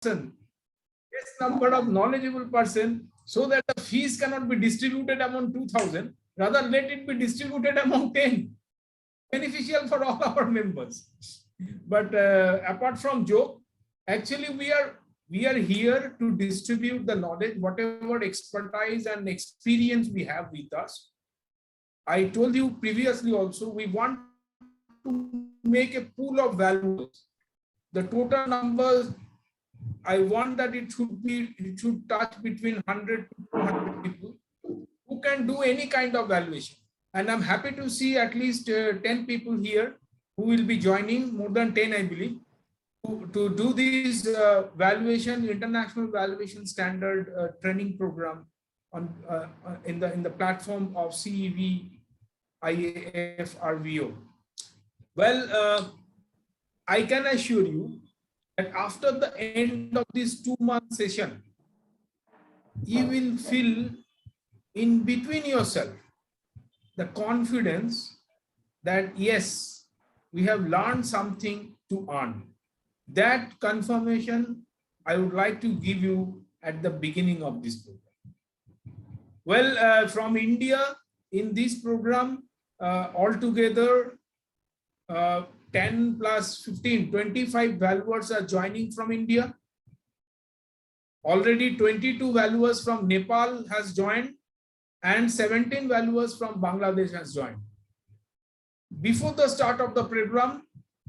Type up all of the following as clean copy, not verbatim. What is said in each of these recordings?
this number of knowledgeable person, so that the fees cannot be distributed among 2,000, rather let it be distributed among 10, beneficial for all our members. But apart from joke, actually we are here to distribute the knowledge, whatever expertise and experience we have with us. I told you previously also, we want to make a pool of values. The total numbers, I want that it should touch between 100 to 200 people who can do any kind of valuation. And I'm happy to see at least 10 people here who will be joining, more than 10, I believe, to do this valuation, international valuation standard training program on in the platform of CEV IAF RVO. Well, I can assure you that after the end of this 2-month session, you will feel in between yourself the confidence that yes, we have learned something to earn. That confirmation I would like to give you at the beginning of this program. Well, from India, in this program, altogether 10 plus 15, 25 valuers are joining from India. Already 22 valuers from Nepal has joined and 17 valuers from Bangladesh has joined. Before the start of the program,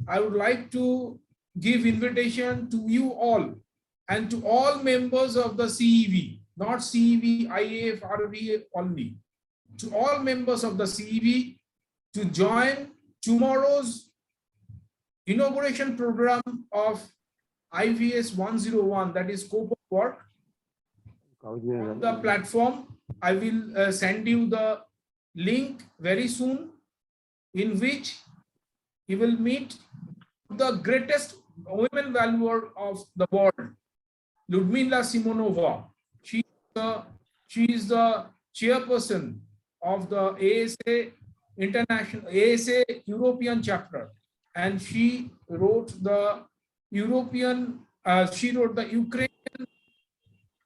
I would like to give invitation to you all and to all members of the CEV, not CEV IAF RVO only, to all members of the CEV to join tomorrow's inauguration program of IVS 101, that is scope of work. On the platform, I will send you the link very soon, in which you will meet the greatest women valuer of the world, Ludmila Simonova. She is the chairperson of the ASA International, ASA European chapter, and she wrote the Ukrainian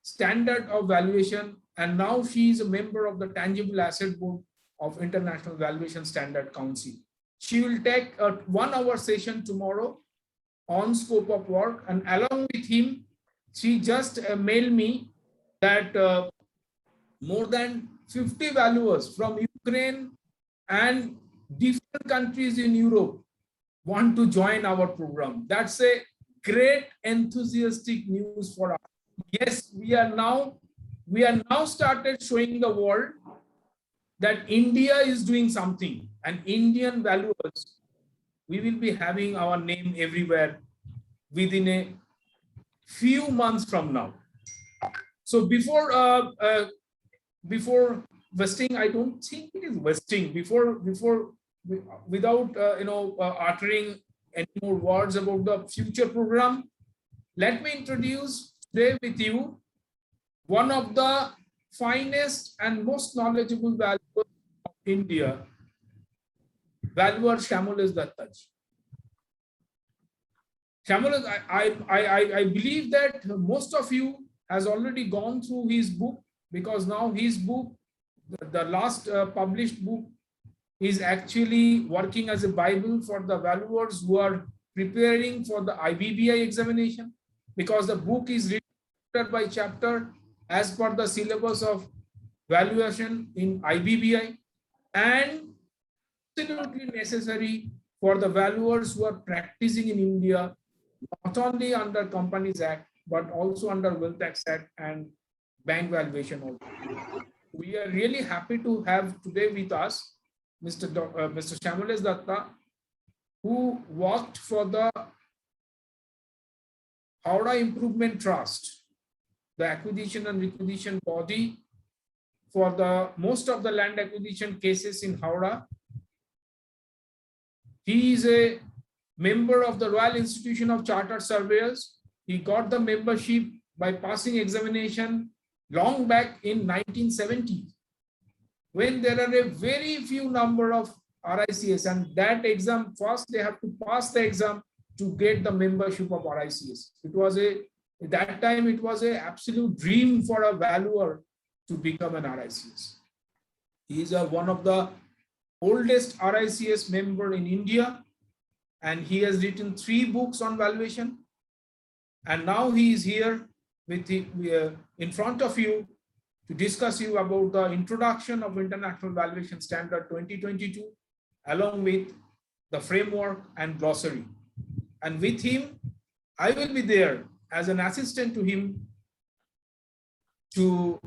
standard of valuation, and now she is a member of the Tangible Asset Board of International Valuation Standard Council. She will take a 1-hour session tomorrow on scope of work, and along with him, she just mailed me that more than 50 valuers from Ukraine and different countries in Europe want to join our program. That's a great enthusiastic news for us. Yes, we are now started showing the world that India is doing something, and Indian valuers, we will be having our name everywhere within a few months from now. So before vesting, I don't think it is vesting. Without uttering any more words about the future program, let me introduce today with you one of the finest and most knowledgeable valuers of India, valuer Shamulis Dattaji. Shamulis, I believe that most of you has already gone through his book, because now his book, the last published book, is actually working as a Bible for the valuers who are preparing for the IBBI examination, because the book is written chapter by chapter as per the syllabus of valuation in IBBI, and absolutely necessary for the valuers who are practicing in India, not only under Companies Act, but also under Wealth Tax Act and bank valuation also. We are really happy to have today with us Mr. Shamulis Datta, who worked for the Howrah Improvement Trust, the acquisition and requisition body for the most of the land acquisition cases in Howrah. He is a member of the Royal Institution of Chartered Surveyors. He got the membership by passing examination long back in 1970, when there are a very few number of RICS, and that exam, first they have to pass the exam to get the membership of RICS. It was a At that time, it was an absolute dream for a valuer to become an RICS. He is one of the oldest RICS member in India, and he has written 3 books on valuation. And now he is here with in front of you to discuss you about the introduction of International Valuation Standard 2022, along with the framework and glossary. And with him, I will be there as an assistant to him. To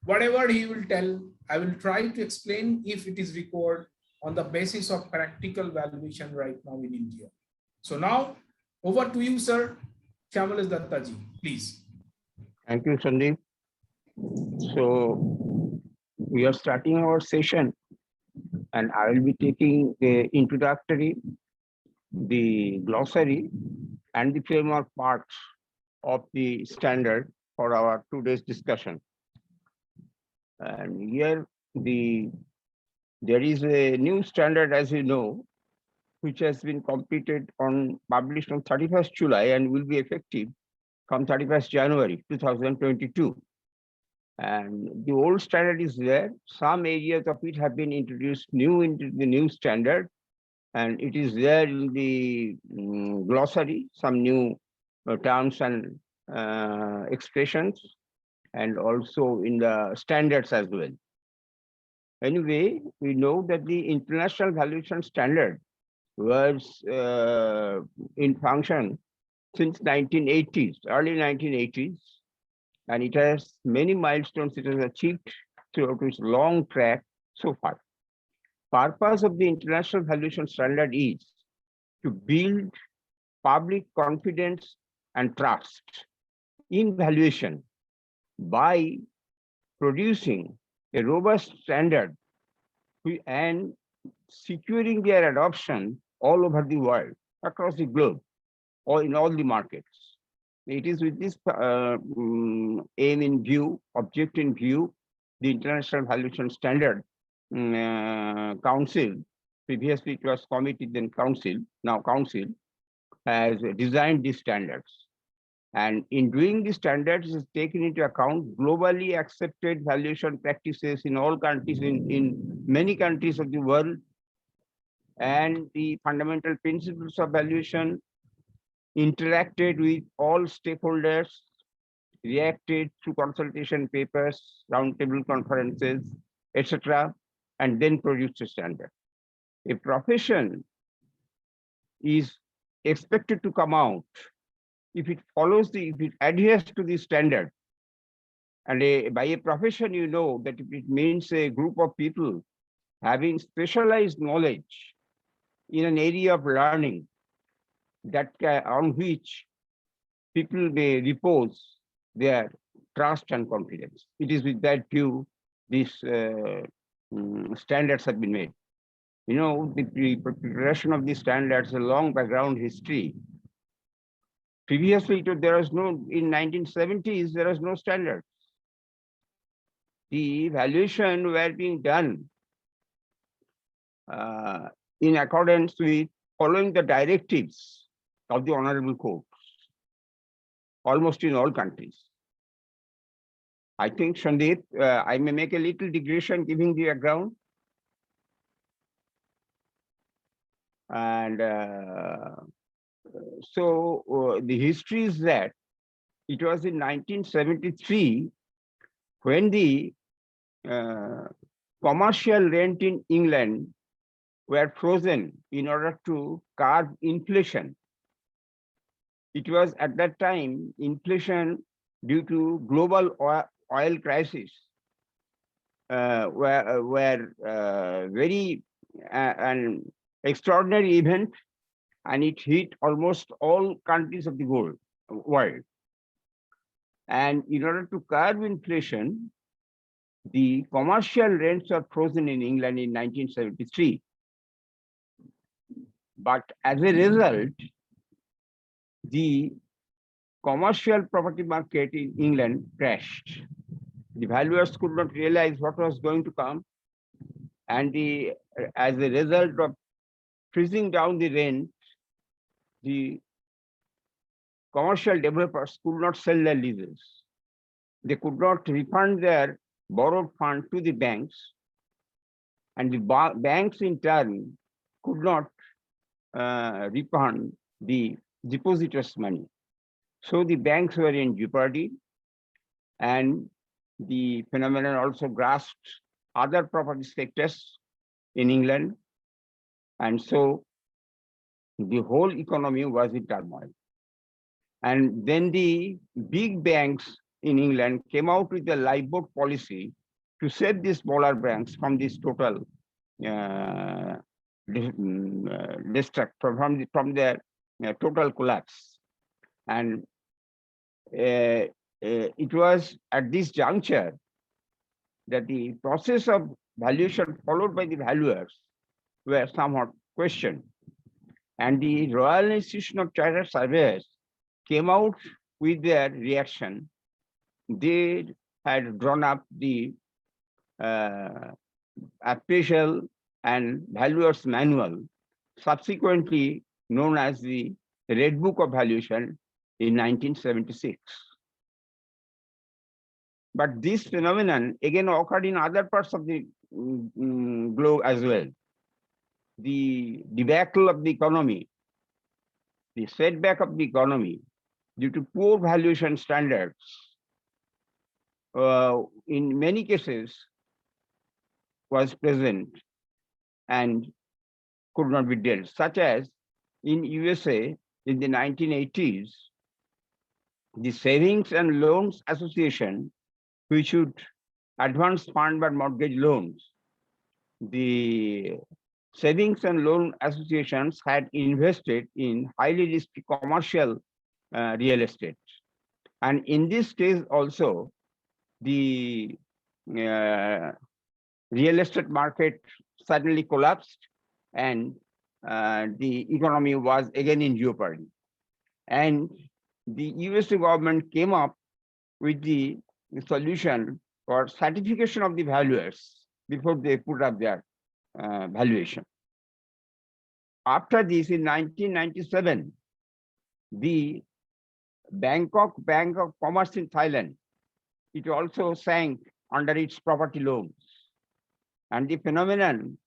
whatever he will tell, I will try to explain if it is required on the basis of practical valuation right now in India. So now, over to you, sir. Shyamales Dattaji, please. Thank you, Sandeep. So we are starting our session, and I will be taking the introductory, the glossary, and the framework parts of the standard for our today's discussion. And here there is a new standard, as you know, which has been published on 31st July and will be effective from 31st January 2022. And the old standard is there. Some areas of it have been introduced new into the new standard, and it is there in the glossary, some new terms and expressions, and also in the standards as well. Anyway, we know that the International Valuation Standard was in function since 1980s, early 1980s, and it has many milestones it has achieved throughout its long track so far. Purpose of the International Valuation Standard is to build public confidence and trust in valuation by producing a robust standard and securing their adoption all over the world, across the globe, or in all the markets. It is with this aim in view, object in view, the International Valuation Standard Council, previously it was committee, then council, now council, has designed these standards. And in doing these standards, it is taken into account globally accepted valuation practices in all countries, in many countries of the world, and the fundamental principles of valuation, interacted with all stakeholders, reacted through consultation papers, roundtable conferences, etc., and then produced a standard. A profession is expected to come out if it if it adheres to the standard. And by a profession, you know that it means a group of people having specialized knowledge in an area of learning that on which people may repose their trust and confidence. It is with that view these standards have been made. You know, the preparation of these standards, a long background history. Previously, there was no, in 1970s, there was no standards. The evaluation were being done in accordance with following the directives of the honorable courts, almost in all countries. I think, Sandeep, I may make a little digression giving the background. And the history is that it was in 1973 when the commercial rent in England were frozen in order to curb inflation. It was at that time inflation due to global oil crisis were very an extraordinary event, and it hit almost all countries of the world. And in order to curb inflation, the commercial rents were frozen in England in 1973. But as a result, the commercial property market in England crashed. The valuers could not realize what was going to come, and as a result of freezing down the rent, the commercial developers could not sell their leases. They could not refund their borrowed fund to the banks, and the banks in turn could not refund the depositors' money. So the banks were in jeopardy, and the phenomenon also grasped other property sectors in England. And so the whole economy was in turmoil. And then the big banks in England came out with a lifeboat policy to save the smaller banks from this total from their total collapse. And it was at this juncture that the process of valuation followed by the valuers were somewhat questioned. And the Royal Institution of Chartered Surveyors came out with their reaction. They had drawn up the appraisal and valuers manual, subsequently known as the Red Book of Valuation in 1976. But this phenomenon again occurred in other parts of the globe as well. The debacle of the economy, the setback of the economy due to poor valuation standards, in many cases was present and could not be dealt, such as in USA in the 1980s, the Savings and Loans Association, which would advance fund and mortgage loans, the Savings and Loan Associations had invested in highly risky commercial real estate. And in this case also, the real estate market suddenly collapsed, and the economy was again in jeopardy. And the USA government came up with the solution for certification of the valuers before they put up their valuation. After this, in 1997, the Bangkok Bank of Commerce in Thailand, it also sank under its property loans. And the phenomenon,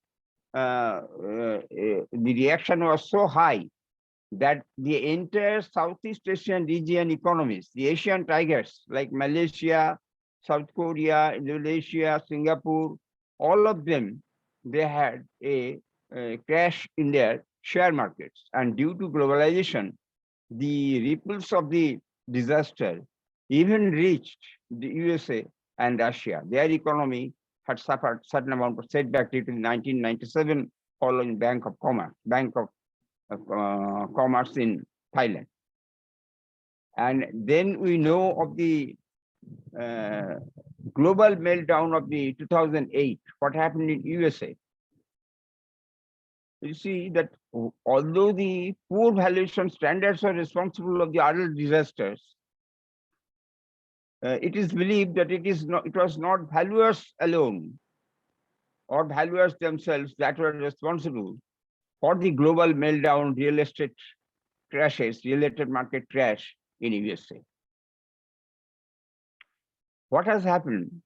the reaction was so high that the entire Southeast Asian region economies, the Asian tigers like Malaysia, South Korea, Indonesia, Singapore, all of them, they had a crash in their share markets. And due to globalization, the ripples of the disaster even reached the USA and Russia. Their economy had suffered certain amount of setback due to the 1997 following Bank of Commerce in Thailand. And then we know of the global meltdown of the 2008, what happened in USA. You see that although the poor valuation standards are responsible of the other disasters, it is believed that it was not valuers alone or valuers themselves that were responsible for the global meltdown, real estate crashes, real estate market crash in USA. What has happened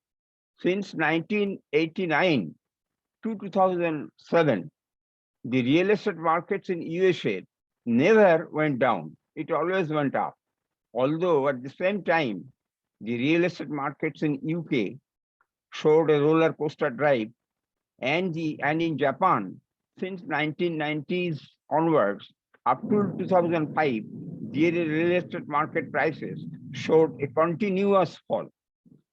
since 1989 to 2007? The real estate markets in USA never went down. It always went up. Although at the same time, the real estate markets in UK showed a roller coaster drive, and in Japan, since 1990s onwards, up to 2005, the real estate market prices showed a continuous fall.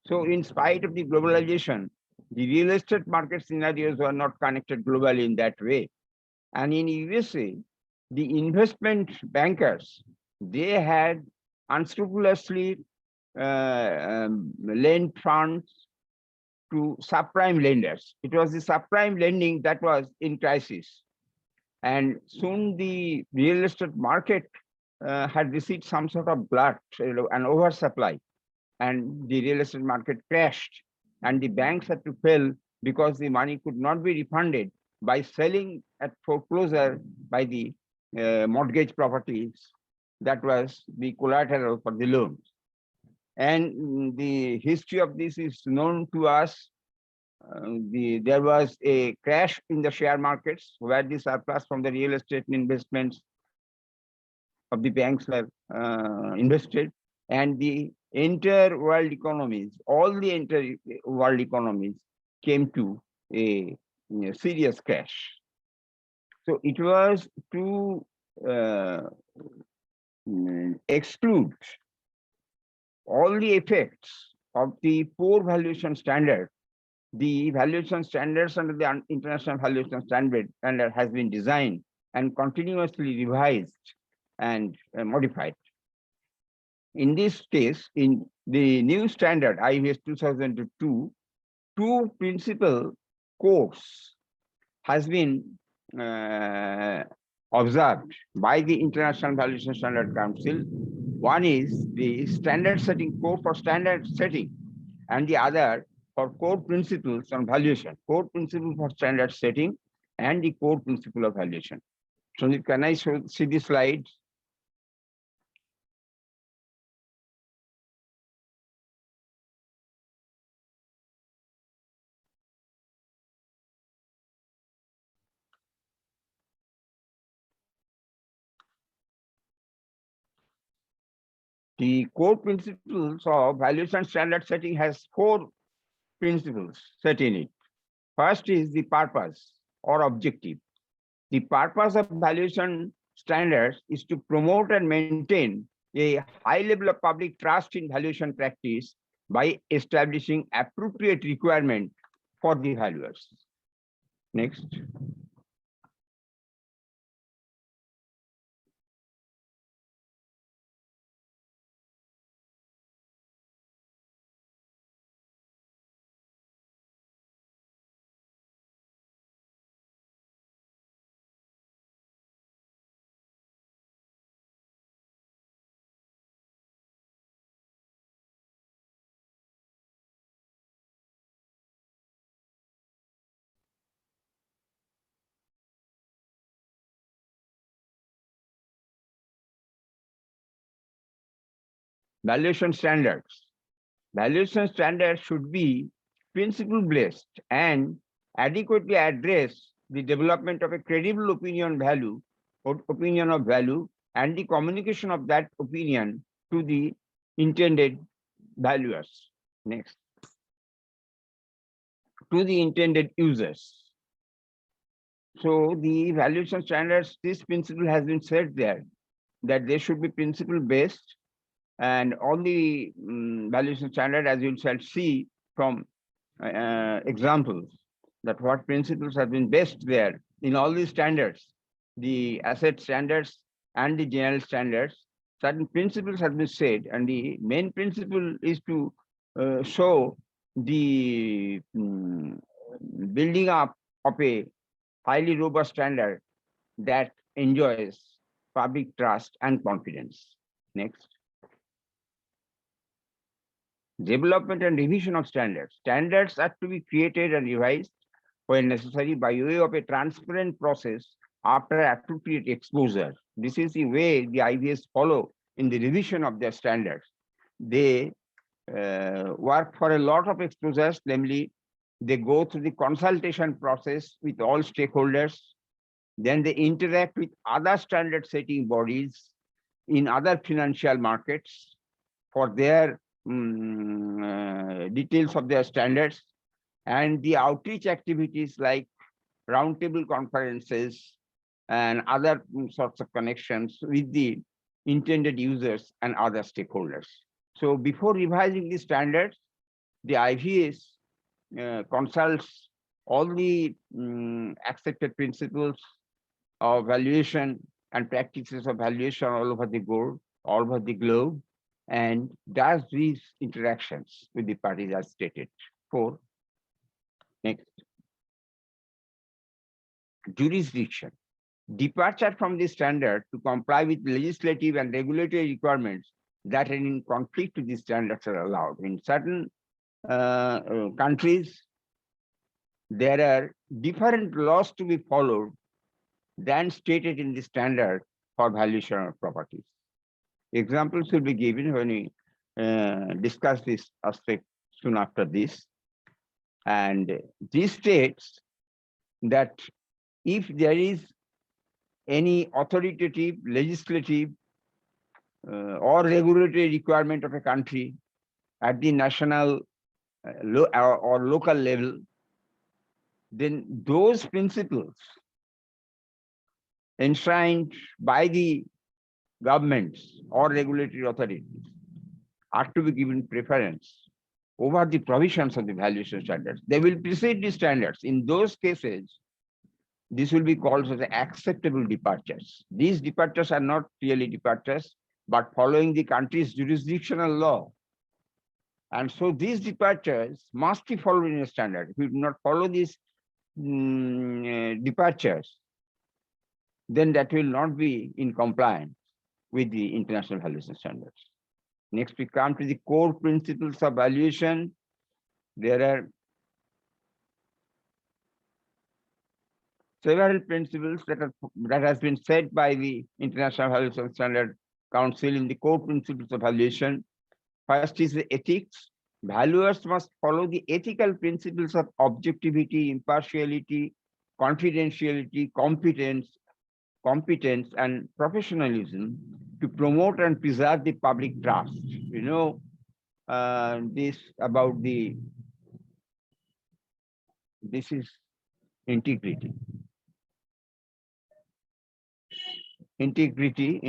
So in spite of the globalization, the real estate market scenarios were not connected globally in that way. And in USA, the investment bankers, they had unscrupulously lent funds to subprime lenders. It was the subprime lending that was in crisis. And soon the real estate market had received some sort of glut, an oversupply, and the real estate market crashed, and the banks had to fail because the money could not be refunded by selling at foreclosure by the mortgage properties that was the collateral for the loan. And the history of this is known to us. There was a crash in the share markets where the surplus from the real estate investments of the banks were invested, and the entire world economies, all the entire world economies came to a serious crash. So it was to exclude all the effects of the poor valuation standard. The valuation standards under the international valuation standard has been designed and continuously revised and modified. In this case, in the new standard IVS 2002, two principal codes has been observed by the International Valuation Standard Council. One is the standard setting code for standard setting, and the other for core principles on valuation, core principle for standard setting, and the core principle of valuation. So can I see the slide? The core principles of valuation standard setting has four principles set in it. First is the purpose or objective. The purpose of valuation standards is to promote and maintain a high level of public trust in valuation practice by establishing appropriate requirement for the valuers. Next. Valuation standards. Valuation standards should be principle-based and adequately address the development of a credible opinion of value, and the communication of that opinion to the intended valuers. Next. To the intended users. So the valuation standards, this principle has been said there, that they should be principle-based, and all the valuation standard, as you shall see from examples, that what principles have been based there in all these standards, the asset standards and the general standards, certain principles have been said, and the main principle is to show the building up of a highly robust standard that enjoys public trust and confidence. Next. Development and revision of standards. Standards are to be created and revised when necessary by way of a transparent process after appropriate exposure. This is the way the IVS follow in the revision of their standards. They work for a lot of exposures, namely, they go through the consultation process with all stakeholders, then they interact with other standard setting bodies in other financial markets for their details of their standards, and the outreach activities like roundtable conferences and other sorts of connections with the intended users and other stakeholders. So before revising the standards, the IVS consults all the accepted principles of valuation and practices of valuation all over the globe, and does these interactions with the parties as stated. 4. Next. Jurisdiction. Departure from the standard to comply with legislative and regulatory requirements that are in conflict with the standards are allowed. In certain countries, there are different laws to be followed than stated in the standard for valuation of properties. Examples will be given when we discuss this aspect soon after this. And this states that if there is any authoritative, legislative, or regulatory requirement of a country at the national or local level, then those principles enshrined by the governments or regulatory authorities are to be given preference over the provisions of the valuation standards. They will precede the standards. In those cases, this will be called as acceptable departures. These departures are not really departures, but following the country's jurisdictional law. And so these departures must be followed in a standard. If we do not follow these departures, then that will not be in compliance with the international valuation standards. Next, we come to the core principles of valuation. There are several principles that has been set by the International Valuation Standard Council in the core principles of valuation. First is the ethics. Valuers must follow the ethical principles of objectivity, impartiality, confidentiality, competence, and professionalism to promote and preserve the public trust. You know, this is integrity. Integrity,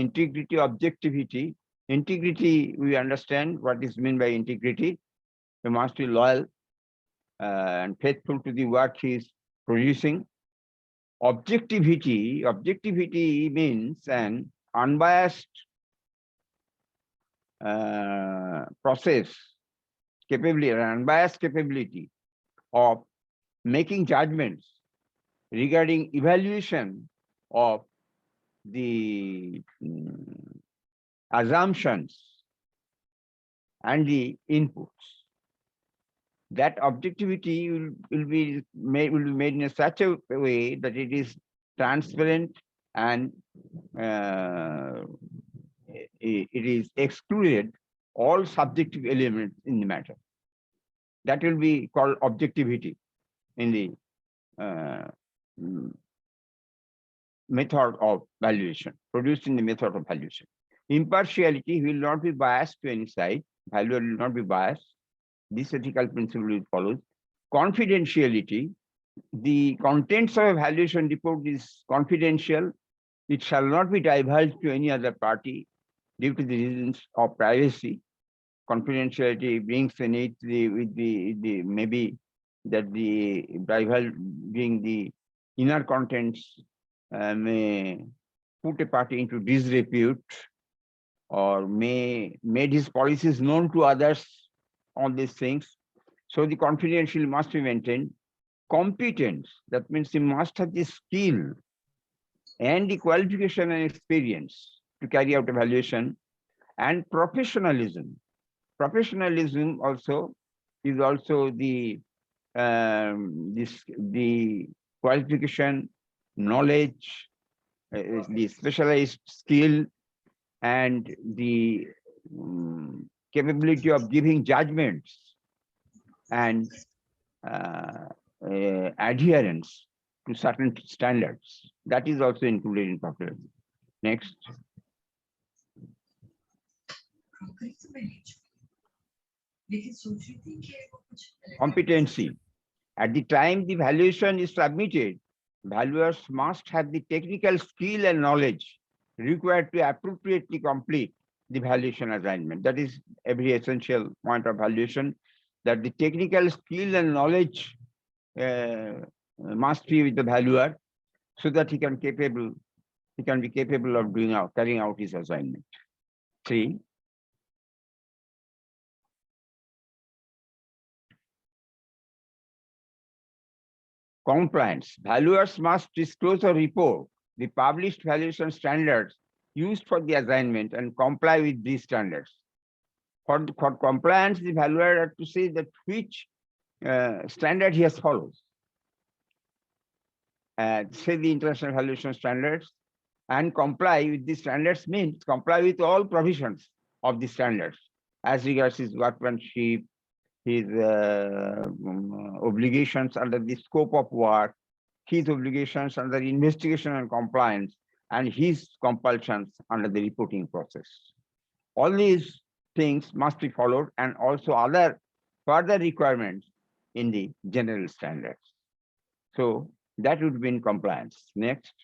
objectivity. Integrity, we understand what is meant by integrity. You must be loyal and faithful to the work he is producing. Objectivity means an unbiased process, unbiased capability of making judgments regarding evaluation of the assumptions and the inputs. That objectivity will be made in such a way that it is transparent and it is excluded all subjective elements in the matter. That will be called objectivity in the method of valuation, produced in the method of valuation. Impartiality will not be biased to any side. Valuer will not be biased. This ethical principle will follow. Confidentiality, the contents of a valuation report is confidential. It shall not be divulged to any other party due to the reasons of privacy. Confidentiality brings the need maybe that the divulging the inner contents may put a party into disrepute or may made his policies known to others on these things. So the confidentiality must be maintained. Competence, that means he must have the skill and the qualification and experience to carry out evaluation. And professionalism. Professionalism also is also the qualification, knowledge, the specialized skill, and the capability of giving judgments and adherence to certain standards. That is also included in professionalism. Next. Competency. At the time the valuation is submitted, valuers must have the technical skill and knowledge required to appropriately complete the valuation assignment. That is every essential point of valuation, that the technical skill and knowledge must be with the valuer so that he can be capable of carrying out his assignment. 3. Compliance. Valuers must disclose or report the published valuation standards used for the assignment and comply with these standards. For compliance, the valuer has to say that which standard he has followed. Say the international valuation standards, And comply with the standards means comply with all provisions of the standards as regards his workmanship, his obligations under the scope of work, his obligations under investigation and compliance, and his compulsions under the reporting process. All these things must be followed, and also other further requirements in the general standards. So that would be in compliance. Next.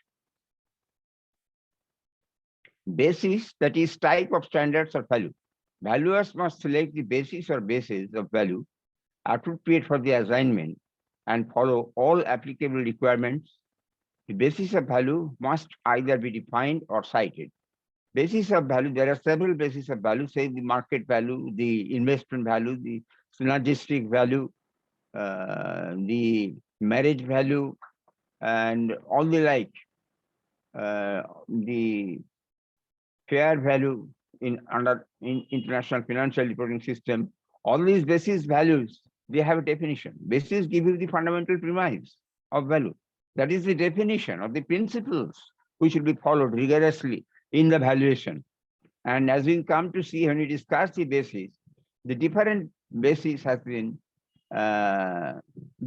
Basis, that is type of standards or value. Valuers must select the basis or basis of value appropriate for the assignment and follow all applicable requirements. The basis of value must either be defined or cited. Basis of value, there are several bases of value, say the market value, the investment value, the synergistic value, the marriage value, and all the like, the fair value in international financial reporting system. All these basis values, they have a definition. Basis give you the fundamental premise of value. That is the definition of the principles which will be followed rigorously in the valuation. And as we come to see when we discuss the basis, the different basis has been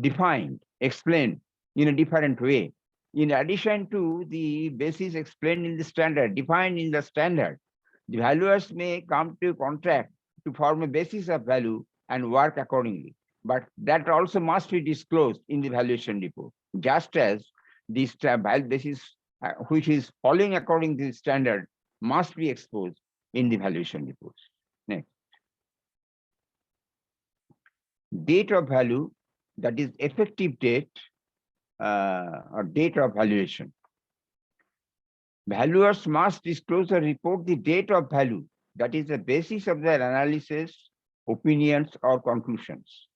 defined, explained in a different way. In addition to the basis explained in the standard, defined in the standard, the valuers may come to contract to form a basis of value and work accordingly. But that also must be disclosed in the valuation report, just as this basis which is following according to the standard must be exposed in the valuation reports. Next. Date of value, that is effective date or date of valuation. Valuers must disclose or report the date of value, that is the basis of their analysis, opinions, or conclusions.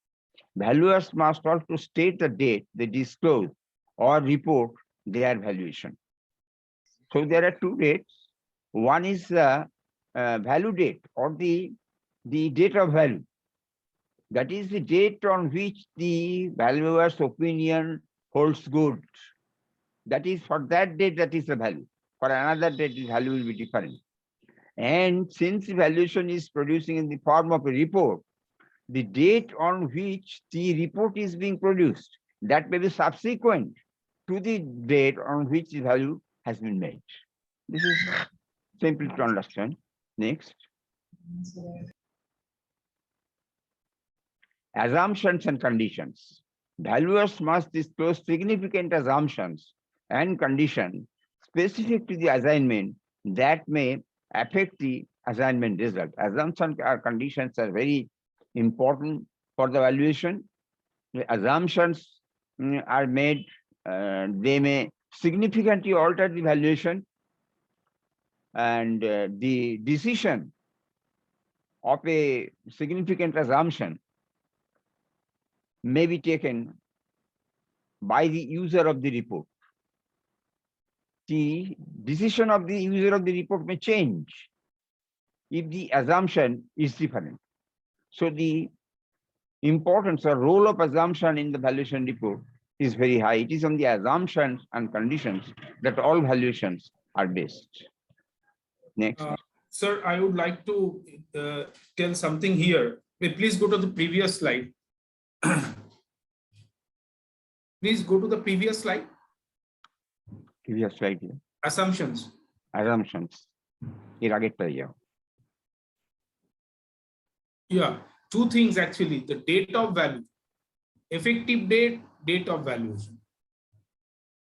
Valuers must also state the date they disclose or report their valuation. So there are two dates. One is the value date or the date of value. That is the date on which the valuer's opinion holds good. That is for that date, that is the value. For another date, the value will be different. And since the valuation is producing in the form of a report, the date on which the report is being produced, that may be subsequent to the date on which the value has been made. This is simple to understand. Next. Assumptions and conditions. Valuers must disclose significant assumptions and conditions specific to the assignment that may affect the assignment result. Assumptions or conditions are very important for the valuation. The assumptions are made, they may significantly alter the valuation, and the decision of a significant assumption may be taken by the user of the report. The decision of the user of the report may change if the assumption is different. So the importance or role of assumption in the valuation report is very high. It is on the assumptions and conditions that all valuations are based. Next. Sir, I would like to tell something here. Please go to the previous slide. Please go to the previous slide. Previous slide. Assumptions. Assumptions. Yeah, two things actually. The date of value, effective date, date of valuation.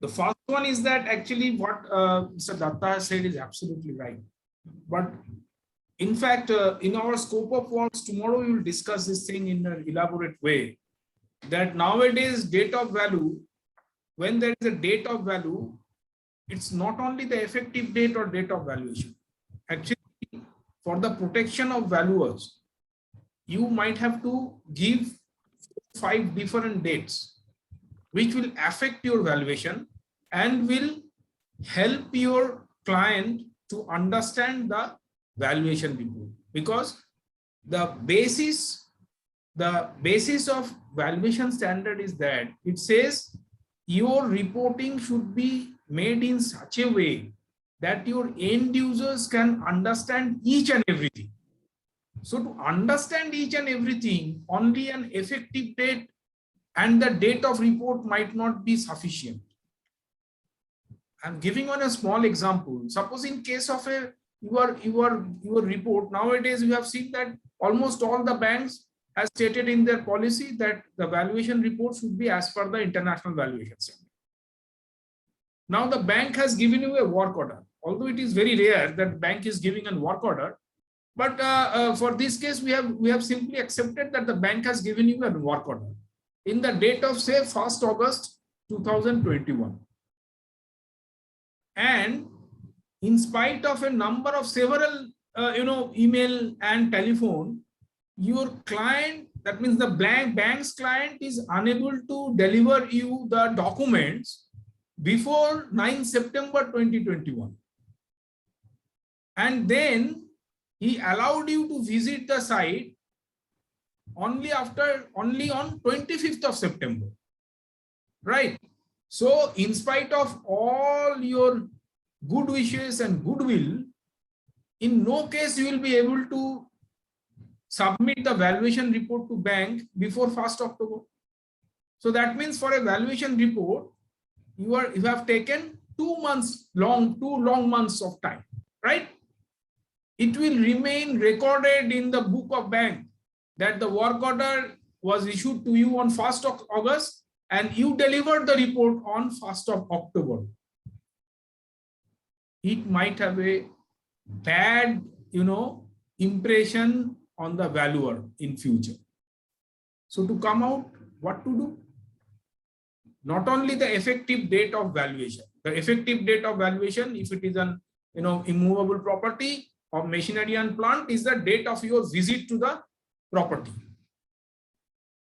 The first one is that actually what Mr. Datta has said is absolutely right. But in fact, in our scope of works, tomorrow we will discuss this thing in an elaborate way. That nowadays date of value, when there is a date of value, it's not only the effective date or date of valuation. Actually, for the protection of valuers, you might have to give 5 different dates, which will affect your valuation and will help your client to understand the valuation report. Because the basis of valuation standard is that it says your reporting should be made in such a way that your end users can understand each and everything. So to understand each and everything, only an effective date and the date of report might not be sufficient. I'm giving on a small example. Suppose in case of your report, nowadays you have seen that almost all the banks have stated in their policy that the valuation report should be as per the international valuation standard. Now the bank has given you a work order, although it is very rare that bank is giving a work order. But for this case, we have simply accepted that the bank has given you a work order in the date of say 1st August 2021. And in spite of a number of several email and telephone, your client, that means the bank's client, is unable to deliver you the documents before 9 September 2021. And then he allowed you to visit the site only on 25th of September, right? So in spite of all your good wishes and goodwill, in no case you will be able to submit the valuation report to bank before 1st October. So that means for a valuation report, you have taken 2 long months of time, right? It will remain recorded in the book of bank that the work order was issued to you on 1st of August and you delivered the report on 1st of October. It might have a bad, impression on the valuer in future. So to come out, what to do? Not only the effective date of valuation. The effective date of valuation, if it is an immovable property or machinery and plant, is the date of your visit to the property.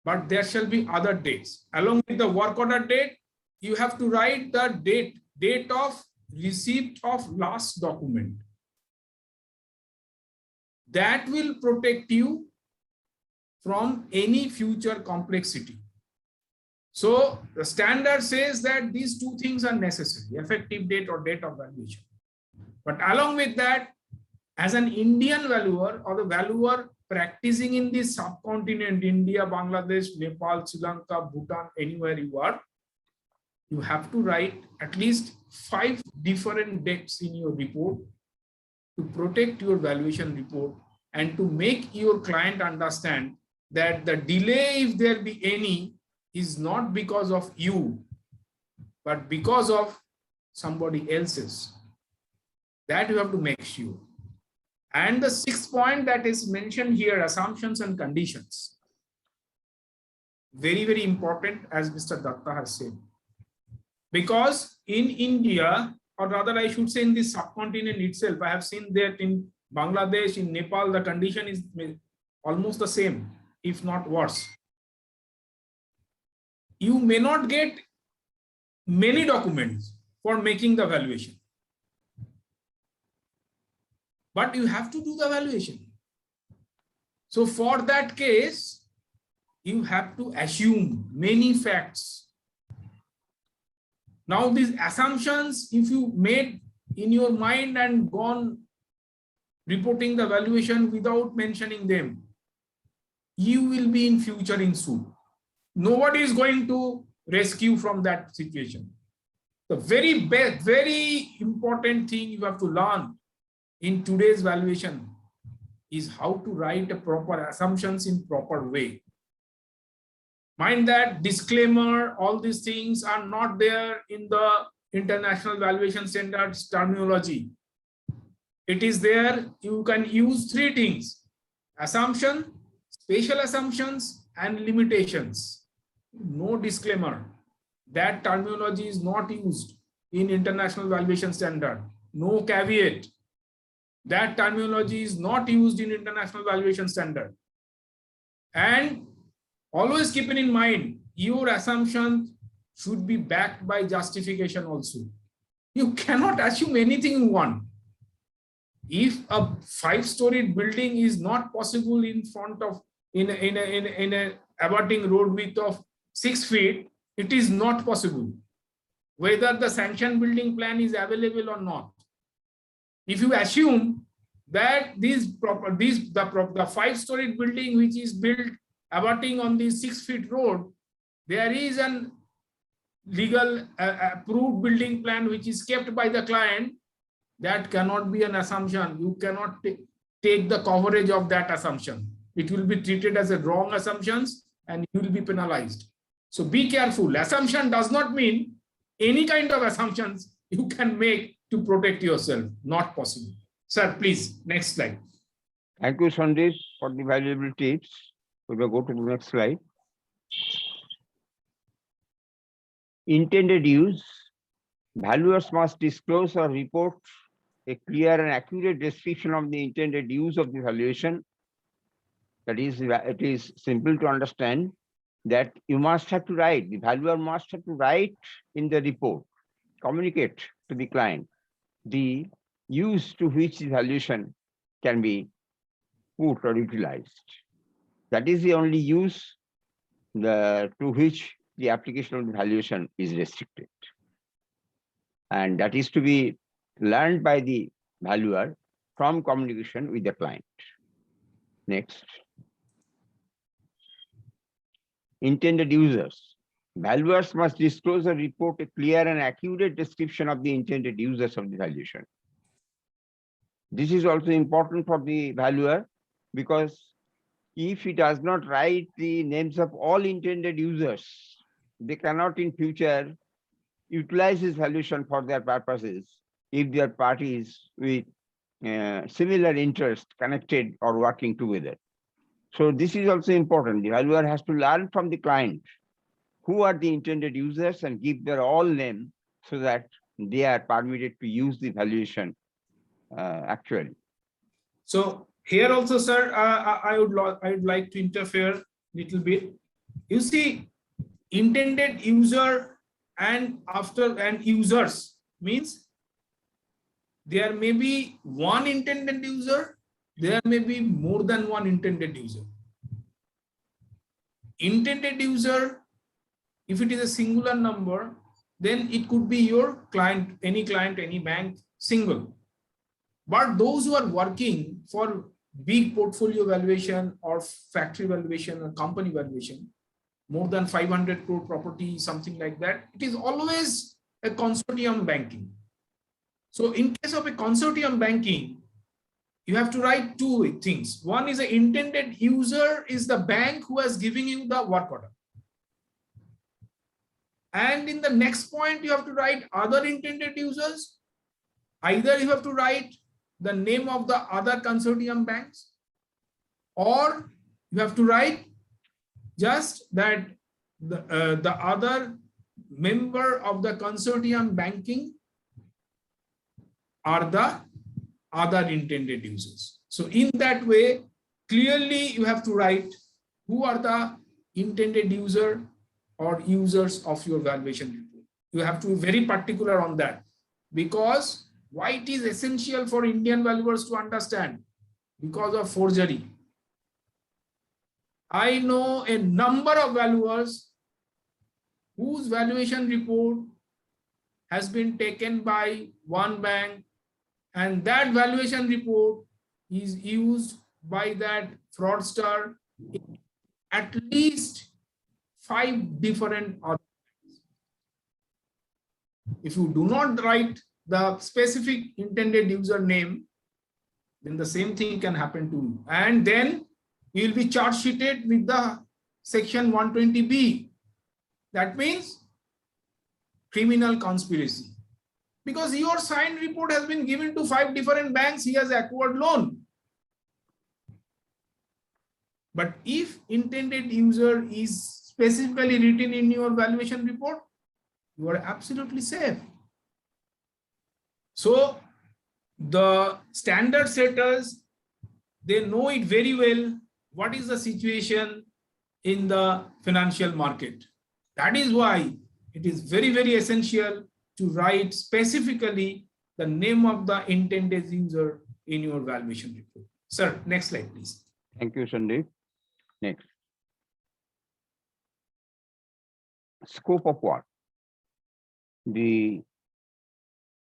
But there shall be other dates. Along with the work order date, you have to write the date of receipt of last document. That will protect you from any future complexity. So the standard says that these two things are necessary, effective date or date of valuation. But along with that, as an Indian valuer or the valuer practicing in this subcontinent, India, Bangladesh, Nepal, Sri Lanka, Bhutan, anywhere you are, you have to write at least 5 different dates in your report to protect your valuation report and to make your client understand that the delay, if there be any, is not because of you, but because of somebody else's. That you have to make sure. And the 6th point that is mentioned here, assumptions and conditions. Very, very important, as Mr. Datta has said. Because in India, or rather I should say in this subcontinent itself, I have seen that in Bangladesh, in Nepal, the condition is almost the same, if not worse. You may not get many documents for making the valuation, but you have to do the valuation. So for that case, you have to assume many facts. Now these assumptions, if you made in your mind and gone reporting the valuation without mentioning them, you will be in future in suit. Nobody is going to rescue from that situation. The very best, very important thing you have to learn in today's valuation is how to write a proper assumptions in proper way. Mind that disclaimer, all these things are not there in the International Valuation Standards terminology. It is there. You can use 3 things: assumption, special assumptions, and limitations. No disclaimer. That terminology is not used in International Valuation Standard. No caveat. That terminology is not used in International Valuation Standard. And always keep it in mind, your assumptions should be backed by justification also. You cannot assume anything you want. If a 5-storied building is not possible in front of in a abutting road width of 6 feet, it is not possible, whether the sanctioned building plan is available or not. if you assume that the 5-story building which is built abutting on the 6-feet road, there is an legal approved building plan which is kept by the client, that cannot be an assumption. You cannot take the coverage of that assumption. It will be treated as a wrong assumptions and you will be penalized. So be careful. Assumption does not mean any kind of assumptions you can make to protect yourself. Not possible. Sir, please, next slide. Thank you, Sandeep, for the valuable tips. We will go to the next slide. Intended use. Valuers must disclose or report a clear and accurate description of the intended use of the valuation. That is, it is simple to understand that you must have to write, the valuer must have to write in the report, communicate to the client the use to which the valuation can be put or utilized. That is the only use to which the application of the valuation is restricted. And that is to be learned by the valuer from communication with the client. Next. Intended users. Valuers must disclose or report a clear and accurate description of the intended users of the valuation. This is also important for the valuer, because if he does not write the names of all intended users, they cannot in future utilize this valuation for their purposes if their parties with similar interest connected or working together. So this is also important. The valuer has to learn from the client who are the intended users and give their all name so that they are permitted to use the valuation actually. So here also, sir, I would like to interfere a little bit. You see, intended user and users means there may be one intended user, there may be more than one intended user. Intended user, if it is a singular number, then it could be your client, any bank, single. But those who are working for big portfolio valuation or factory valuation or company valuation, more than 500 crore property, something like that, it is always a consortium banking. So in case of a consortium banking, you have to write two things. One is the intended user is the bank who is giving you the work order. And in the next point, you have to write other intended users. Either you have to write the name of the other consortium banks, or you have to write just that the other member of the consortium banking are the other intended users. So in that way, clearly you have to write who are the intended user or users of your valuation report. You have to be very particular on that, because why it is essential for Indian valuers to understand? Because of forgery. I know a number of valuers whose valuation report has been taken by one bank, and that valuation report is used by that fraudster in at least 5 different other banks. If you do not write the specific intended user name, then the same thing can happen to you. And then you will be charge sheeted with the section 120B. That means criminal conspiracy. Because your signed report has been given to 5 different banks, he has acquired loan. But if intended user is specifically written in your valuation report, you are absolutely safe. So the standard setters, they know it very well, what is the situation in the financial market. That is why it is very, very essential to write specifically the name of the intended user in your valuation report. Sir, next slide, please. Thank you, Sandeep. Next. Scope of work. The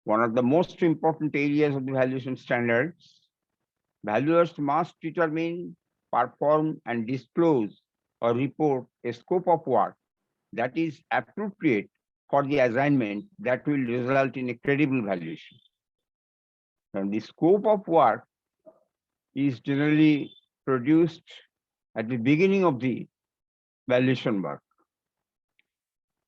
one of the most important areas of the valuation standards. Valuers must determine, perform, and disclose or report a scope of work that is appropriate for the assignment that will result in a credible valuation. And the scope of work is generally produced at the beginning of the valuation work.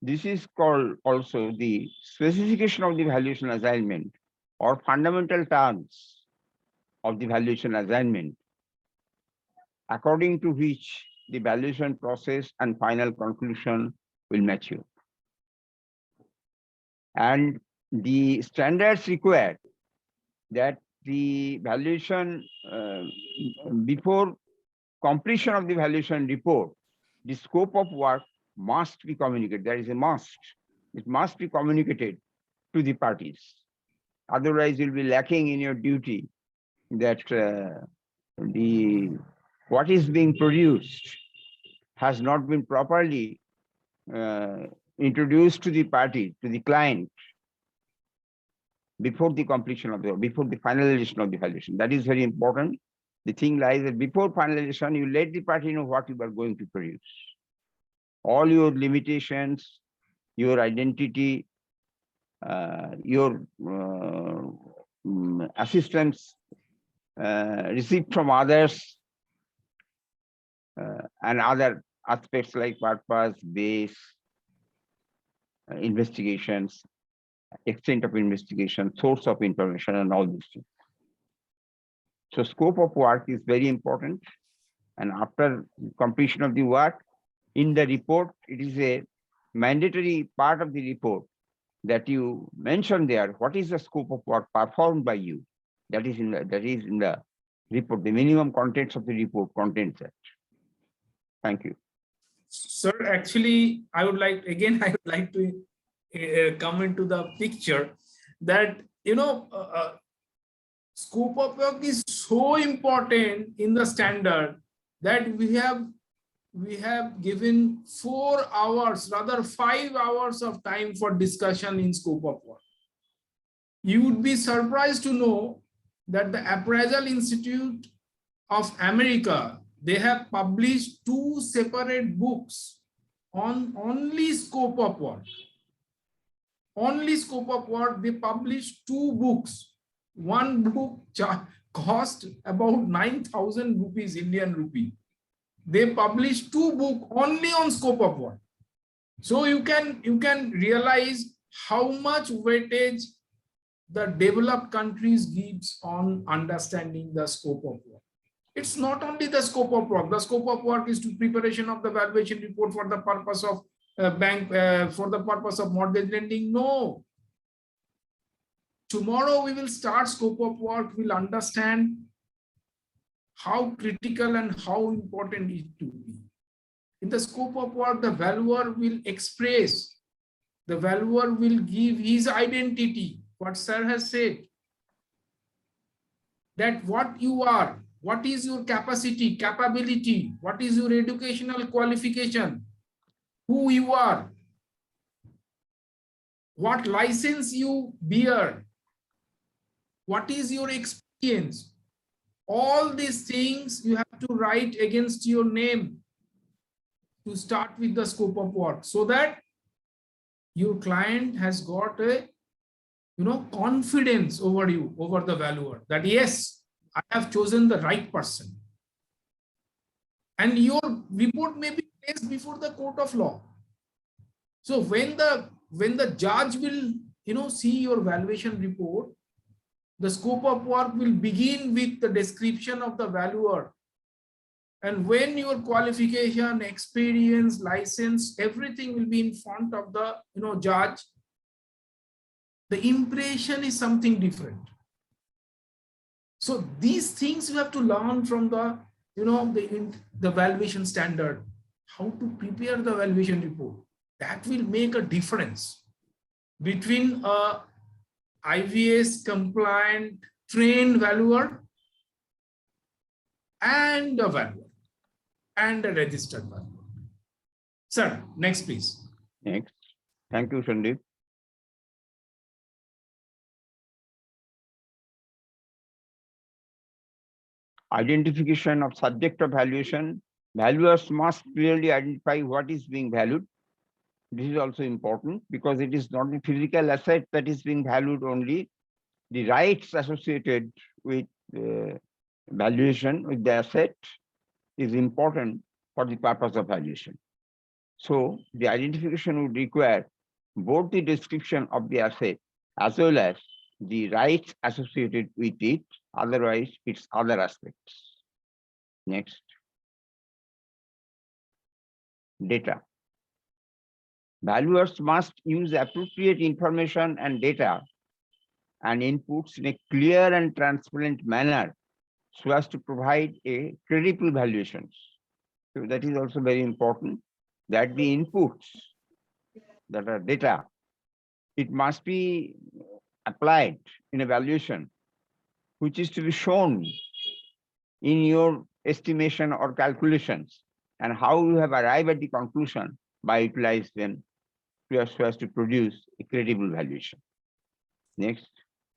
This is called also the specification of the valuation assignment or fundamental terms of the valuation assignment, according to which the valuation process and final conclusion will mature. And the standards require that the valuation, before completion of the valuation report, the scope of work must be communicated. There is a must. It must be communicated to the parties. Otherwise, you'll be lacking in your duty that what is being produced has not been properly introduced to the party, to the client, before the completion of before the finalization of the valuation. That is very important. The thing lies that before finalization, you let the party know what you are going to produce. All your limitations, your identity, your assistance received from others, and other aspects like purpose, base, investigations, extent of investigation, source of information, and all these things. So scope of work is very important. And after completion of the work, in the report, it is a mandatory part of the report that you mention there, what is the scope of work performed by you? That is in the report. The minimum contents of the report contains that. Thank you. Sir, actually, I would like to come into the picture that, scope of work is so important in the standard that we have given 4 hours, rather 5 hours of time for discussion in scope of work. You would be surprised to know that the Appraisal Institute of America, they have published 2 separate books on only scope of work. Only scope of work, they published 2 books. One book cost about 9,000 rupees, Indian rupee. They published 2 books only on scope of work. So you can realize how much weightage the developed countries gives on understanding the scope of work. It's not only the scope of work. The scope of work is to preparation of the valuation report for the purpose of for the purpose of mortgage lending. No. Tomorrow we will start scope of work. We'll understand how critical and how important it to be. In the scope of work, the valuer will express, the valuer will give his identity, what sir has said, that what you are, what is your capacity, capability, what is your educational qualification, who you are, what license you bear, what is your experience. All these things you have to write against your name to start with the scope of work, so that your client has got a confidence over you, over the valuer, that yes, I have chosen the right person. And your report may be placed before the court of law. So when the judge will see your valuation report, the scope of work will begin with the description of the valuer. And when your qualification, experience, license, everything will be in front of the judge, the impression is something different. So these things you have to learn from the the valuation standard, how to prepare the valuation report. That will make a difference between a IVS compliant trained valuer and a valuer and a registered valuer. Sir, next please. Next. Thank you, Sandeep. Identification of subject of valuation. Valuers must clearly identify what is being valued. This is also important because it is not the physical asset that is being valued only. The rights associated with valuation, with the asset, is important for the purpose of valuation. So the identification would require both the description of the asset as well as the rights associated with it, otherwise its other aspects. Next. Data. Valuers must use appropriate information and data and inputs in a clear and transparent manner so as to provide a credible valuations. So that is also very important, that the inputs that are data, it must be applied in a valuation which is to be shown in your estimation or calculations and how you have arrived at the conclusion by utilizing them so as to produce a credible valuation. Next.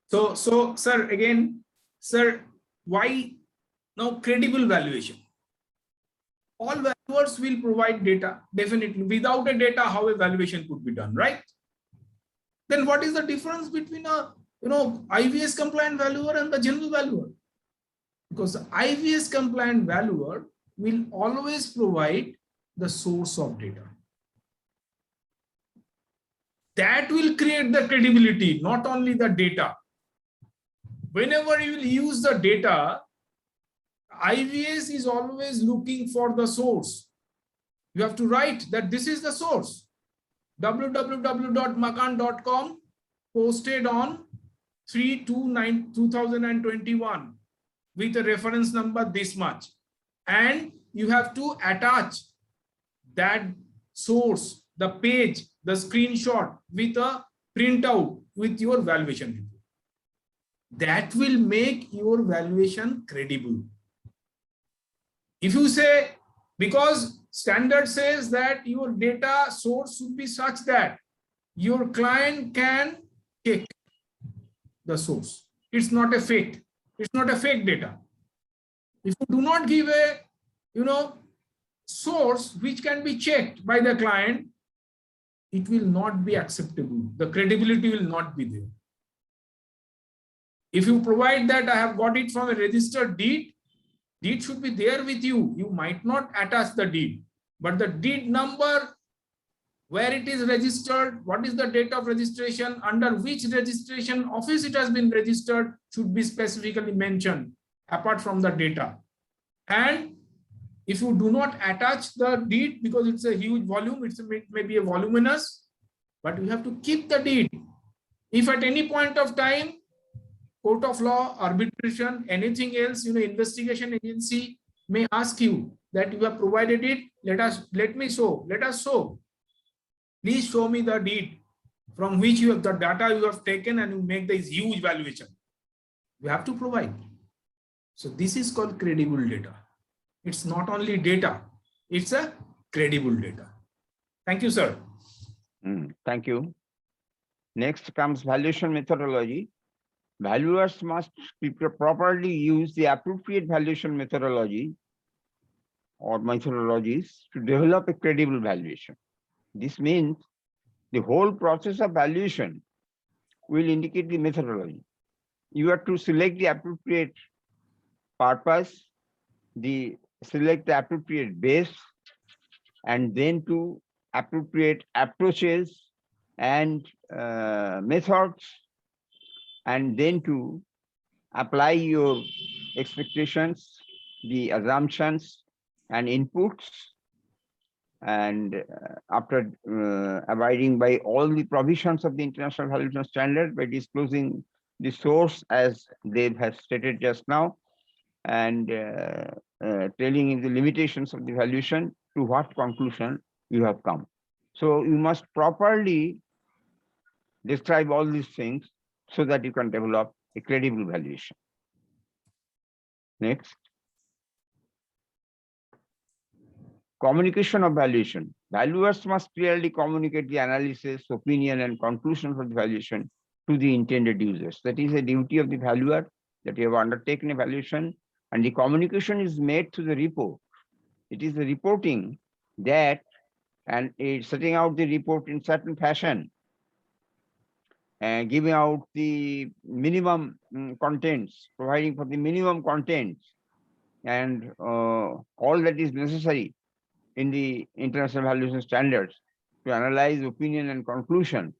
So sir, again, sir, why now credible valuation? All valuers will provide data, definitely. Without a data, how a valuation could be done, right? Then what is the difference between a IVS compliant valuer and the general valuer? Because the IVS compliant valuer will always provide the source of data. That will create the credibility, not only the data. Whenever you will use the data, IVS is always looking for the source. You have to write that this is the source. www.makan.com posted on 3/2/2021 with a reference number this much. And you have to attach that source, the page, the screenshot with a printout with your valuation report. That will make your valuation credible. If you say, because standard says that your data source should be such that your client can check the source. It's not a fake. It's not a fake data. If you do not give a source which can be checked by the client, it will not be acceptable. The credibility will not be there. If you provide that I have got it from a registered deed, deed should be there with you. You might not attach the deed, but the deed number, where it is registered, what is the date of registration, under which registration office it has been registered, should be specifically mentioned apart from the data. And if you do not attach the deed, because it's a huge volume, it may be a voluminous, but you have to keep the deed. If at any point of time, court of law, arbitration, anything else, investigation agency may ask you that you have provided it, let us show. Please show me the deed from which you have the data you have taken and you make this huge valuation. You have to provide. So this is called credible data. It's not only data, it's a credible data. Thank you, sir. Thank you. Next comes valuation methodology. Valuers must properly use the appropriate valuation methodology or methodologies to develop a credible valuation. This means the whole process of valuation will indicate the methodology. You have to select the appropriate purpose, select the appropriate base, and then to appropriate approaches and methods, and then to apply your expectations, the assumptions and inputs, and after abiding by all the provisions of the International Valuation Standard, by disclosing the source as they have stated just now, and telling in the limitations of the valuation, to what conclusion you have come. So you must properly describe all these things so that you can develop a credible valuation. Next. Communication of valuation. Valuers must clearly communicate the analysis, opinion, and conclusions of the valuation to the intended users. That is a duty of the valuer, that you have undertaken a valuation. And the communication is made through the report. It is the reporting that, and it's setting out the report in certain fashion and giving out the minimum contents, providing for the minimum contents and all that is necessary in the international valuation standards to analyze opinion and conclusion,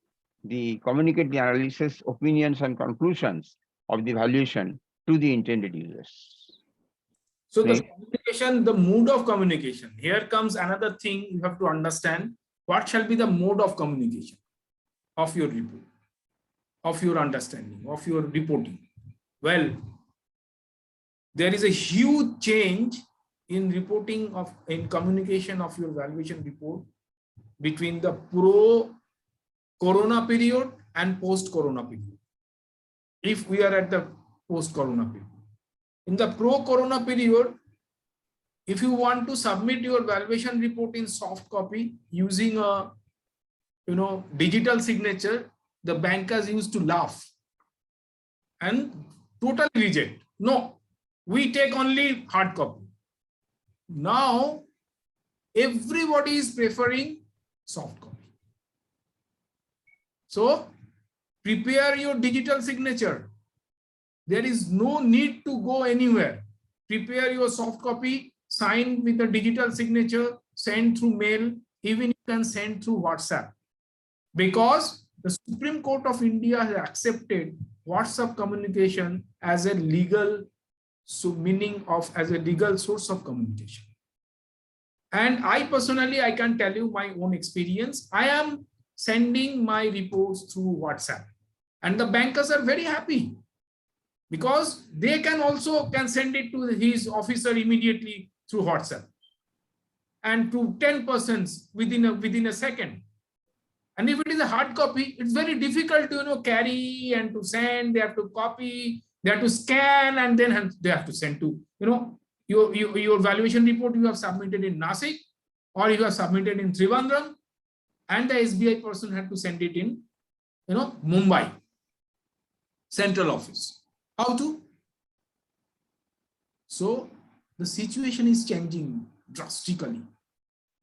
the communicate the analysis, opinions and conclusions of the valuation to the intended users. So the Next. communication, the mode of communication. Here comes another thing you have to understand. What shall be the mode of communication of your report, of your understanding, of your reporting? Well, there is a huge change in reporting of, in communication of your valuation report between the pro-corona period and post-corona period. If we are at the post-corona period. In the pro-corona period, if you want to submit your valuation report in soft copy using a digital signature, the bankers used to laugh and totally reject. No, we take only hard copy. Now, everybody is preferring soft copy. So, prepare your digital signature. There is no need to go anywhere. Prepare your soft copy, sign with a digital signature, send through mail, even you can send through WhatsApp. Because the Supreme Court of India has accepted WhatsApp communication as a legal, as a legal source of communication. And I personally, I can tell you my own experience. I am sending my reports through WhatsApp, and the bankers are very happy because they can send it to his officer immediately through WhatsApp and to 10 persons within a second. And if it is a hard copy, it's very difficult to carry and to send. They have to copy, they have to scan, and then they have to send to your valuation report you have submitted in Nasik or you have submitted in Trivandrum, and the SBI person had to send it in Mumbai central office. How to? So the situation is changing drastically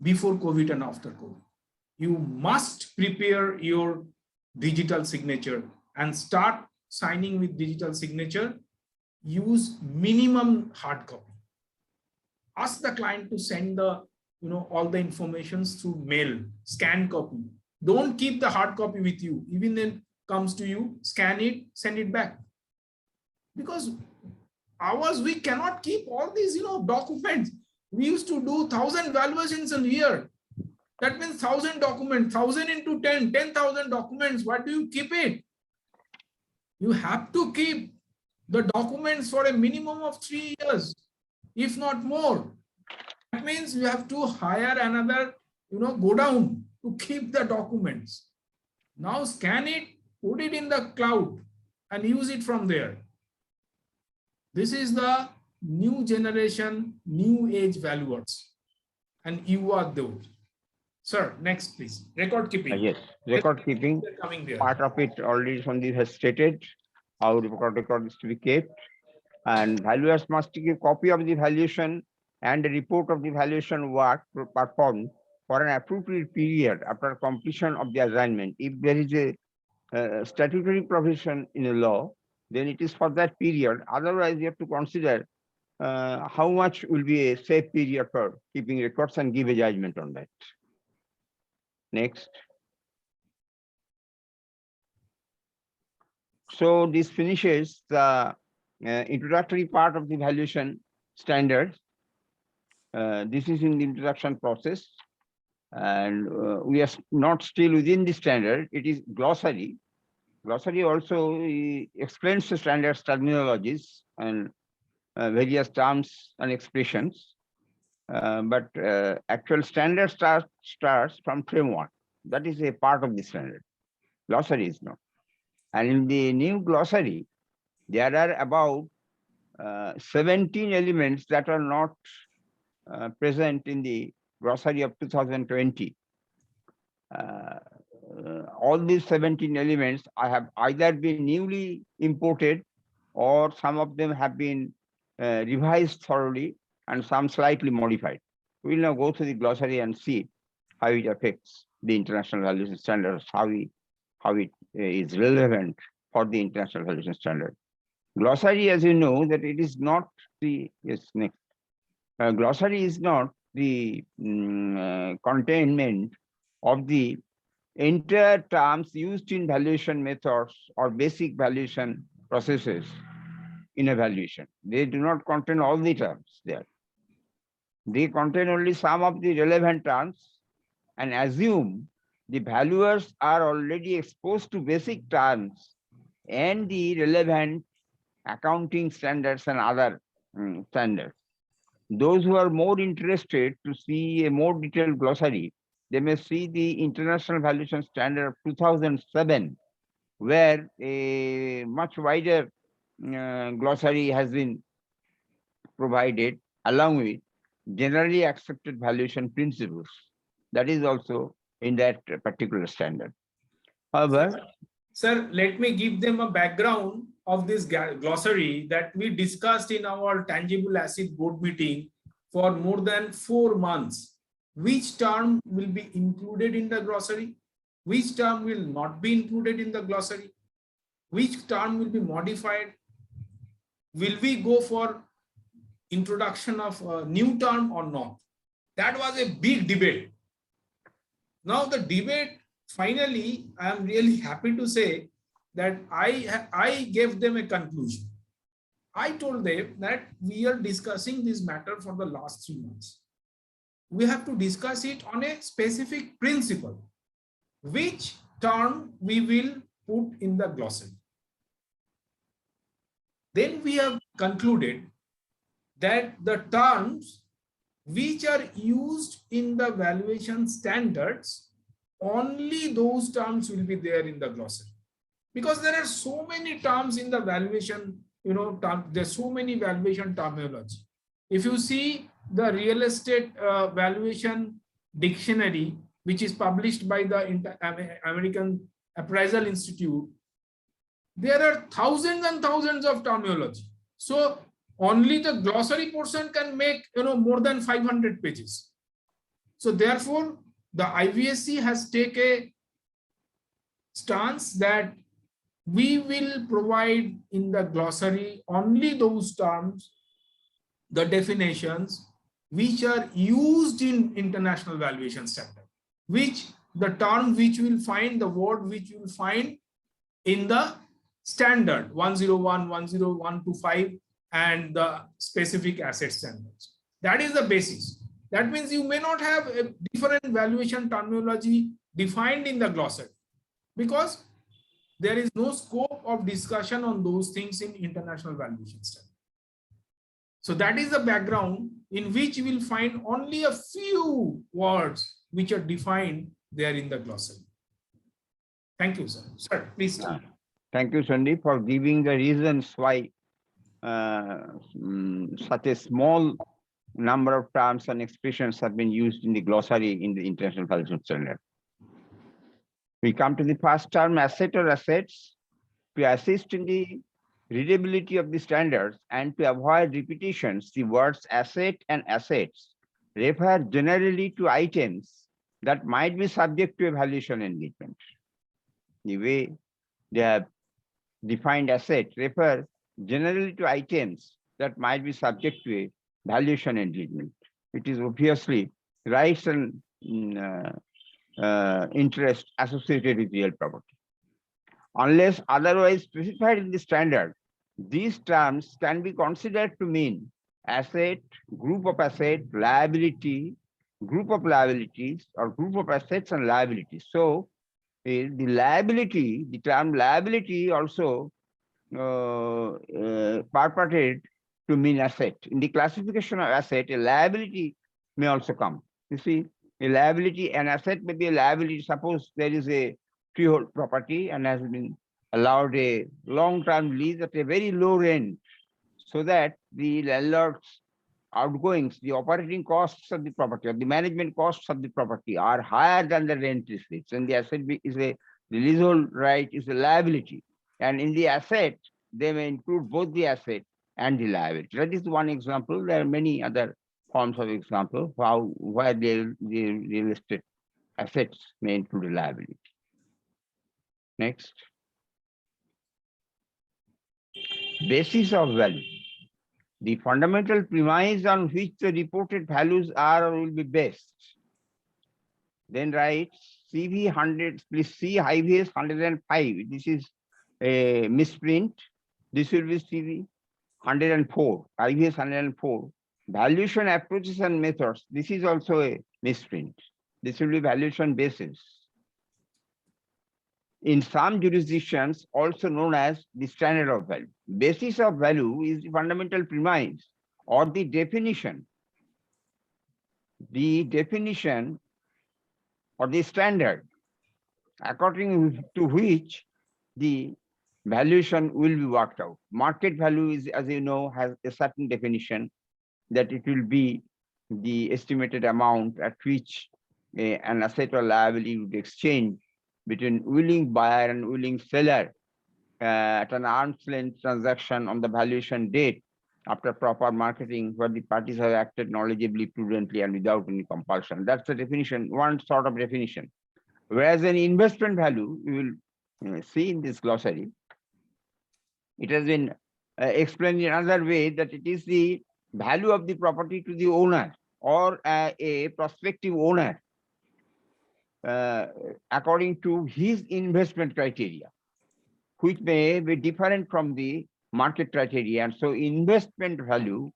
before COVID and after COVID. You must prepare your digital signature and start signing with digital signature. Use minimum hard copy. Ask the client to send the all the informations through mail, scan copy. Don't keep the hard copy with you. Even when it comes to you, scan it, send it back. Because we cannot keep all these documents. We used to do 1,000 valuations a year. That means 1,000 documents, 1,000 into 10, 10,000 documents. What do you keep it? You have to keep the documents for a minimum of 3 years, if not more. That means you have to hire another, go down to keep the documents. Now scan it, put it in the cloud and use it from there. This is the new generation, new age valuers. And you are those. Sir, next please. Record keeping. Yes, record keeping. Part of it already Sandeep has stated how the record is to be kept. And valuers must take a copy of the valuation and a report of the valuation work performed for an appropriate period after completion of the assignment. If there is a statutory provision in a law, then it is for that period. Otherwise, you have to consider how much will be a safe period for keeping records and give a judgment on that. Next. So this finishes the introductory part of the valuation standards. This is in the introduction process, and we are not still within the standard. It is glossary. Glossary also explains the standards terminologies and various terms and expressions. But actual standard starts from framework. That is a part of the standard. Glossary is not. And in the new glossary, there are about 17 elements that are not present in the glossary of 2020. All these 17 elements have either been newly imported or some of them have been revised thoroughly and some slightly modified. We will now go through the glossary and see how it affects the international valuation standards, how it is relevant for the international valuation standard. Glossary, as you know, that it is not the, yes, next. Glossary is not the containment of the entire terms used in valuation methods or basic valuation processes in evaluation. They do not contain all the terms there. They contain only some of the relevant terms and assume the valuers are already exposed to basic terms and the relevant accounting standards and other standards. Those who are more interested to see a more detailed glossary, they may see the International Valuation Standard of 2007, where a much wider glossary has been provided along with generally accepted valuation principles. That is also in that particular standard. However, sir, let me give them a background of this glossary that we discussed in our tangible asset board meeting for more than 4 months. Which term will be included in the glossary? Which term will not be included in the glossary? Which term will be modified? Will we go for introduction of a new term or not? That was a big debate. Now the debate, finally, I am really happy to say that I gave them a conclusion. I told them that we are discussing this matter for the last 3 months. We have to discuss it on a specific principle. Which term we will put in the glossary? Then we have concluded that the terms which are used in the valuation standards, only those terms will be there in the glossary. Because there are so many terms in the valuation, there's so many valuation terminology. If you see the real estate valuation dictionary, which is published by the American Appraisal Institute, there are thousands and thousands of terminology. So only the glossary portion can make more than 500 pages. So therefore, the IVSC has taken a stance that we will provide in the glossary only those terms, the definitions which are used in international valuation standard, which the term which you will find, the word which you will find in the standard 101, 10125 and the specific asset standards. That is the basis. That means you may not have a different valuation terminology defined in the glossary because there is no scope of discussion on those things in international valuation standard. So that is the background in which you will find only a few words which are defined there in the glossary. Thank you, sir. Sir, please. Thank you, Sandeep, for giving the reasons why such a small number of terms and expressions have been used in the glossary in the international valuation standard. We come to the first term, asset or assets. To assist in the readability of the standards and to avoid repetitions, the words asset and assets refer generally to items that might be subject to a valuation engagement. The way they have defined asset refers generally to items that might be subject to a valuation engagement. It is obviously rights and interest associated with real property. Unless otherwise specified in the standard, these terms can be considered to mean asset, group of asset, liability, group of liabilities, or group of assets and liabilities. So the liability, the term liability also purported to mean asset. In the classification of asset, a liability may also come. You see, a liability, an asset may be a liability. Suppose there is a freehold property and has been allowed a long-term lease at a very low rent, so that the landlord's outgoings, the operating costs of the property or the management costs of the property are higher than the rent receipts, and the asset is the leasehold right is a liability. And in the asset, they may include both the asset and reliability. That is one example. There are many other forms of example where the real estate assets may include reliability. Next. Basis of value. The fundamental premise on which the reported values are or will be based. Then write CV 100, please see IBS 105. This is a misprint. This will be CV 104, IBS 104. Valuation approaches and methods. This is also a misprint. This will be valuation basis. In some jurisdictions, also known as the standard of value. Basis of value is the fundamental premise or the definition or the standard according to which the valuation will be worked out. Market value is, as you know, has a certain definition that it will be the estimated amount at which an asset or liability would exchange between willing buyer and willing seller at an arm's length transaction on the valuation date after proper marketing where the parties have acted knowledgeably, prudently, and without any compulsion. That's the definition, one sort of definition. Whereas an investment value, you will see in this glossary, it has been explained in another way that it is the value of the property to the owner or a prospective owner according to his investment criteria, which may be different from the market criteria. And so investment value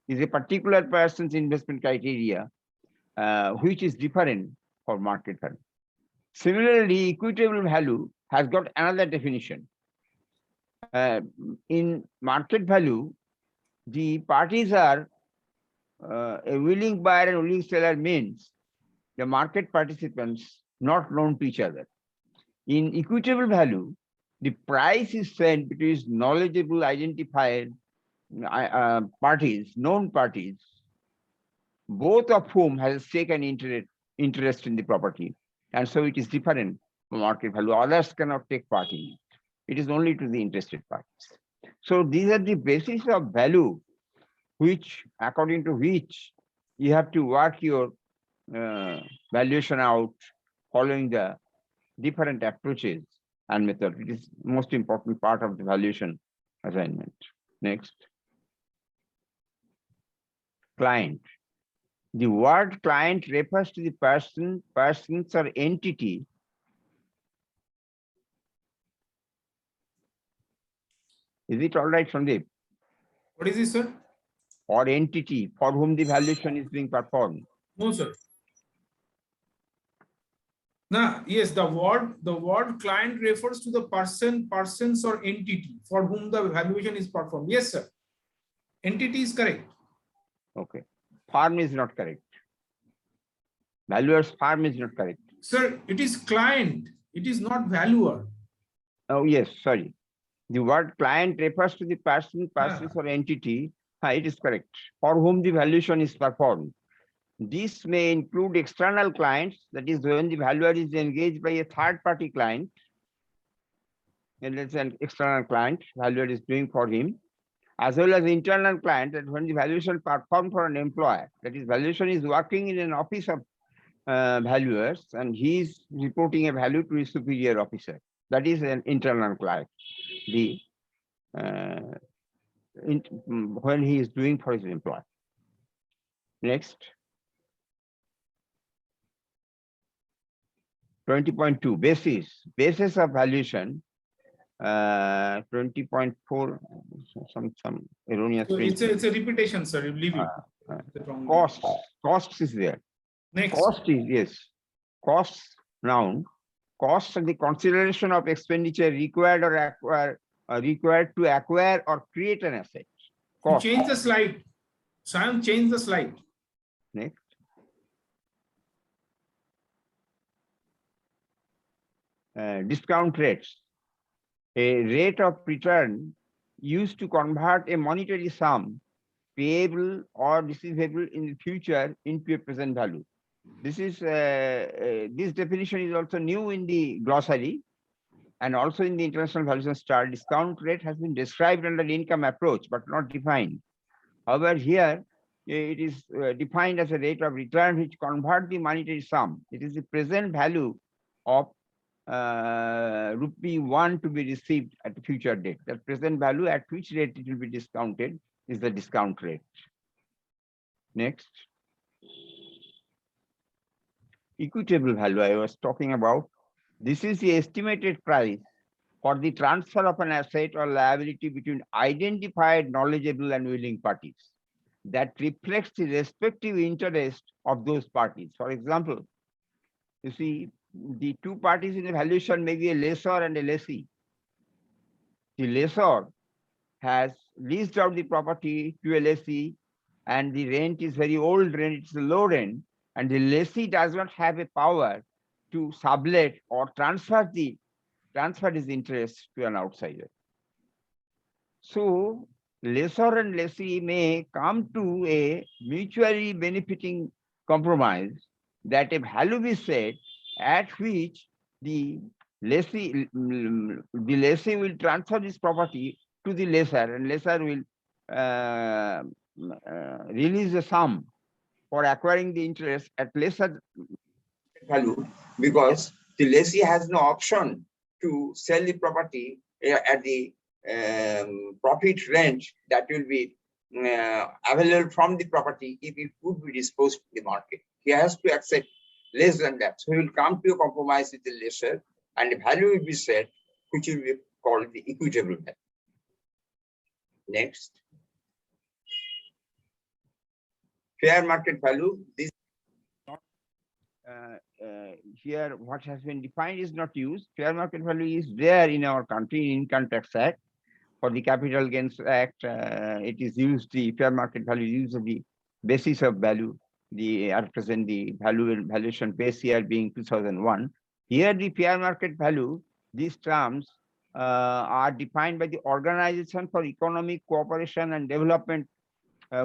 is a particular person's investment criteria, which is different for market value. Similarly, equitable value has got another definition. In market value, the parties are a willing buyer and willing seller means the market participants not known to each other. In equitable value, the price is set between knowledgeable, identified parties, known parties, both of whom has a stake and interest in the property. And so it is different from market value. Others cannot take part in it. It is only to the interested parties. So these are the basis of value, which according to which you have to work your valuation out following the different approaches and method. It is most important part of the valuation assignment. Next. Client. The word client refers to the person, persons, or entity Is it all right, Sandeep? What is this, sir? Or entity for whom the valuation is being performed? No, sir. Now, yes, the word client refers to the person, persons, or entity for whom the valuation is performed. Yes, sir. Entity is correct. Okay. Firm is not correct. Valuer's firm is not correct. Sir, it is client. It is not valuer. Oh, yes, sorry. The word client refers to the person, persons, or entity. It is correct. For whom the valuation is performed. This may include external clients, that is when the valuer is engaged by a third-party client, and that's an external client, valuer is doing for him, as well as internal client, that when the valuation performed for an employer, that is valuation is working in an office of valuers, and he is reporting a value to his superior officer. That is an internal client. The when he is doing for his employer. Next. 20.2 basis of valuation. 20.4 some erroneous. So it's a repetition, sir. You leave it. Costs is there. Next. Cost is, yes. Costs, noun. Costs are the consideration of expenditure required to acquire or create an asset. You change the slide. Sam, change the slide. Next. Discount rates. A rate of return used to convert a monetary sum payable or receivable in the future into a present value. This is this definition is also new in the glossary. and also in the international valuation chart, discount rate has been described under the income approach, but not defined. However, here it is defined as a rate of return which convert the monetary sum. It is the present value of rupee 1 to be received at the future date. The present value at which rate it will be discounted is the discount rate. Next. Equitable value I was talking about. This is the estimated price for the transfer of an asset or liability between identified, knowledgeable, and willing parties that reflects the respective interest of those parties. For example, you see, the two parties in the valuation may be a lessor and a lessee. The lessor has leased out the property to a lessee, and the rent is very old rent, it's a low rent, and the lessee does not have a power to sublet or transfer his interest to an outsider. So lessor and lessee may come to a mutually benefiting compromise that a value be set at which the lessee will transfer this property to the lessor, and lessor will release a sum for acquiring the interest at lesser value, because the lessee has no option to sell the property at the profit range that will be available from the property if it would be disposed to the market. He has to accept less than that. So he will come to a compromise with the lessor, and the value will be set, which will be called the equitable value. Next. Fair market value. This here what has been defined is not used. Fair market value is there in our country in Income Tax Act. For the Capital Gains Act, it is used, the fair market value is used as the basis of value, at present the valuation base year being 2001. Here the fair market value, these terms are defined by the Organization for Economic Cooperation and Development,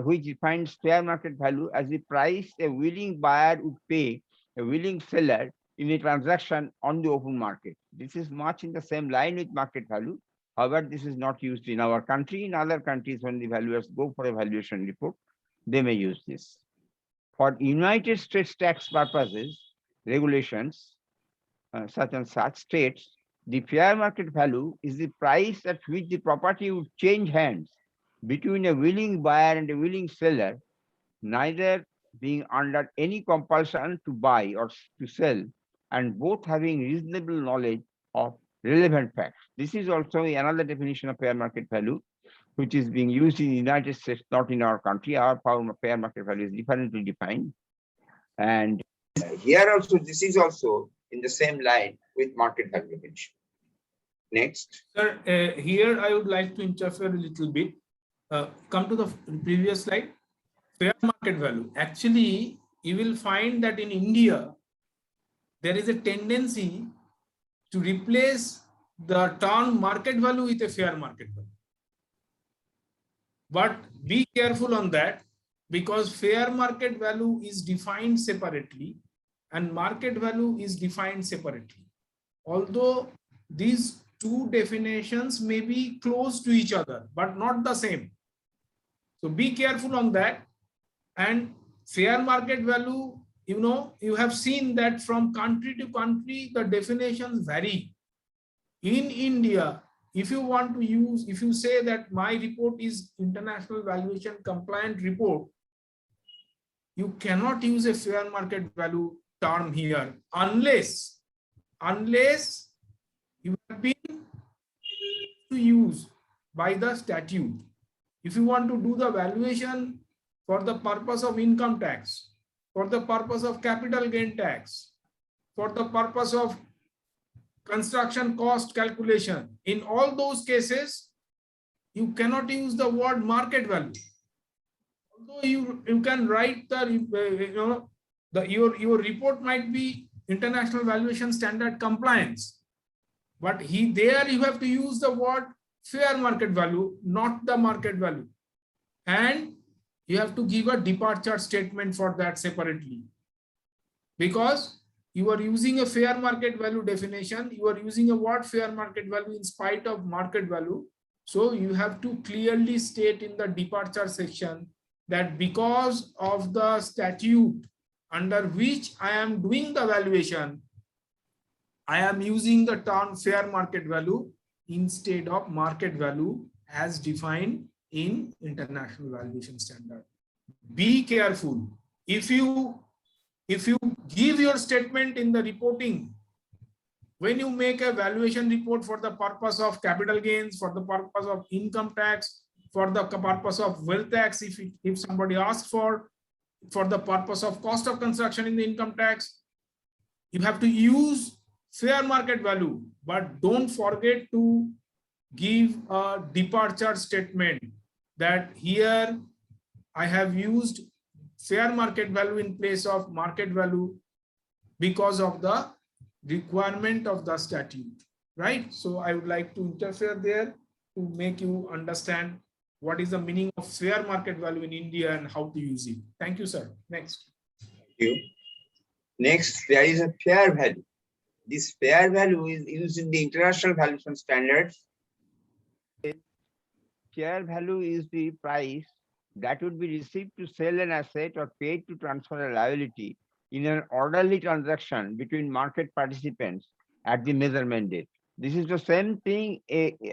which defines fair market value as the price a willing buyer would pay a willing seller in a transaction on the open market. This is much in the same line with market value. However, this is not used in our country. In other countries, when the valuers go for a valuation report, they may use this. For United States tax purposes, regulations, such and such states, the fair market value is the price at which the property would change hands between a willing buyer and a willing seller, neither being under any compulsion to buy or to sell, and both having reasonable knowledge of relevant facts. This is also another definition of fair market value, which is being used in the United States, not in our country. Our fair market value is differently defined. And here also, this is also in the same line with market value. Next. Sir, here I would like to interfere a little bit. Come to the previous slide. Fair market value. Actually, you will find that in India, there is a tendency to replace the term market value with a fair market value. But be careful on that, because fair market value is defined separately and market value is defined separately. Although these two definitions may be close to each other, but not the same. So be careful on that. And fair market value, you have seen that from country to country, the definitions vary. In India, if you want to use, if you say that my report is international valuation compliant report, you cannot use a fair market value term here unless you have been to use by the statute. If you want to do the valuation for the purpose of income tax, for the purpose of capital gain tax, for the purpose of construction cost calculation, in all those cases, you cannot use the word market value. Although you can write the, your report might be international valuation standard compliance, but there you have to use the word fair market value, not the market value. And you have to give a departure statement for that separately. Because you are using a fair market value definition. You are using a what fair market value in spite of market value. So you have to clearly state in the departure section that because of the statute under which I am doing the valuation, I am using the term fair market value instead of market value as defined in international valuation standard. Be careful. If you give your statement in the reporting, when you make a valuation report for the purpose of capital gains, for the purpose of income tax, for the purpose of wealth tax, if somebody asks for the purpose of cost of construction in the income tax, you have to use fair market value, but don't forget to give a departure statement that here I have used fair market value in place of market value because of the requirement of the statute, right? So I would like to interfere there to make you understand what is the meaning of fair market value in India and how to use it. Thank you, sir. Next. Thank you. Next, there is a fair value. This fair value is used in the international valuation standards. Fair value is the price that would be received to sell an asset or paid to transfer a liability in an orderly transaction between market participants at the measurement date. This is the same thing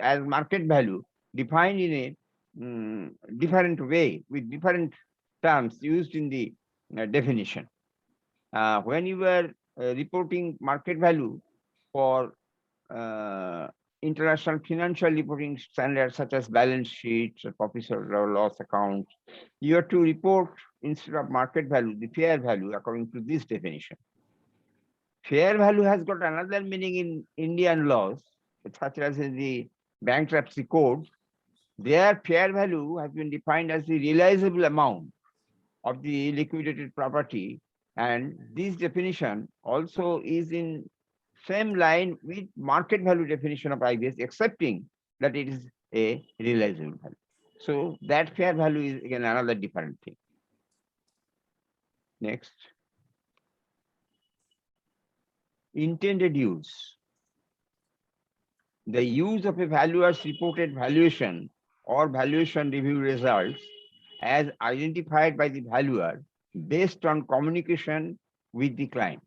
as market value defined in a different way with different terms used in the definition. When you were reporting market value for international financial reporting standards such as balance sheets or profit or loss accounts, you have to report instead of market value, the fair value according to this definition. Fair value has got another meaning in Indian laws, such as in the bankruptcy code. Their fair value has been defined as the realizable amount of the liquidated property, and this definition also is in same line with market value definition of IBS, excepting that it is a realizable value. So that fair value is again another different thing. Next. Intended use. The use of a valuer's reported valuation or valuation review results as identified by the valuer based on communication with the client.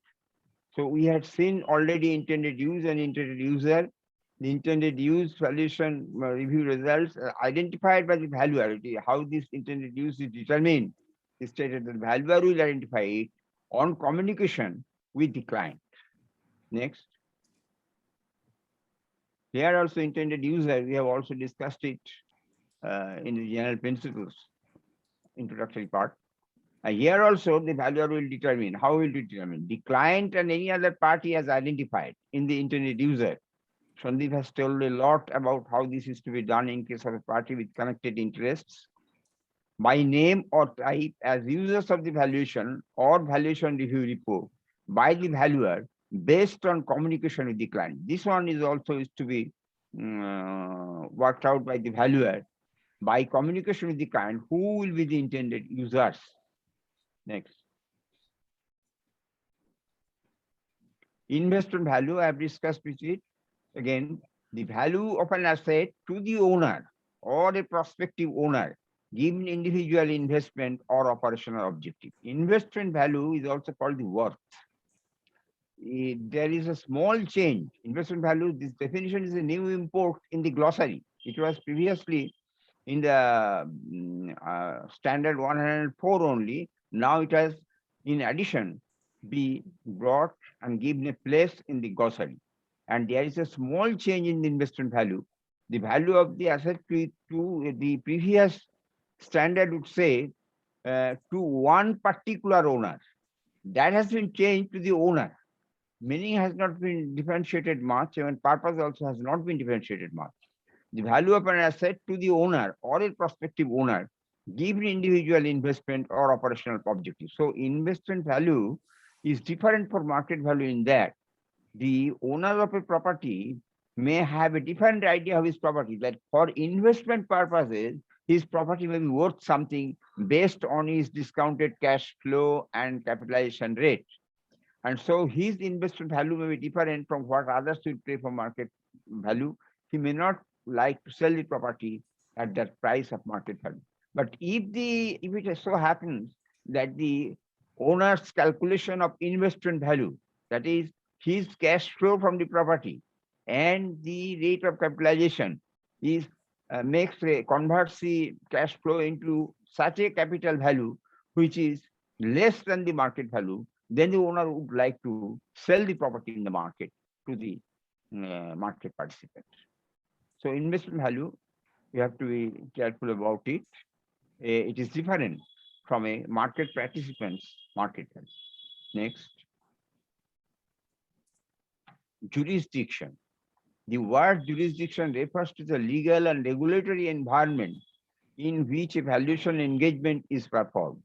So we had seen already intended use and intended user. The intended use valuation review results are identified by the valuer. How this intended use is determined is stated that the valuer will identify it on communication with the client. Next. Here also intended user, we have also discussed it in the general principles introductory part. Here also the valuer will determine. How will it determine? The client and any other party as identified in the intended user. Sandeep has told a lot about how this is to be done in case of a party with connected interests. By name or type as users of the valuation or valuation review report by the valuer based on communication with the client. This one is also to be worked out by the valuer by communication with the client, who will be the intended users. Next. Investment value, I have discussed with it. Again, the value of an asset to the owner or a prospective owner, given individual investment or operational objective. Investment value is also called the worth. There is a small change. Investment value, this definition is a new import in the glossary. It was previously in the standard 104 only. Now it has, in addition, be brought and given a place in the glossary. And there is a small change in the investment value. The value of the asset to the previous standard would say to one particular owner. That has been changed to the owner. Meaning has not been differentiated much, and purpose also has not been differentiated much. The value of an asset to the owner or a prospective owner, given individual investment or operational objective. So investment value is different for market value in that the owner of a property may have a different idea of his property, that for investment purposes, his property may be worth something based on his discounted cash flow and capitalization rate. And so his investment value may be different from what others will pay for market value. He may not like to sell the property at that price of market value. But if it so happens that the owner's calculation of investment value, that is his cash flow from the property and the rate of capitalization, is converts the cash flow into such a capital value which is less than the market value, then the owner would like to sell the property in the market to the market participants. So investment value, you have to be careful about it. It is different from a market participant's market value. Next, jurisdiction. The word jurisdiction refers to the legal and regulatory environment in which a valuation engagement is performed.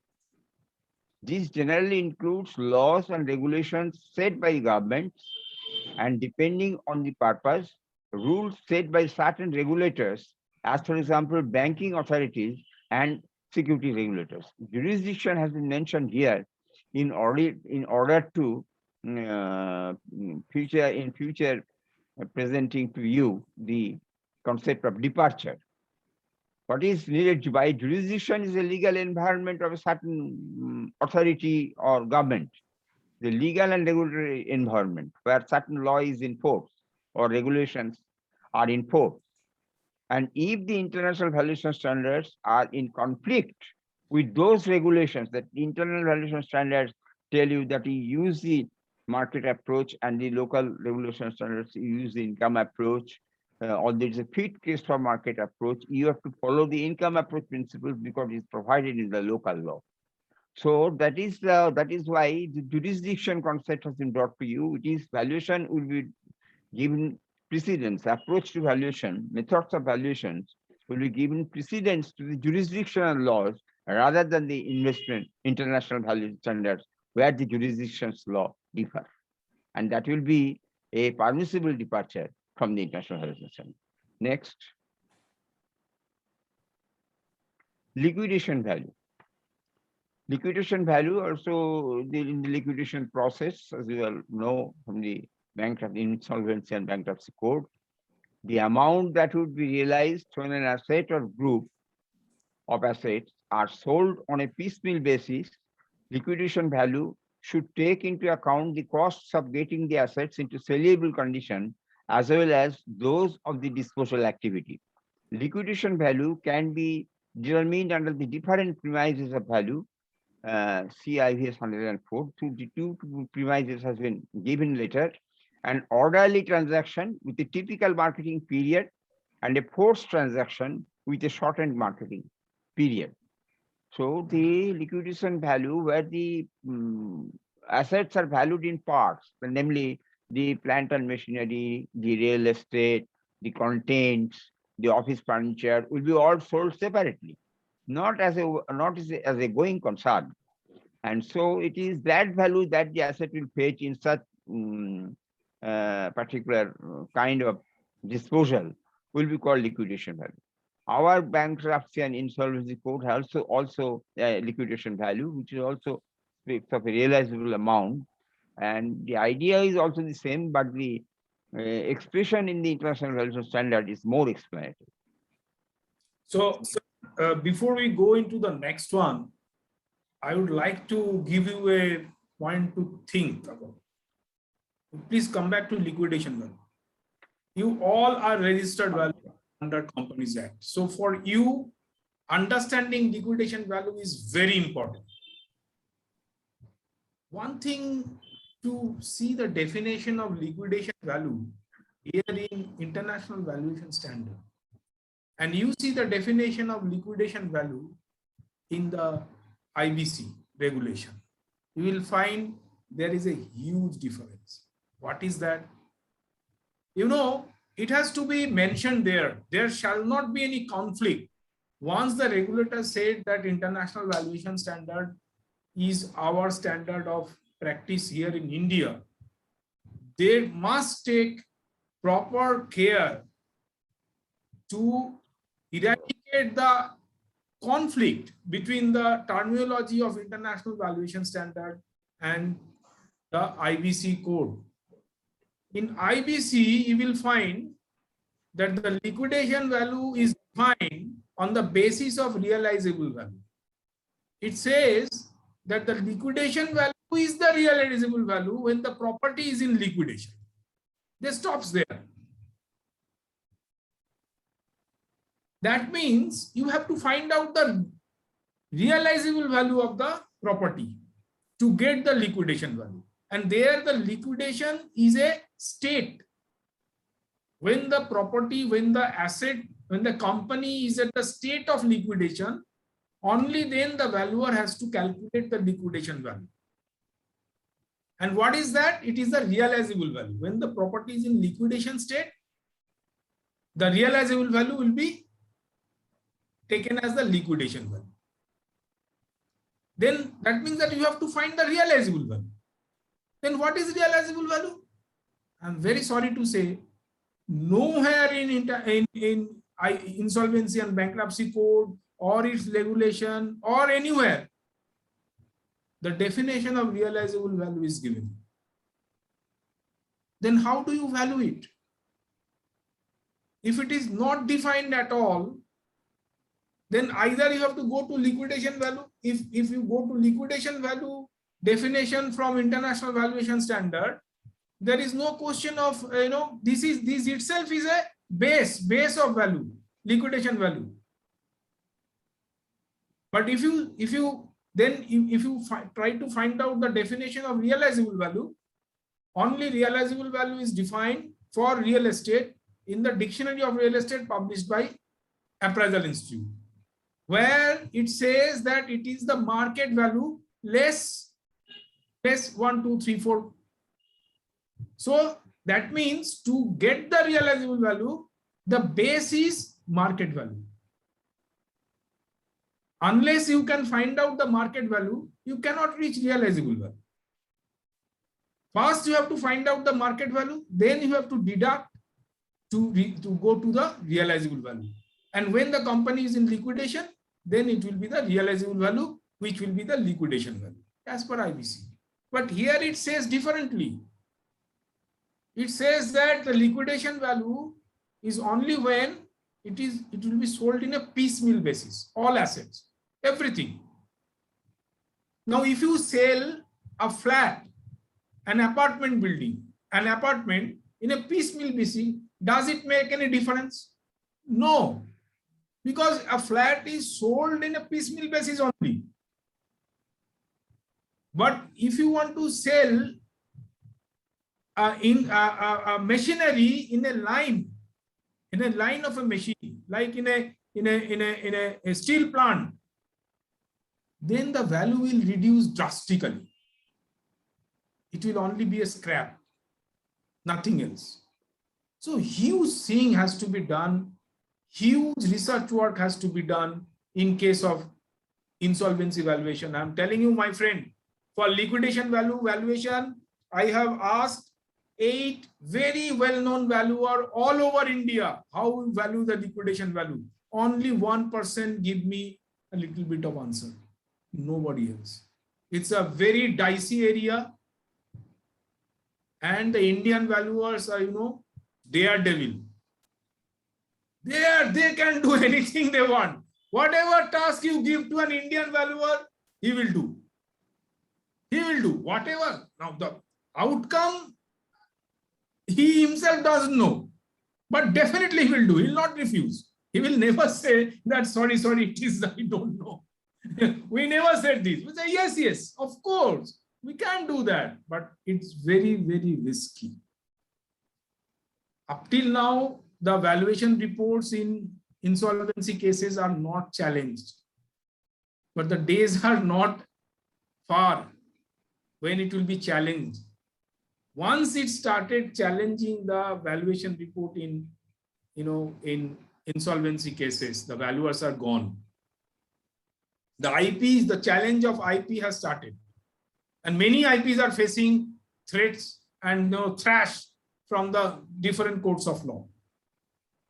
This generally includes laws and regulations set by governments, and depending on the purpose, rules set by certain regulators, as for example, banking authorities and security regulators. Jurisdiction has been mentioned here in order to future presenting to you the concept of departure. What is needed by jurisdiction is a legal environment of a certain authority or government, the legal and regulatory environment where certain law is enforced or regulations are enforced. And if the international valuation standards are in conflict with those regulations, that the internal valuation standards tell you that you use the market approach and the local regulation standards, you use the income approach, or there is a fit case for market approach, you have to follow the income approach principles because it's provided in the local law. So that is why the jurisdiction concept has been brought to you. It is valuation will be given precedence, approach to valuation, methods of valuations will be given precedence to the jurisdictional laws rather than the international value standards where the jurisdiction's law differ. And that will be a permissible departure from the international valuation standard. Next, liquidation value. Liquidation value also in the liquidation process, as you all know from the insolvency and bankruptcy code, the amount that would be realized when an asset or group of assets are sold on a piecemeal basis, liquidation value should take into account the costs of getting the assets into sellable condition as well as those of the disposal activity. Liquidation value can be determined under the different premises of value. CIVS 104 through the two premises has been given later. An orderly transaction with a typical marketing period and a forced transaction with a shortened marketing period. So the liquidation value where the assets are valued in parts, namely the plant and machinery, the real estate, the contents, the office furniture will be all sold separately, not as a going concern. And so it is that value that the asset will fetch in such particular kind of disposal will be called liquidation value. Our bankruptcy and insolvency code has also liquidation value, which is also speaks of a realizable amount. And the idea is also the same, but the expression in the international valuation standard is more explanatory. So before we go into the next one, I would like to give you a point to think about. Please come back to liquidation value. You all are registered value under Companies Act. So for you, understanding liquidation value is very important. One thing to see the definition of liquidation value here in International Valuation Standard, and you see the definition of liquidation value in the IBC regulation, you will find there is a huge difference. What is that? You know, it has to be mentioned there. There shall not be any conflict. Once the regulator said that International Valuation Standard is our standard of practice here in India, they must take proper care to eradicate the conflict between the terminology of International Valuation Standard and the IBC code. In IBC, you will find that the liquidation value is defined on the basis of realizable value. It says that the liquidation value is the realizable value when the property is in liquidation. This stops there. That means you have to find out the realizable value of the property to get the liquidation value. And there the liquidation is a state. When the property, when the asset, when the company is at the state of liquidation, only then the valuer has to calculate the liquidation value. And what is that? It is the realizable value. When the property is in liquidation state, the realizable value will be taken as the liquidation value. Then that means that you have to find the realizable value. Then what is realizable value? I'm very sorry to say, nowhere in insolvency and bankruptcy code or its regulation or anywhere, the definition of realizable value is given. Then how do you value it? If it is not defined at all, then either you have to go to liquidation value. If you go to liquidation value definition from International Valuation Standard, there is no question of, this itself is a base of value, liquidation value. But if you try to find out the definition of realizable value, only realizable value is defined for real estate in the Dictionary of Real Estate published by Appraisal Institute, where it says that it is the market value less 1, 2, 3, 4. So that means to get the realizable value, the base is market value. Unless you can find out the market value, you cannot reach realizable value. First, you have to find out the market value, then you have to deduct to go to the realizable value. And when the company is in liquidation, then it will be the realizable value, which will be the liquidation value as per IBC. But here it says differently. It says that the liquidation value is only when it will be sold in a piecemeal basis, all assets, everything. Now, if you sell a flat, an apartment building, an apartment in a piecemeal basis, does it make any difference? No, because a flat is sold in a piecemeal basis only. But if you want to sell machinery in a line of a machine, like in a steel plant, then the value will reduce drastically. It will only be a scrap, nothing else. So huge thing has to be done, huge research work has to be done in case of insolvency valuation. I'm telling you, my friend, for liquidation value valuation, I have asked 8 very well-known valuer all over India how we value the liquidation value. Only 1% give me a little bit of answer. Nobody else. It's a very dicey area. And the Indian valuers are, they are devil. They can do anything they want. Whatever task you give to an Indian valuer, he will do. He will do whatever. Now the outcome, he himself doesn't know, but definitely he will do. He will not refuse. He will never say that, sorry, it is, I don't know. We never said this. We say, yes, of course, we can do that, but it's very, very risky. Up till now, the valuation reports in insolvency cases are not challenged, but the days are not far when it will be challenged. Once it started challenging the valuation report in insolvency cases, the valuers are gone. The IPs, the challenge of IP has started, and many IPs are facing threats and thrash from the different courts of law.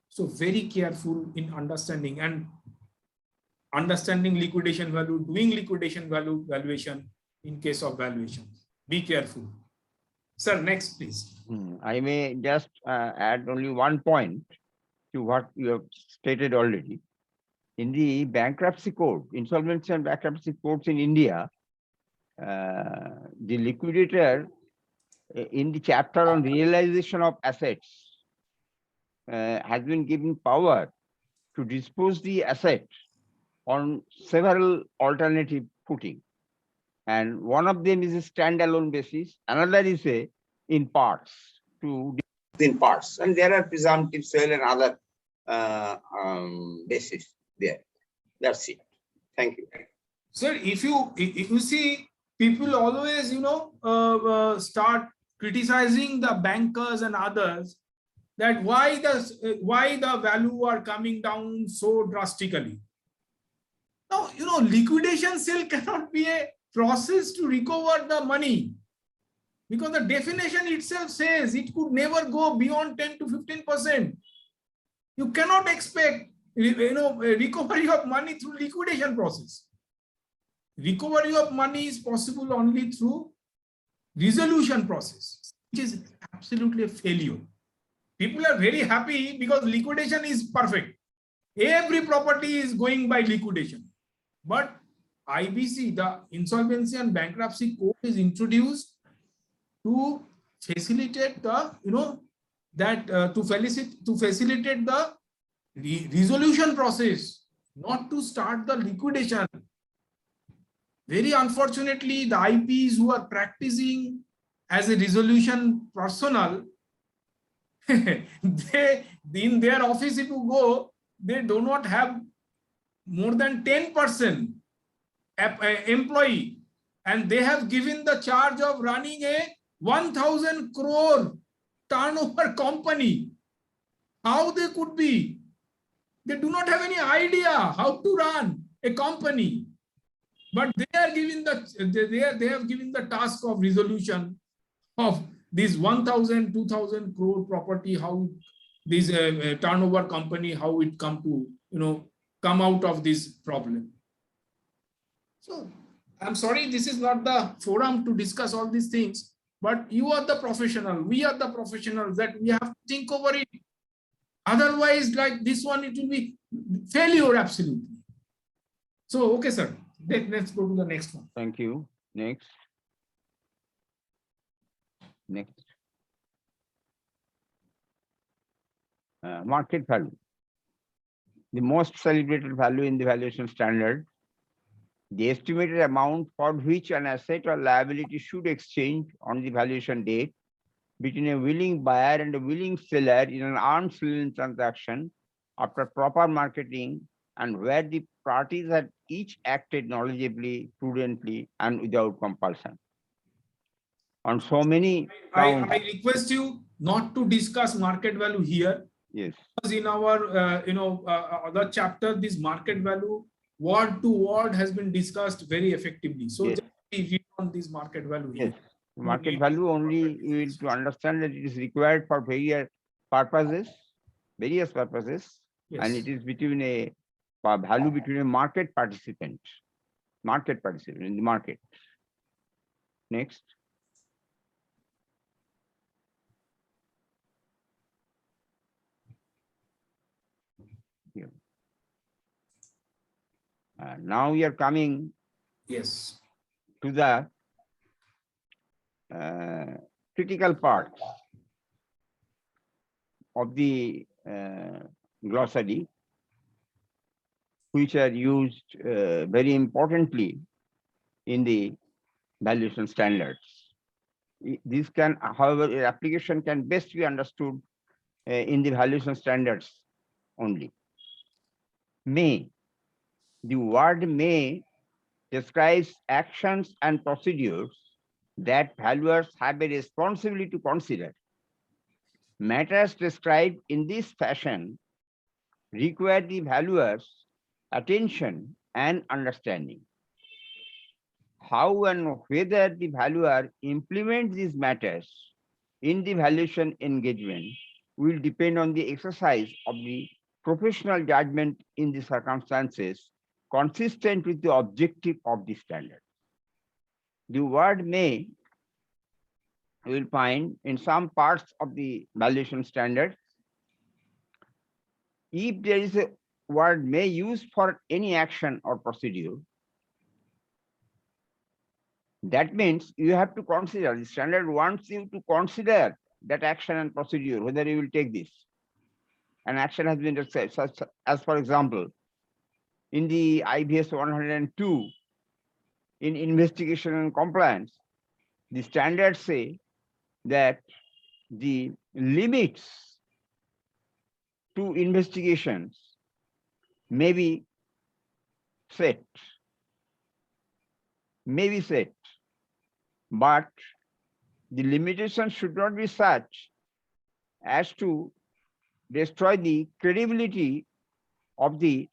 So very careful in understanding liquidation value, doing liquidation value valuation in case of valuation. Be careful. Sir, next, please. I may just add only one point to what you have stated already. In the bankruptcy code, insolvency and bankruptcy codes in India, the liquidator in the chapter on realization of assets has been given power to dispose the asset on several alternative footing. And one of them is a standalone basis, another is a in parts to in parts, and there are presumptive sale and other basis there. That's it. Thank you. Sir, if you see, people always, start criticizing the bankers and others that why the value are coming down so drastically. Now, liquidation sale cannot be a process to recover the money, because the definition itself says it could never go beyond 10 to 15%. You cannot expect, recovery of money through liquidation process. Recovery of money is possible only through resolution process, which is absolutely a failure. People are very happy because liquidation is perfect. Every property is going by liquidation. But IBC, the Insolvency and Bankruptcy Code, is introduced to facilitate the, to facilitate the resolution process, not to start the liquidation. Very unfortunately, the IPs who are practicing as a resolution personnel, they, in their office, if you go, they do not have more than 10% employee, and they have given the charge of running a 1,000 crore turnover company. How they could be? They do not have any idea how to run a company. But they are given they have given the task of resolution of this 1,000, 2,000 crore property, how this turnover company, how it come to, come out of this problem. So I'm sorry, this is not the forum to discuss all these things, but you are the professional, we are the professionals, that we have to think over it. Otherwise, like this one, it will be failure, absolutely. So, okay, sir. Let's go to the next one. Thank you. Next. Market value. The most celebrated value in the valuation standard. The estimated amount for which an asset or liability should exchange on the valuation date between a willing buyer and a willing seller in an arm's length transaction after proper marketing, and where the parties had each acted knowledgeably, prudently, and without compulsion. On so many counts, I request you not to discuss market value here. Yes. Because in our other chapter, this market value word to word has been discussed very effectively. So yes, just read on this market value here. Yes. Market value only you will to understand that it is required for various purposes, Yes. and it is between a value between a market participant in the market. Next. Here. Now we are coming Yes. to the critical part of the glossary, which are used very importantly in the valuation standards. This can, however, application can best be understood in the valuation standards only. May. The word may describes actions and procedures that valuers have a responsibility to consider. Matters described in this fashion require the valuer's attention and understanding. How and whether the valuer implements these matters in the valuation engagement will depend on the exercise of the professional judgment in the circumstances consistent with the objective of the standard. The word may you will find in some parts of the valuation standard, if there is a word may used for any action or procedure, that means you have to consider, the standard wants you to consider that action and procedure, whether you will take this. An action has been said, such as for example, in the IBS 102, in investigation and compliance, the standards say that the limits to investigations may be set, but the limitation should not be such as to destroy the credibility of the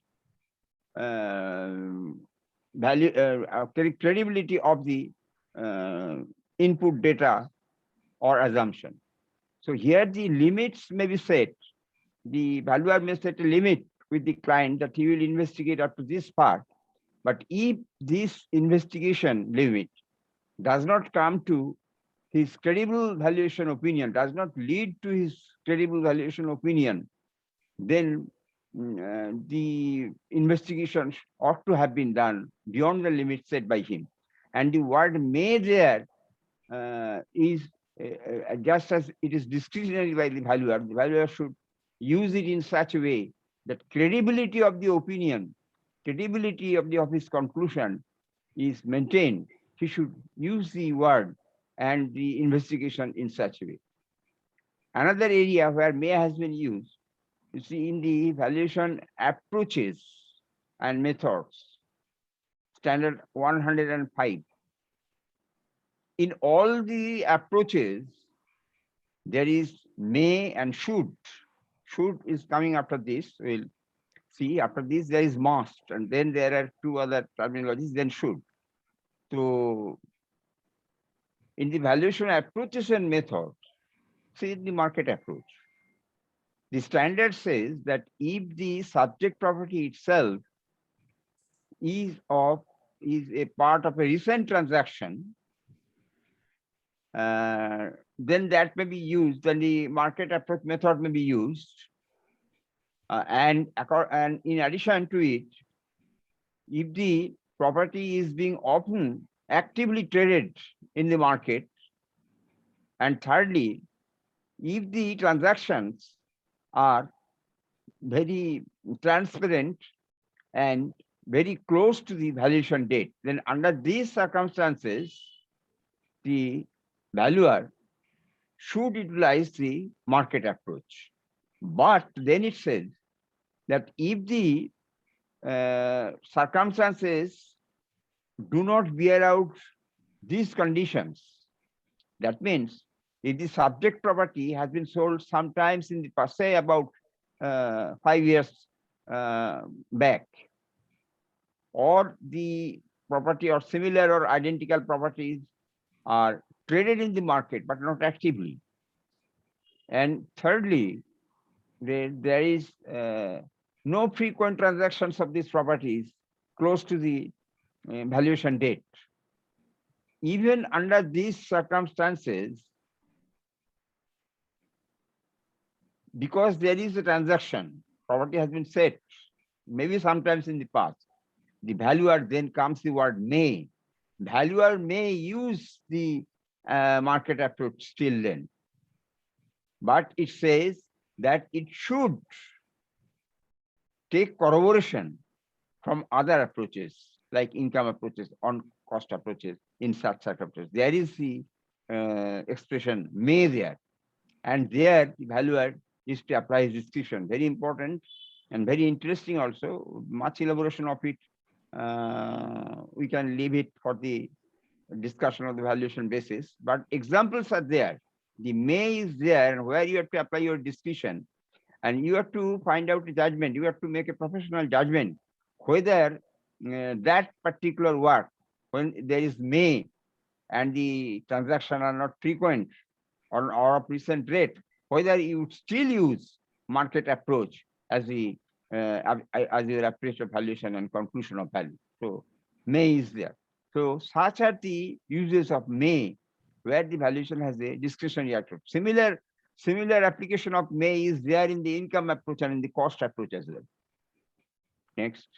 credibility of the input data or assumption. So here the limits may be set. The valuer may set a limit with the client that he will investigate up to this part. But if this investigation limit does not come to his credible valuation opinion, does not lead to his credible valuation opinion, then the investigation ought to have been done beyond the limit set by him. And the word may there is just as it is discretionary by the valuer should use it in such a way that credibility of the opinion, credibility of his conclusion is maintained. He should use the word and the investigation in such a way. Another area where may has been used, you see, in the valuation approaches and methods, standard 105. In all the approaches, there is may and should. Should is coming after this. We'll see after this there is must, and then there are two other terminologies, then should. So in the valuation approaches and methods, see the market approach. The standard says that if the subject property itself is a part of a recent transaction, then that may be used, then the market approach method may be used. And in addition to it, if the property is being often actively traded in the market, and thirdly, if the transactions are very transparent and very close to the valuation date, then under these circumstances, the valuer should utilize the market approach. But then it says that if the circumstances do not bear out these conditions, that means if the subject property has been sold sometimes in the past, say about 5 years back, or the property or similar or identical properties are traded in the market but not actively, and thirdly, there is no frequent transactions of these properties close to the valuation date. Even under these circumstances, because there is a transaction, property has been set, maybe sometimes in the past, the valuer, then comes the word may. Valuer may use the market approach still then, but it says that it should take corroboration from other approaches, like income approaches, on cost approaches, in such circumstances. There is the expression may there, and there the valuer is to apply his discretion. Very important and very interesting also. Much elaboration of it, we can leave it for the discussion of the valuation basis, but examples are there. The may is there, where you have to apply your discretion, and you have to find out a judgment. You have to make a professional judgment whether that particular work, when there is may and the transaction are not frequent or of recent rate, whether you still use market approach as the as your approach of valuation and conclusion of value. So may is there. So such are the uses of may where the valuation has a discretionary approach. Similar application of may is there in the income approach and in the cost approach as well. Next.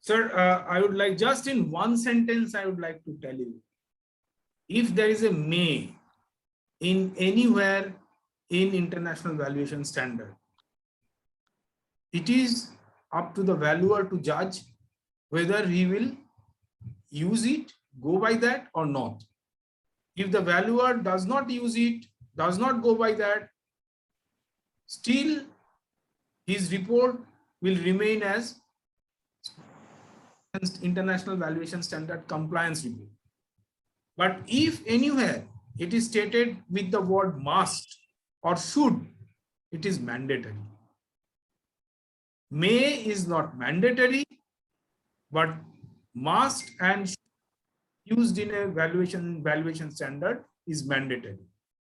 Sir, I would like, just in one sentence, I would like to tell you, if there is a may in anywhere in international valuation standard, it is up to the valuer to judge whether he will use it, go by that or not. If the valuer does not use it, does not go by that, still his report will remain as international valuation standard compliance report. But if anywhere it is stated with the word must or should, it is mandatory. May is not mandatory, but must and should used in a valuation standard is mandatory.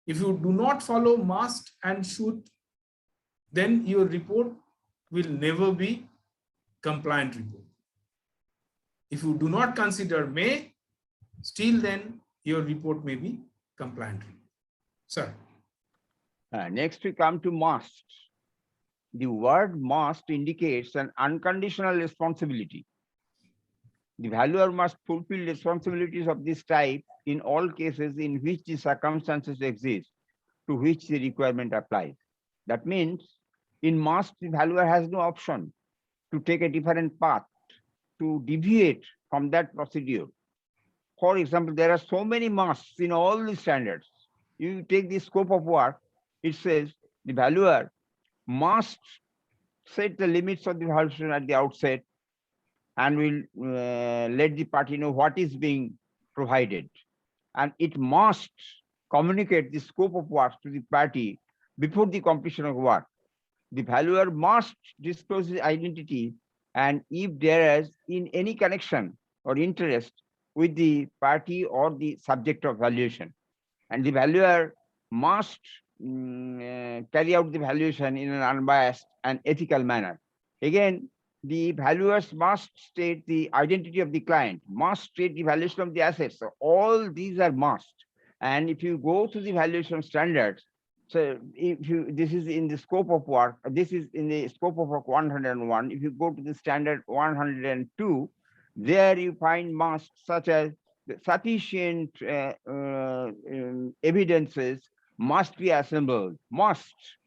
If you do not follow must and should, then your report will never be compliant report. If you do not consider may, still then your report may be compliant report. Sir. Next we come to must. The word must indicates an unconditional responsibility. The valuer must fulfill responsibilities of this type in all cases in which the circumstances exist to which the requirement applies. That means in must, the valuer has no option to take a different path, to deviate from that procedure. For example, there are so many musts in all the standards. You take the scope of work, it says the valuer must set the limits of the valuation at the outset and will let the party know what is being provided. And it must communicate the scope of work to the party before the completion of work. The valuer must disclose his identity, and if there is in any connection or interest with the party or the subject of valuation. And the valuer must carry out the valuation in an unbiased and ethical manner. Again, the valuers must state the identity of the client, must state the valuation of the assets. So all these are must. And if you go to the valuation standards, so if you, this is in the scope of work, this is in the scope of work 101. If you go to the standard 102, there you find must such as sufficient evidences must be assembled.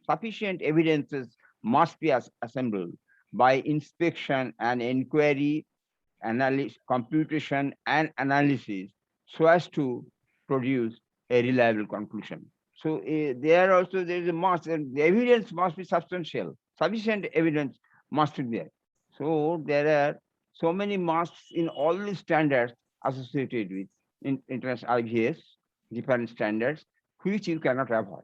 Sufficient evidences must be assembled by inspection and inquiry, analysis, computation and analysis so as to produce a reliable conclusion. So there also there is a must, and the evidence must be substantial. Sufficient evidence must be there. So there are so many musts in all the standards associated with international IVS, different standards, which you cannot avoid.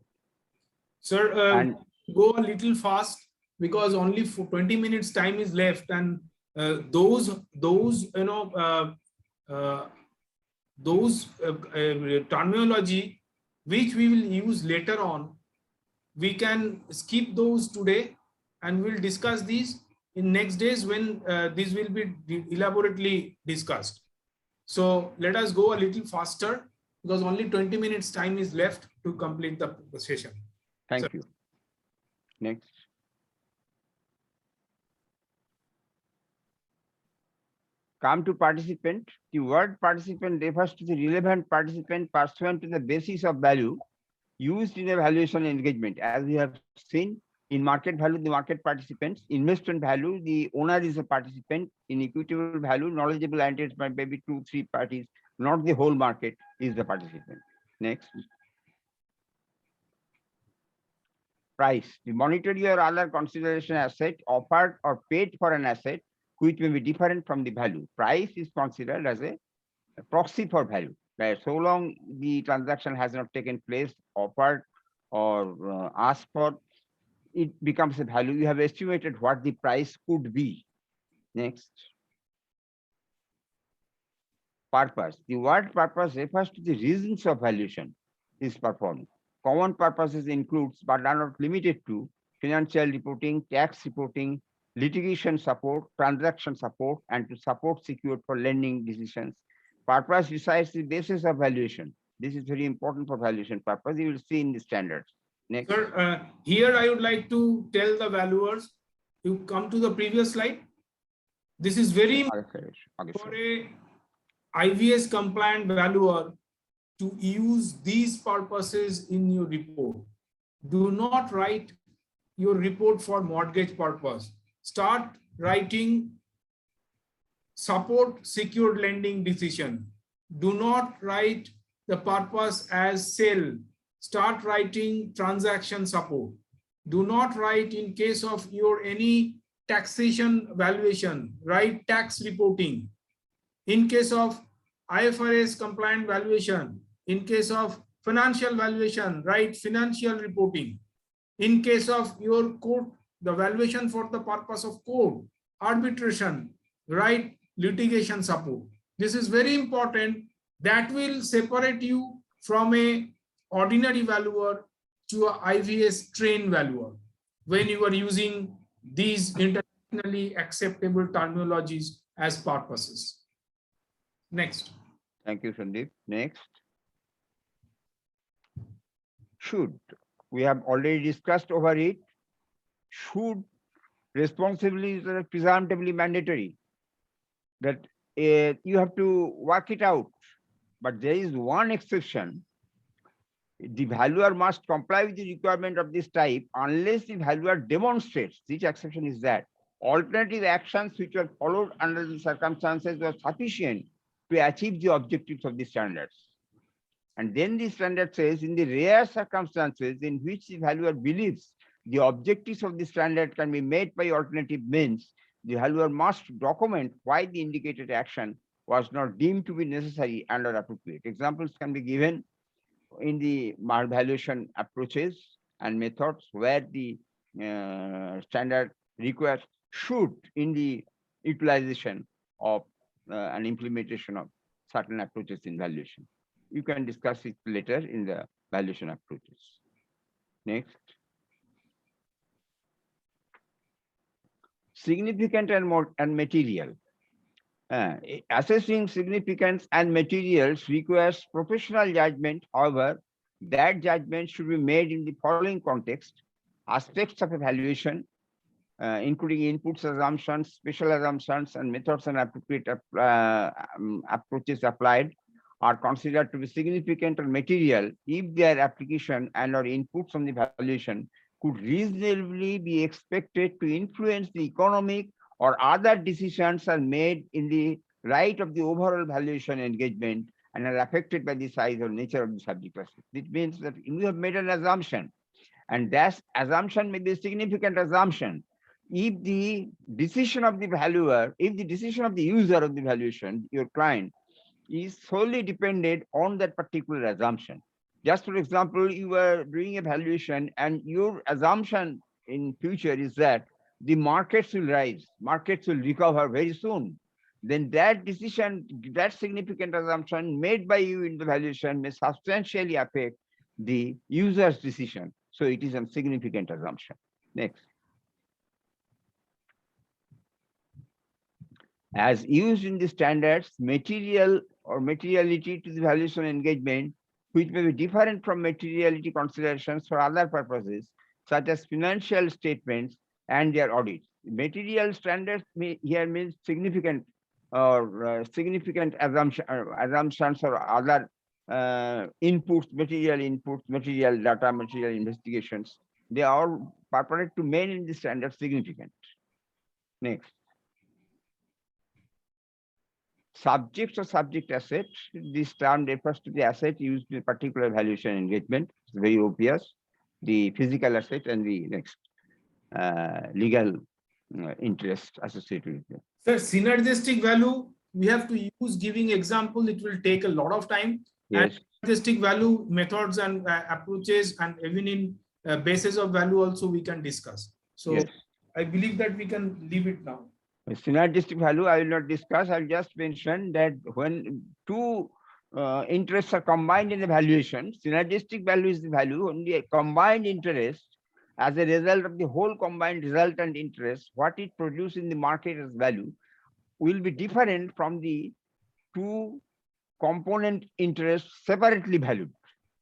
Sir, and go a little fast because only for 20 minutes time is left, and those terminology which we will use later on, we can skip those today and we'll discuss these in next days when this will be elaborately discussed. So let us go a little faster because only 20 minutes time is left to complete the session. Thank you. Next. Come to participant. The word participant refers to the relevant participant pursuant to the basis of value used in a valuation engagement. As we have seen in market value, the market participants, investment value, the owner is a participant, in equitable value, knowledgeable entities by maybe 2-3 parties, not the whole market is the participant. Next. Price, the monetary or other consideration asset offered or paid for an asset which may be different from the value. Price is considered as a proxy for value. Right? So long the transaction has not taken place, offered or asked for, it becomes a value. You have estimated what the price could be. Next. Purpose. The word purpose refers to the reasons of valuation is performed. Common purposes includes but are not limited to financial reporting, tax reporting, litigation support, transaction support, and to support secured for lending decisions. Purpose decides the basis of valuation. This is very important for valuation purpose. You will see in the standards. Next. Sir, here I would like to tell the valuers, you come to the previous slide. This is very important for a IVS compliant valuer to use these purposes in your report. Do not write your report for mortgage purpose. Start writing support secured lending decision. Do not write the purpose as sale. Start writing transaction support. Do not write in case of your any taxation valuation, write tax reporting. In case of IFRS compliant valuation, in case of financial valuation, write financial reporting. In case of your court, the valuation for the purpose of court, arbitration, write litigation support. This is very important. That will separate you from a ordinary valuer to a IVS trained valuer when you are using these internationally acceptable terminologies as purposes. Next. Thank you, Sandeep. Next. Should. We have already discussed over it. Should responsibilities are presumptively mandatory. That you have to work it out. But there is one exception. The valuer must comply with the requirement of this type unless the valuer demonstrates, which exception is that, alternative actions which were followed under the circumstances were sufficient to achieve the objectives of the standards. And then the standard says, in the rare circumstances in which the valuer believes the objectives of the standard can be met by alternative means, the valuer must document why the indicated action was not deemed to be necessary and or appropriate. Examples can be given in the valuation approaches and methods where the standard requires should in the utilization of and implementation of certain approaches in valuation. You can discuss it later in the valuation approaches. Next. Significant and material. Assessing significance and materials requires professional judgment. However, that judgment should be made in the following context: aspects of evaluation, including inputs, assumptions, special assumptions, and methods and appropriate approaches applied are considered to be significant or material if their application and or inputs on the valuation could reasonably be expected to influence the economic or other decisions are made in the right of the overall valuation engagement and are affected by the size or nature of the subject matter. It means that you have made an assumption, and that assumption may be a significant assumption. If the decision of the valuer, if the decision of the user of the valuation, your client, is solely dependent on that particular assumption. Just for example, you are doing a valuation and your assumption in future is that the markets will rise, markets will recover very soon. Then that decision, that significant assumption made by you in the valuation may substantially affect the user's decision. So it is a significant assumption. Next. As used in the standards, material or materiality to the valuation engagement, which may be different from materiality considerations for other purposes, such as financial statements and their audits. Material standards here means significant or significant assumptions or other inputs, material data, material investigations. They are purported to make in the standard significant. Next. Subjects or subject asset. This term refers to the asset used in a particular valuation engagement. It's very obvious. The physical asset and the next legal interest associated with it. Sir, synergistic value, we have to use giving example. It will take a lot of time. Yes. And synergistic value methods and approaches, and even in basis of value also we can discuss. So yes. I believe that we can leave it now. Synergistic value, I will not discuss. I'll just mention that when two interests are combined in the valuation, synergistic value is the value on the combined interest as a result of the whole combined resultant interest. What it produces in the market as value will be different from the two component interest separately valued.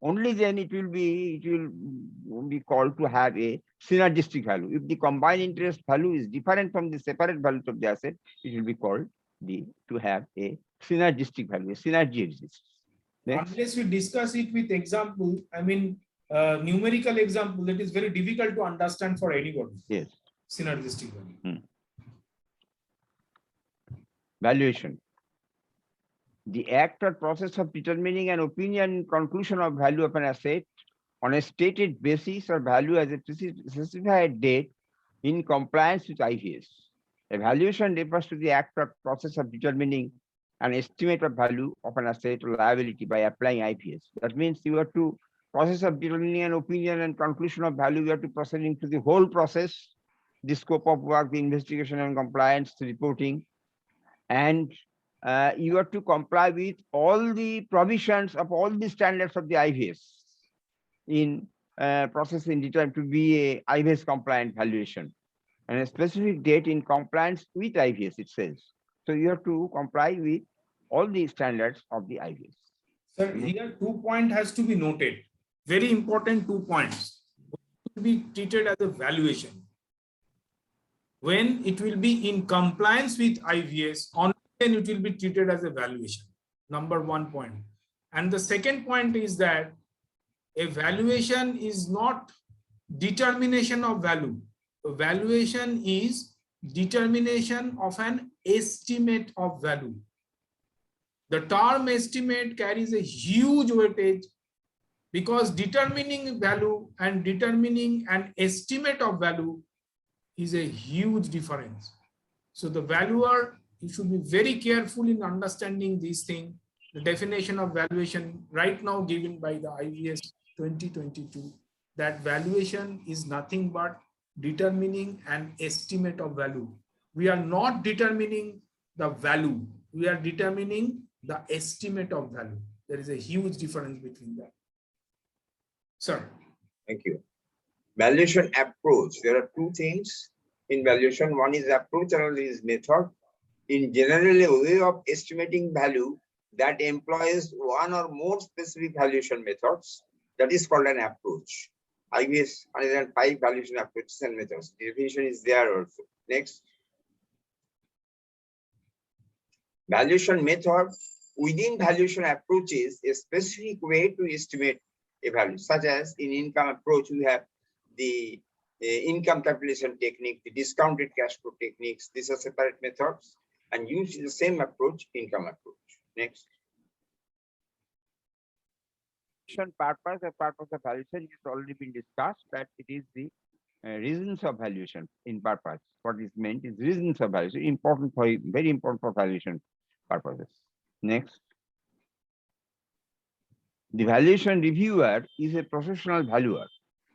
Only then it will be called to have a synergistic value. If the combined interest value is different from the separate values of the asset, it will be called to have a synergistic value. A synergy exists. Next. Unless we discuss it with example, I mean, numerical example, it is very difficult to understand for anybody. Yes. Synergistic value. Valuation. The act or process of determining an opinion conclusion of value of an asset on a stated basis or value as a specified date in compliance with IVS. Evaluation refers to the act or process of determining an estimate of value of an asset or liability by applying IPS. That means you have to process of determining an opinion and conclusion of value, you have to proceed into the whole process, the scope of work, the investigation and compliance, the reporting, and you have to comply with all the provisions of all the standards of the IVS in processing determined to be a IVS compliant valuation and a specific date in compliance with IVS, it says. So you have to comply with all the standards of the IVS. Sir, here 2 points has to be noted. Very important 2 points. It will be treated as a valuation. When it will be in compliance with IVS, only then it will be treated as a valuation. Number 1 point. And the second point is that a valuation is not determination of value. A valuation is determination of an estimate of value. The term estimate carries a huge weightage because determining value and determining an estimate of value is a huge difference. So the valuer, you should be very careful in understanding these things. The definition of valuation right now given by the IVS 2022, that valuation is nothing but determining an estimate of value. We are not determining the value. We are determining the estimate of value. There is a huge difference between that. Sir. Thank you. Valuation approach. There are 2 things in valuation. One is approach, another is method. In general, a way of estimating value that employs one or more specific valuation methods, that is called an approach. IVS 105 valuation approaches and methods. The definition is there also. Next. Valuation method. Within valuation approaches, a specific way to estimate a value, such as in income approach, we have the income calculation technique, the discounted cash flow techniques. These are separate methods and used in the same approach, income approach. Next. Purpose of valuation has already been discussed, that it is the reasons of valuation in purpose. What is meant is reasons of valuation, important for, very important for valuation purposes. Next. The valuation reviewer is a professional valuer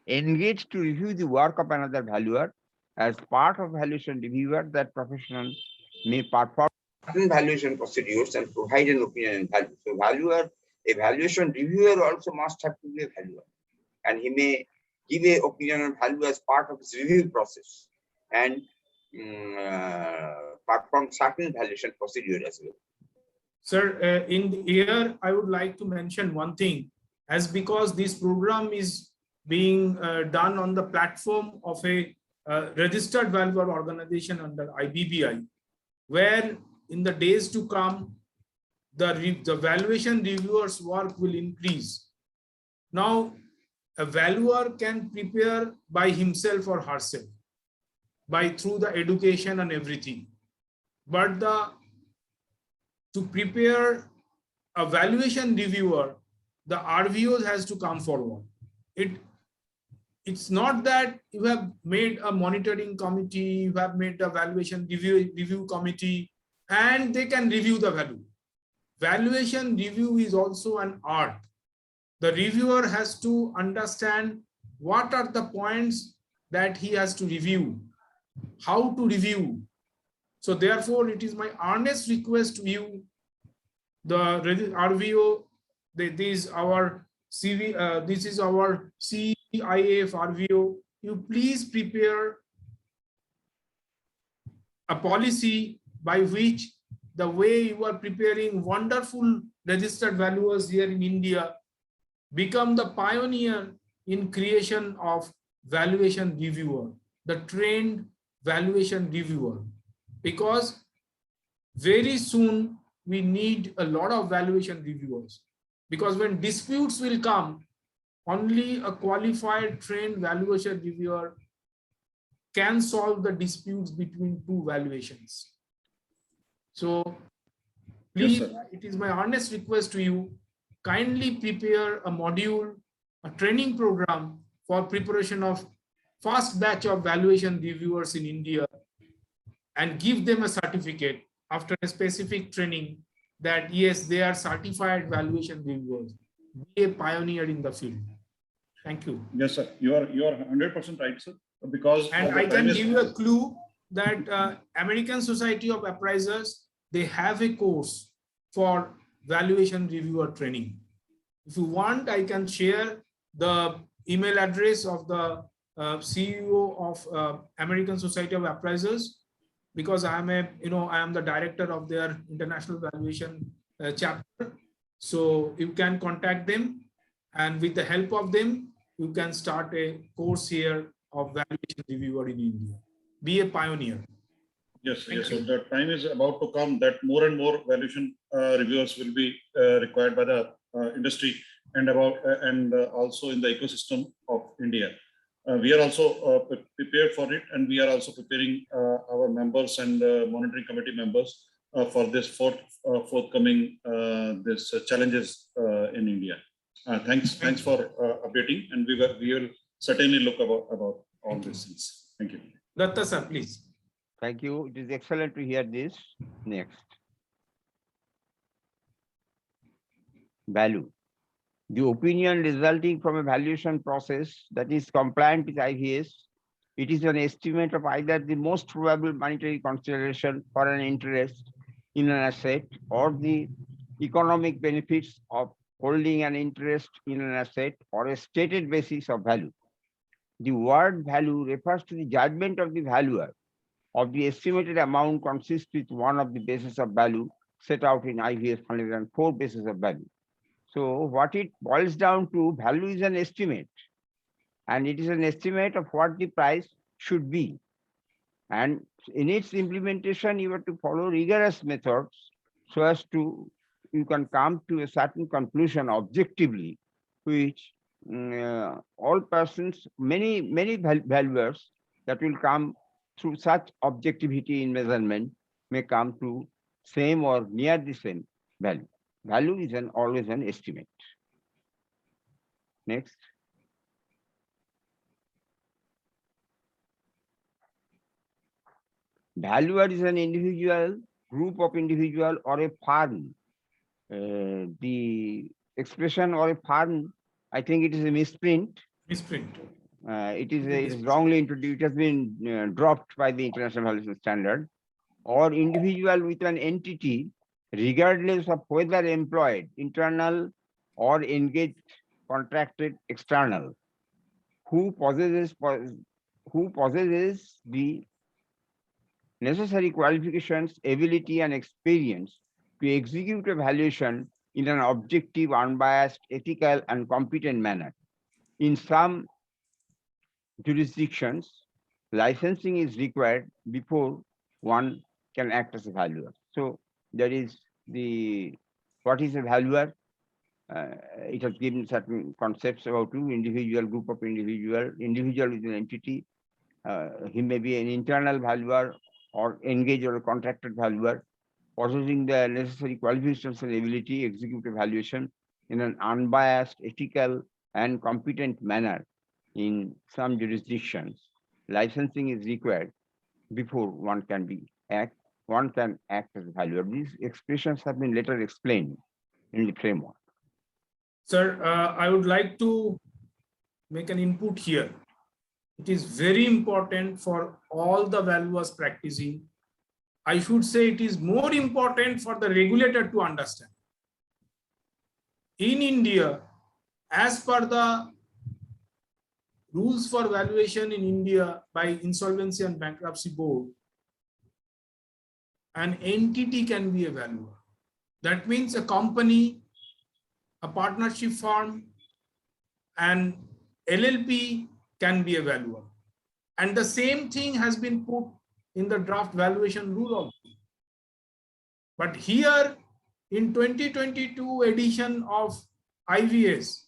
engaged to review the work of another valuer. As part of valuation reviewer, that professional may perform valuation procedures and provide an opinion and value. So valuer, a valuation reviewer also must have to be a valuer, and he may give an opinion on value as part of his review process and perform certain valuation procedure as well. Sir, in here, I would like to mention one thing, as because this program is being done on the platform of a registered valuer organization under IBBI, where in the days to come, the valuation reviewers' work will increase. Now, a valuer can prepare by himself or herself, through the education and everything. But to prepare a valuation reviewer, the RVOs has to come forward. It's not that you have made a monitoring committee, you have made a valuation review committee, and they can review the value. Valuation review is also an art. The reviewer has to understand what are the points that he has to review, how to review. So therefore, it is my earnest request to you, the RVO, this is our CV, this is our CEV IAF RVO. You please prepare a policy by which the way you are preparing wonderful registered valuers here in India become the pioneer in creation of valuation reviewer, the trained valuation reviewer, because very soon we need a lot of valuation reviewers, because when disputes will come, only a qualified trained valuation reviewer can solve the disputes between two valuations. So please, Yes, sir. it is my honest request to you, kindly prepare a module, a training program for preparation of first batch of valuation reviewers in India, and give them a certificate after a specific training that yes, they are certified valuation reviewers. Be a pioneer in the field. Thank you. Yes, sir. You are 100% right, sir. Because And the I time can is- give you a clue that American Society of Appraisers, they have a course for valuation reviewer training. If you want, I can share the email address of the CEO of American Society of Appraisers, because I am the director of their international valuation chapter. So you can contact them, and with the help of them, you can start a course here of valuation reviewer in India. Be a pioneer. Yes, Thank yes. you. So the time is about to come that more and more valuation reviewers will be required by the industry and also in the ecosystem of India. We are also prepared for it, and we are also preparing our members and monitoring committee members for this forthcoming challenges in India. Thanks for updating, and we will certainly look about all these things. Thank you. Datta sir, please. Thank you. It is excellent to hear this. Next. Value. The opinion resulting from a valuation process that is compliant with IVS, it is an estimate of either the most probable monetary consideration for an interest in an asset or the economic benefits of holding an interest in an asset or a stated basis of value. The word value refers to the judgment of the valuer of the estimated amount consists with one of the bases of value set out in IVS 104 bases of value. So what it boils down to, value is an estimate, and it is an estimate of what the price should be. And in its implementation, you have to follow rigorous methods so as to, you can come to a certain conclusion objectively, which all persons, many valuers that will come through such objectivity in measurement may come to same or near the same value. Value is always an estimate. Next. Valuer is an individual, group of individual, or a firm. The expression or a firm, I think it is a misprint. Misprint. It is wrongly introduced. It has been dropped by the International Valuation Standard. Or individual with an entity, regardless of whether employed, internal, or engaged, contracted, external, who possesses the necessary qualifications, ability, and experience to execute a valuation in an objective, unbiased, ethical, and competent manner. In some jurisdictions, licensing is required before one can act as a valuer. So there is what is a valuer? It has given certain concepts about two: individual, group of individual with an entity. He may be an internal valuer or engaged or a contracted valuer, possessing the necessary qualifications and ability, execute a valuation in an unbiased, ethical, and competent manner. In some jurisdictions, licensing is required before one can act as a valuer. These expressions have been later explained in the framework. Sir, I would like to make an input here. It is very important for all the valuers practicing. I should say it is more important for the regulator to understand. In India, as per the rules for valuation in India by Insolvency and Bankruptcy Board, an entity can be a valuer. That means a company, a partnership firm, and LLP can be a valuer. And the same thing has been put in the draft valuation rule also. But here in 2022 edition of IVS,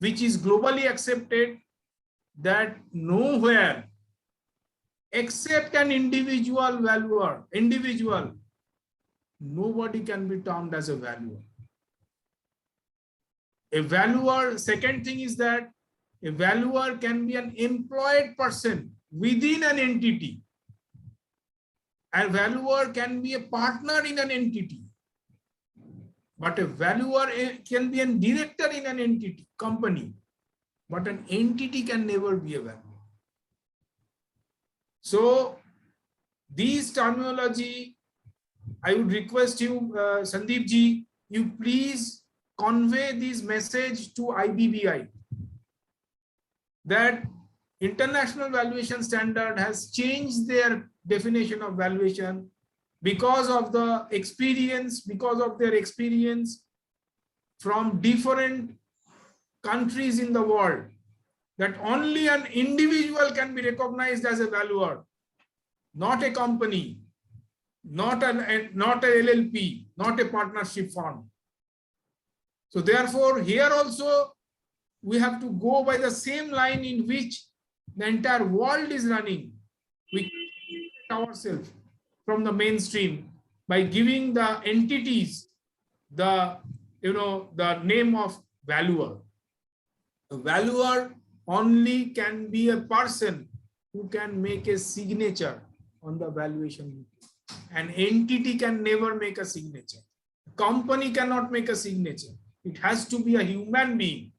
which is globally accepted, that nowhere except an individual valuer, nobody can be termed as a valuer. A valuer, second thing is that a valuer can be an employed person within an entity. A valuer can be a partner in an entity. But a valuer can be a director in an entity, company. But an entity can never be a valuer. So these terminology, I would request you, Sandeep ji, you please convey this message to IBBI that International Valuation Standard has changed their definition of valuation because of their experience from different countries in the world, that only an individual can be recognized as a valuer, not a company, not a LLP, not a partnership firm. So therefore, here also we have to go by the same line in which the entire world is running. We separate ourselves from the mainstream by giving the entities the name of valuer. A valuer only can be a person who can make a signature on the valuation. An entity can never make a signature. A company cannot make a signature. It has to be a human being.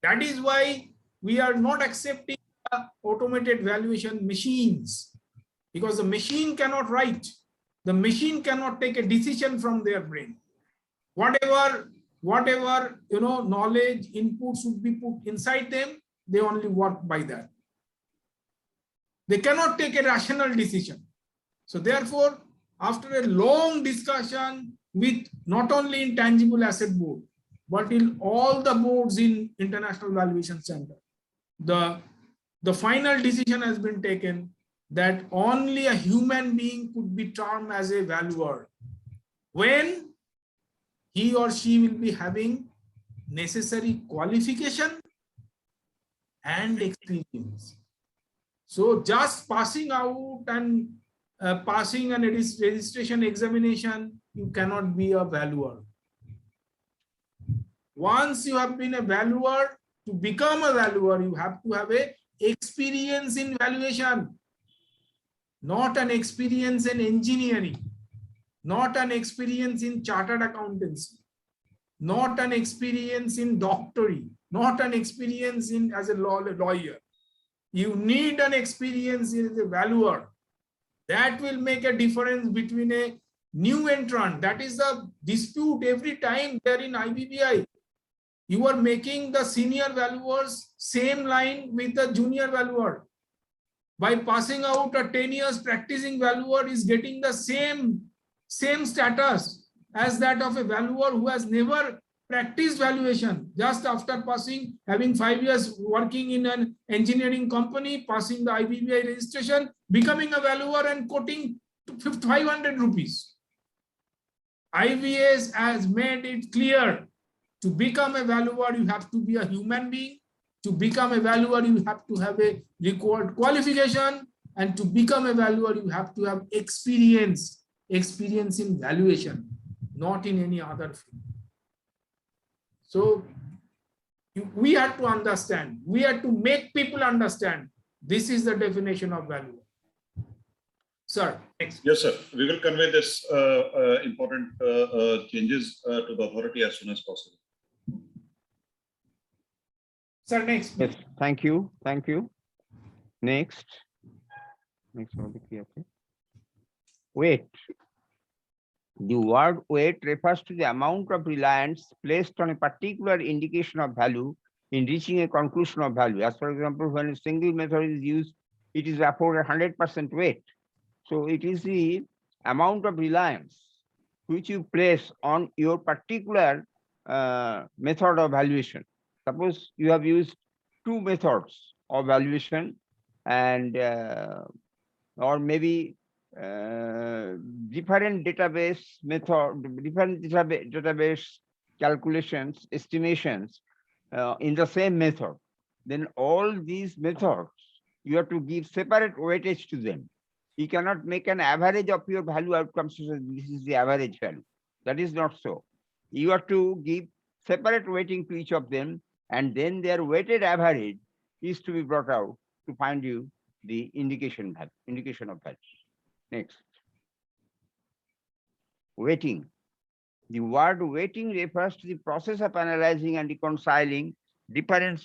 That is why we are not accepting automated valuation machines, because the machine cannot write. The machine cannot take a decision from their brain. Whatever knowledge inputs would be put inside them, they only work by that. They cannot take a rational decision. So therefore, after a long discussion with not only intangible asset board, but in all the boards in International Valuation Center, the final decision has been taken that only a human being could be termed as a valuer when he or she will be having necessary qualification and experience. So just passing out and passing a registration examination, you cannot be a valuer. Once you have been a valuer, to become a valuer, you have to have a experience in valuation, not an experience in engineering, not an experience in chartered accountancy, not an experience in doctorate, not an experience in as a lawyer. You need an experience as a valuer. That will make a difference between a new entrant. That is the dispute every time there in IBBI. You are making the senior valuers same line with the junior valuer. By passing out a 10 years practicing valuer is getting the same status as that of a valuer who has never practiced valuation. Just after passing, having 5 years working in an engineering company, passing the IBBI registration, becoming a valuer and quoting 500 rupees. IVS has made it clear, to become a valuer, you have to be a human being. To become a valuer, you have to have a required qualification. And to become a valuer, you have to have experience in valuation, not in any other field. So we have to understand, we have to make people understand, this is the definition of valuer. Sir, next. Yes, sir. We will convey this important changes to the authority as soon as possible. Sir, next. Yes, thank you. Thank you. Next. Weight. The word weight refers to the amount of reliance placed on a particular indication of value in reaching a conclusion of value. As for example, when a single method is used, it is afforded 100% weight. So it is the amount of reliance which you place on your particular method of valuation. Suppose you have used two methods of valuation and or maybe different database method, different database calculations, estimations in the same method. Then all these methods, you have to give separate weightage to them. You cannot make an average of your value outcomes. This is the average value. That is not so. You have to give separate weighting to each of them, and then their weighted average is to be brought out to find you the indication of value. Next. Weighting. The word weighting refers to the process of analyzing and reconciling different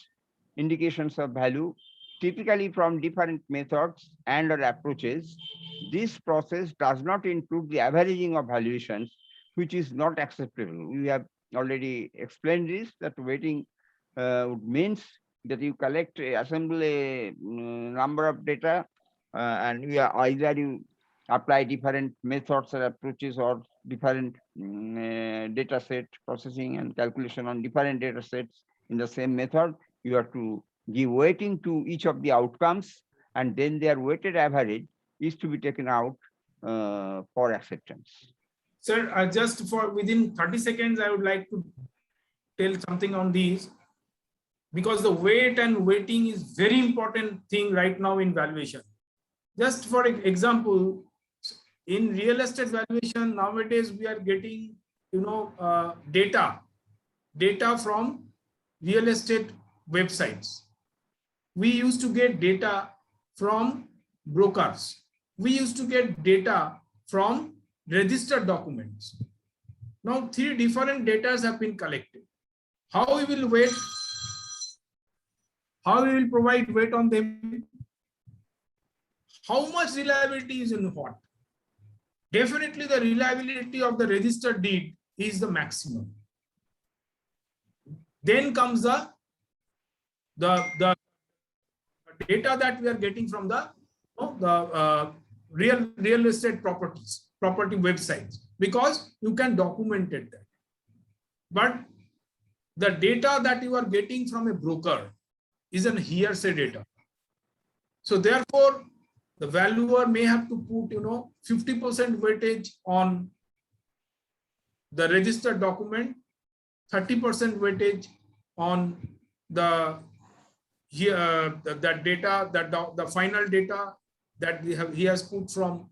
indications of value, typically from different methods and or approaches. This process does not include the averaging of valuations, which is not acceptable. We have already explained this, that weighting means that you collect, assemble a number of data, and either you apply different methods or approaches or different data set processing and calculation on different data sets in the same method. You have to give weighting to each of the outcomes, and then their weighted average is to be taken out for acceptance. Sir, just for within 30 seconds, I would like to tell something on these, because the weight and weighting is very important thing right now in valuation. Just for example, in real estate valuation nowadays, we are getting, data from real estate websites. We used to get data from brokers. We used to get data from registered documents. Now 3 different data have been collected. How we will weight? How we will provide weight on them? How much reliability is in what? Definitely the reliability of the registered deed is the maximum. Then comes the data that we are getting from the real estate property websites, because you can document it there. But the data that you are getting from a broker is an hearsay data. So therefore, the valuer may have to put 50% weightage on the registered document, 30% weightage on the that data, the final data that he has put from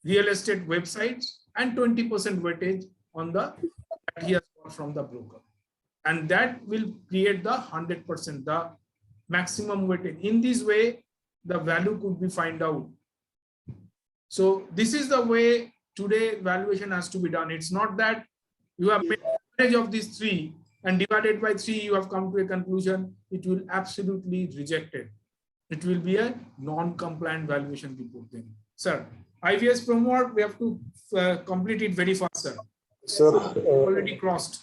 real estate websites, and 20% weightage on the that he has got from the broker, and that will create the 100%, the maximum weightage. In this way, the value could be found out. So this is the way today valuation has to be done. It's not that you have made average of these 3 and divided by 3, you have come to a conclusion. It will absolutely reject it. It will be a non-compliant valuation report then. Sir, IVS framework, we have to complete it very fast, sir. Sir, already crossed.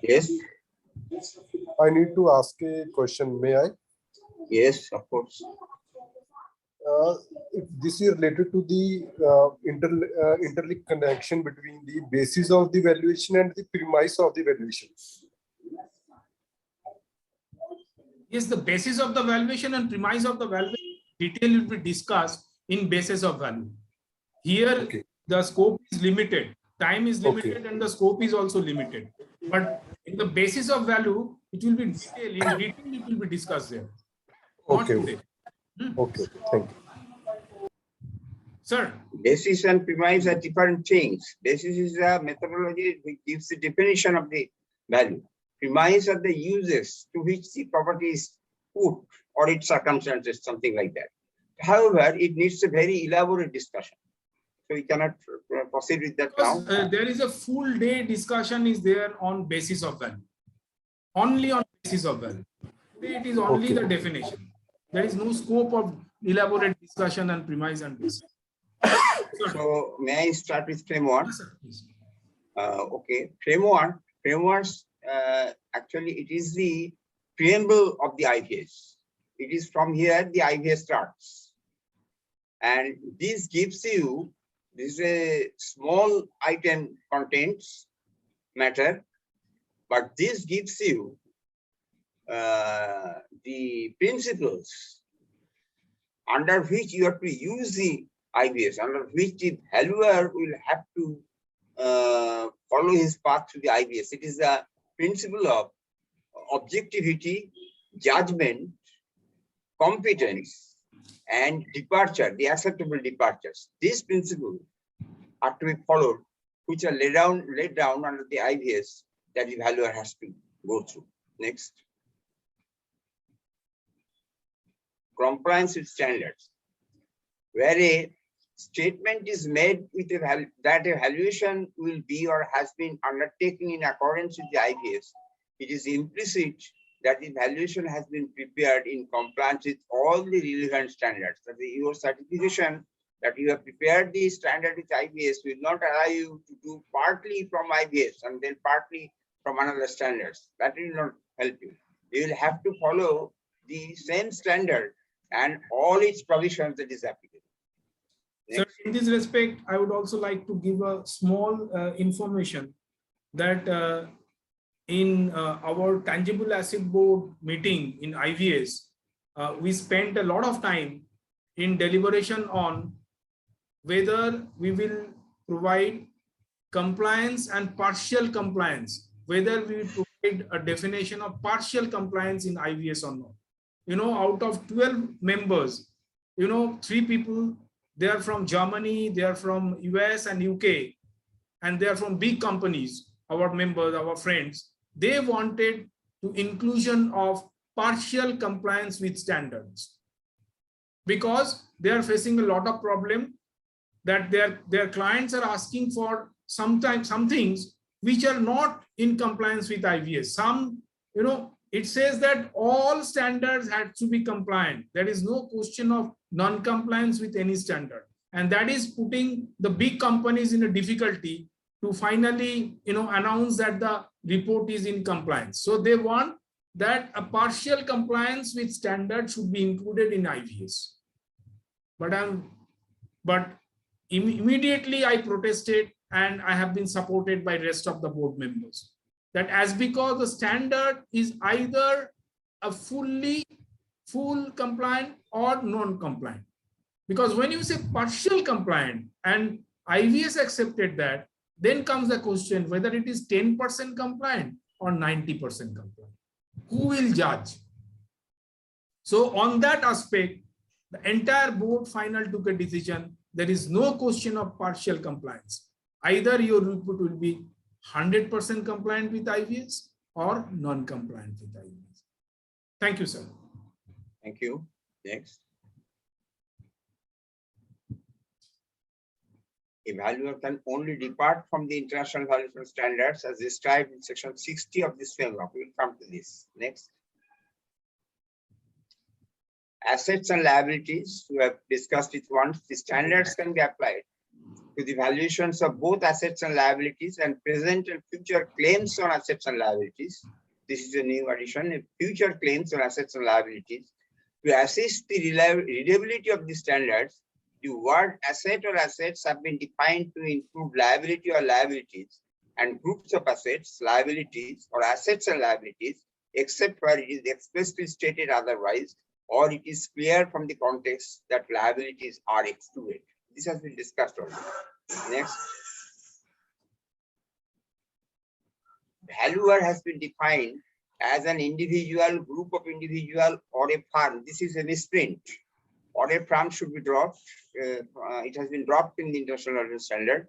Yes, I need to ask a question. May I? yes, of course. If this is related to the interlinked connection between the basis of the valuation and the premise of the valuation. Yes, the basis of the valuation and premise of the valuation detail will be discussed in basis of value. Here, okay, the scope is limited, time is limited, okay, and the scope is also limited. But in the basis of value, it will be detail, in detail it will be discussed there. Okay. Not today. Okay, thank you. Sir. Basis and premise are different things. Basis is a methodology which gives the definition of the value. Premise are the uses to which the property is put, or its circumstances, something like that. However, it needs a very elaborate discussion. So we cannot proceed with that now. There is a full day discussion is there on basis of value. Only on basis of value. Today it is only the definition. There is no scope of elaborate discussion and premise and basis. So may I start with framework? Yes, sir, please. Okay, frameworks, actually it is the preamble of the IVS. It is from here the IVS starts. And this gives you This is a small item contents matter, but this gives you the principles under which you have to use the IBS, under which the valuer will have to follow his path to the IBS. It is the principle of objectivity, judgment, competence, and departure, the acceptable departures. These principles are to be followed, which are laid down under the IBS that the valuer has to go through. Next. Compliance with standards. Where a statement is made with a that a valuation will be or has been undertaken in accordance with the IBS, it is implicit that the valuation has been prepared in compliance with all the relevant standards. That your certification that you have prepared the standard with IBS will not allow you to do partly from IBS and then partly from another standards. That will not help you. You will have to follow the same standard and all its provisions that is applicable. Sir, in this respect, I would also like to give a small information that in our tangible asset board meeting in IVS, we spent a lot of time in deliberation on whether we will provide compliance and partial compliance, whether we provide a definition of partial compliance in IVS or not. You know, out of 12 members, you know, 3 people, they are from Germany, they are from US and UK, and they are from big companies, our members, our friends. They wanted to inclusion of partial compliance with standards because they are facing a lot of problem that their clients are asking for sometimes some things which are not in compliance with IVS. Some, you know, it says that all standards have to be compliant. There is no question of non-compliance with any standard. And that is putting the big companies in a difficulty to finally, you know, announce that the report is in compliance. So they want that a partial compliance with standard should be included in IVS. But immediately I protested, and I have been supported by rest of the board members. That as because the standard is either a full compliant or non-compliant. Because when you say partial compliant and IVS accepted that, then comes the question whether it is 10% compliant or 90% compliant. Who will judge? So on that aspect, the entire board final took a decision. There is no question of partial compliance. Either your report will be 100% compliant with IVS or non-compliant with IVS. Thank you, sir. Thank you. Next. A valuer can only depart from the international valuation standards as described in section 60 of this framework. We will come to this. Next. Assets and liabilities, we have discussed it once. The standards can be applied to the valuations of both assets and liabilities and present and future claims on assets and liabilities. This is a new addition, future claims on assets and liabilities. To assist the readability of the standards, the word asset or assets have been defined to include liability or liabilities and groups of assets, liabilities, or assets and liabilities, except where it is expressly stated otherwise, or it is clear from the context that liabilities are excluded. This has been discussed already. Next. Valuer has been defined as an individual, group of individual, or a firm. This is a misprint. Or a firm should be dropped. It has been dropped in the international valuation standard.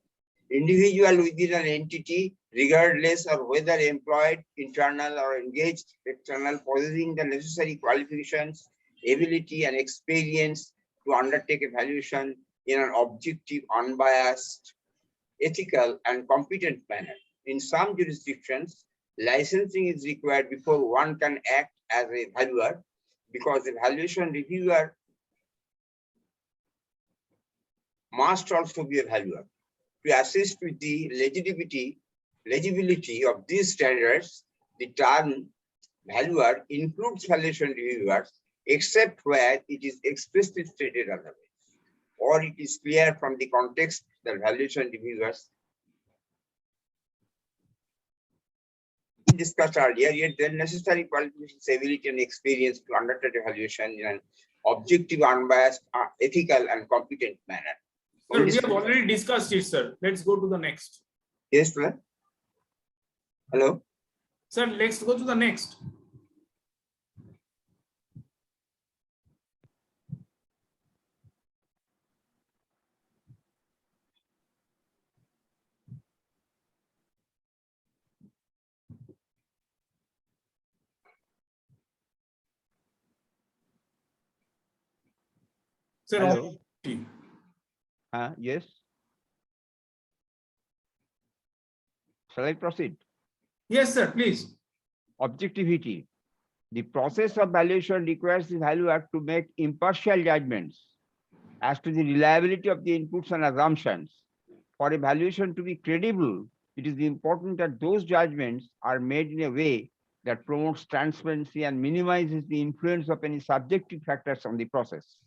Individual within an entity, regardless of whether employed, internal, or engaged external, possessing the necessary qualifications, ability, and experience to undertake evaluation in an objective, unbiased, ethical, and competent manner. In some jurisdictions, licensing is required before one can act as a valuer, because the valuation reviewer must also be a valuer. To assist with the legibility of these standards, the term valuer includes valuation reviewers, except where it is expressly stated otherwise, or it is clear from the context the valuation reviewers discussed earlier, yet the necessary qualifications, ability, and experience to undertake evaluation in an objective, unbiased, ethical, and competent manner. Sir, we have already discussed it, sir. Let's go to the next. Yes, sir. Hello. Sir, let's go to the next. Sir, Hello. objectivity. Yes. Shall I proceed? Yes, sir, please. Objectivity. The process of valuation requires the valuer to make impartial judgments as to the reliability of the inputs and assumptions. For a valuation to be credible, it is important that those judgments are made in a way that promotes transparency and minimizes the influence of any subjective factors on the process.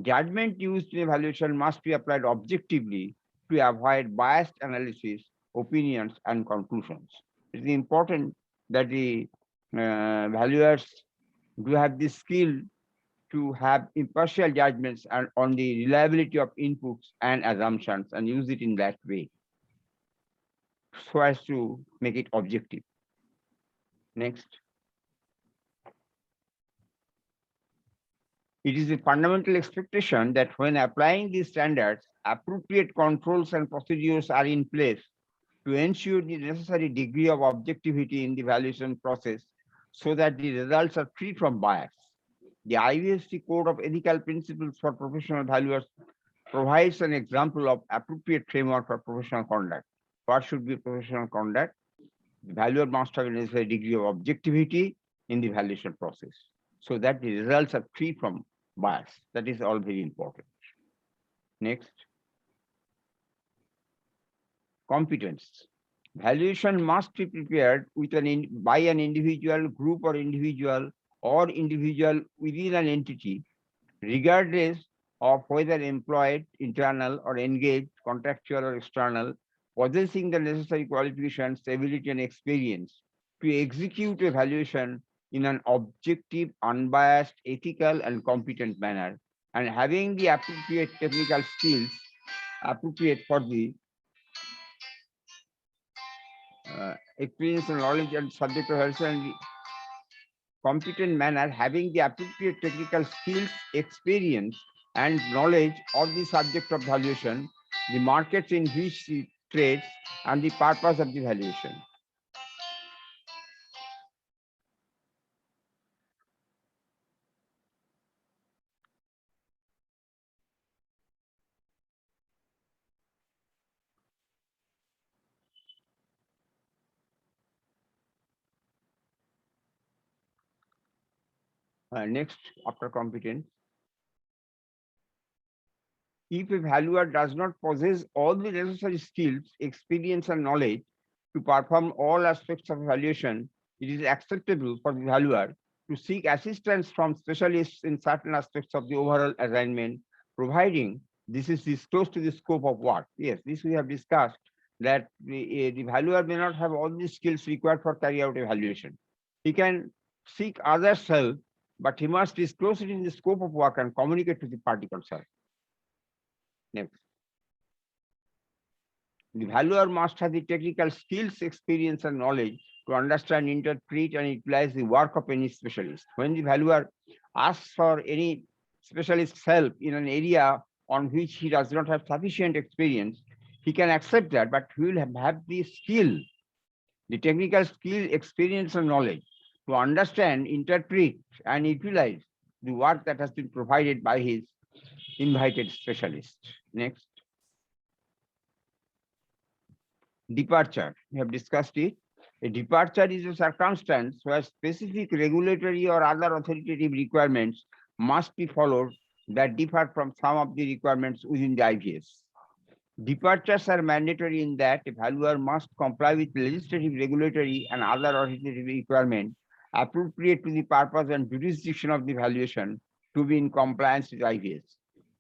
Judgment used in evaluation must be applied objectively to avoid biased analysis, opinions, and conclusions. It is important that the valuers do have the skill to have impartial judgments on the reliability of inputs and assumptions and use it in that way so as to make it objective. Next. It is a fundamental expectation that when applying these standards, appropriate controls and procedures are in place to ensure the necessary degree of objectivity in the valuation process so that the results are free from bias. The IBSC Code of Ethical Principles for Professional Valuers provides an example of appropriate framework for professional conduct. What should be professional conduct? The valuer must have a necessary degree of objectivity in the valuation process so that the results are free from bias. That is all very important. Next. Competence. Valuation must be prepared with by an individual, group or individual within an entity, regardless of whether employed, internal or engaged, contractual or external, possessing the necessary qualifications, ability and experience to execute a valuation in an objective, unbiased, ethical and competent manner, and having the appropriate technical skills appropriate for the experience and knowledge and subject of evaluation competent manner, having the appropriate technical skills, experience, and knowledge of the subject of valuation, the markets in which it trades, and the purpose of the valuation. Next, after competence, if a valuer does not possess all the necessary skills, experience, and knowledge to perform all aspects of evaluation, it is acceptable for the valuer to seek assistance from specialists in certain aspects of the overall assignment, providing this is close to the scope of work. Yes, this we have discussed, that the valuer may not have all the skills required for carry out evaluation. He can seek others' help, but he must disclose it in the scope of work and communicate to the party concerned. Next. The valuer must have the technical skills, experience, and knowledge to understand, interpret, and utilize the work of any specialist. When the valuer asks for any specialist's help in an area on which he does not have sufficient experience, he can accept that, but he will have the skill, the technical skill, experience, and knowledge to understand, interpret, and utilize the work that has been provided by his invited specialist. Next. Departure. We have discussed it. A departure is a circumstance where specific regulatory or other authoritative requirements must be followed that differ from some of the requirements within the IVS. Departures are mandatory in that a valuer must comply with legislative, regulatory, and other authoritative requirements appropriate to the purpose and jurisdiction of the valuation to be in compliance with IVS.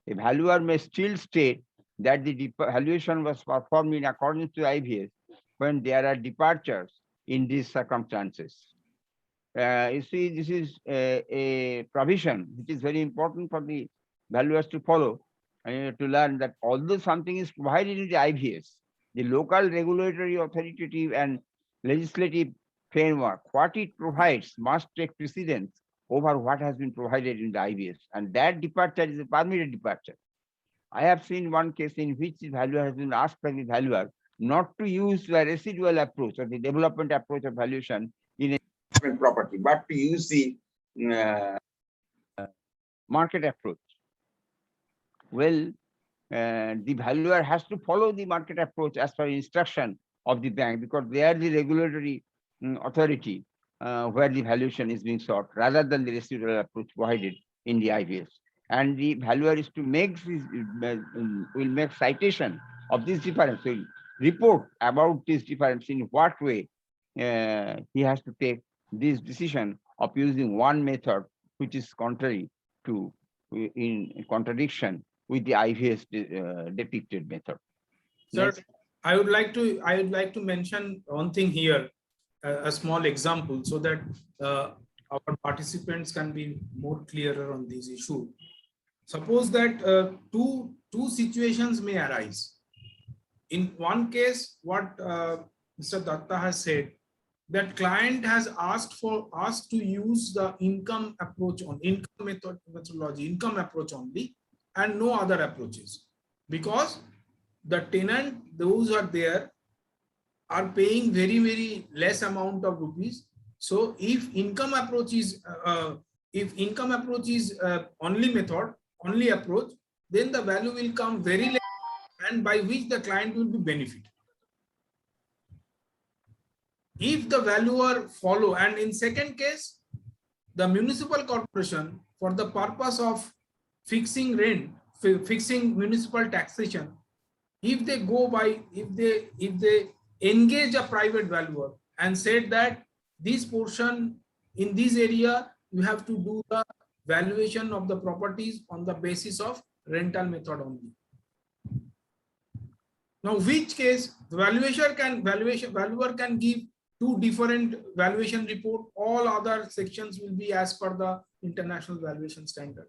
A valuer may still state that the valuation was performed in accordance to IVS when there are departures in these circumstances. You see, this is a provision which is very important for the valuers to follow and to learn that although something is provided in the IVS, the local regulatory, authoritative, and legislative framework, what it provides must take precedence over what has been provided in the IVS, and that departure is a permitted departure. I have seen one case in which the valuer has been asked by the valuer not to use the residual approach or the development approach of valuation in a property, but to use the market approach. Well, the valuer has to follow the market approach as per instruction of the bank, because they are the regulatory authority where the valuation is being sought, rather than the residual approach provided in the IVS. And the valuer is to make this, will make citation of this difference, will report about this difference, in what way he has to take this decision of using one method which is contrary to, in contradiction with the IVS depicted method. Sir, Next. I would like to mention one thing here, a small example, so that our participants can be more clearer on this issue. Suppose that two situations may arise. In one case, what Mr. Datta has said, that client has asked to use the income approach on methodology, income approach only, and no other approaches, because the tenant, those are there, are paying very less amount of rupees. So if income approach is only approach, then the value will come very less, and by which the client will be benefit. If the valuer follow, and in second case, the municipal corporation, for the purpose of fixing rent, fixing municipal taxation, if they go by, if they engage a private valuer and said that this portion in this area, you have to do the valuation of the properties on the basis of rental method only. Now, which case the valuer can give two different valuation report, all other sections will be as per the international valuation standard.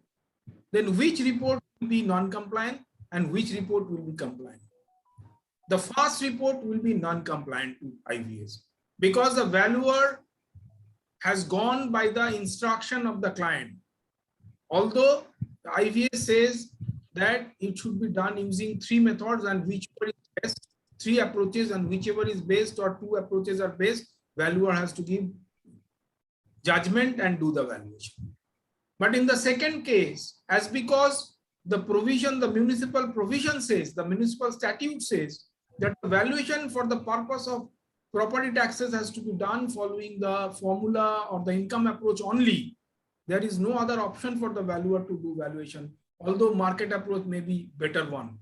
Then which report will be non-compliant and which report will be compliant? The first report will be non-compliant to IVS, because the valuer has gone by the instruction of the client. Although the IVS says that it should be done using three methods, and whichever is best, three approaches, and whichever is best or two approaches are best, valuer has to give judgment and do the valuation. But in the second case, as because the provision, the municipal provision says, the municipal statute says that the valuation for the purpose of property taxes has to be done following the formula or the income approach only, there is no other option for the valuer to do valuation, although market approach may be better one.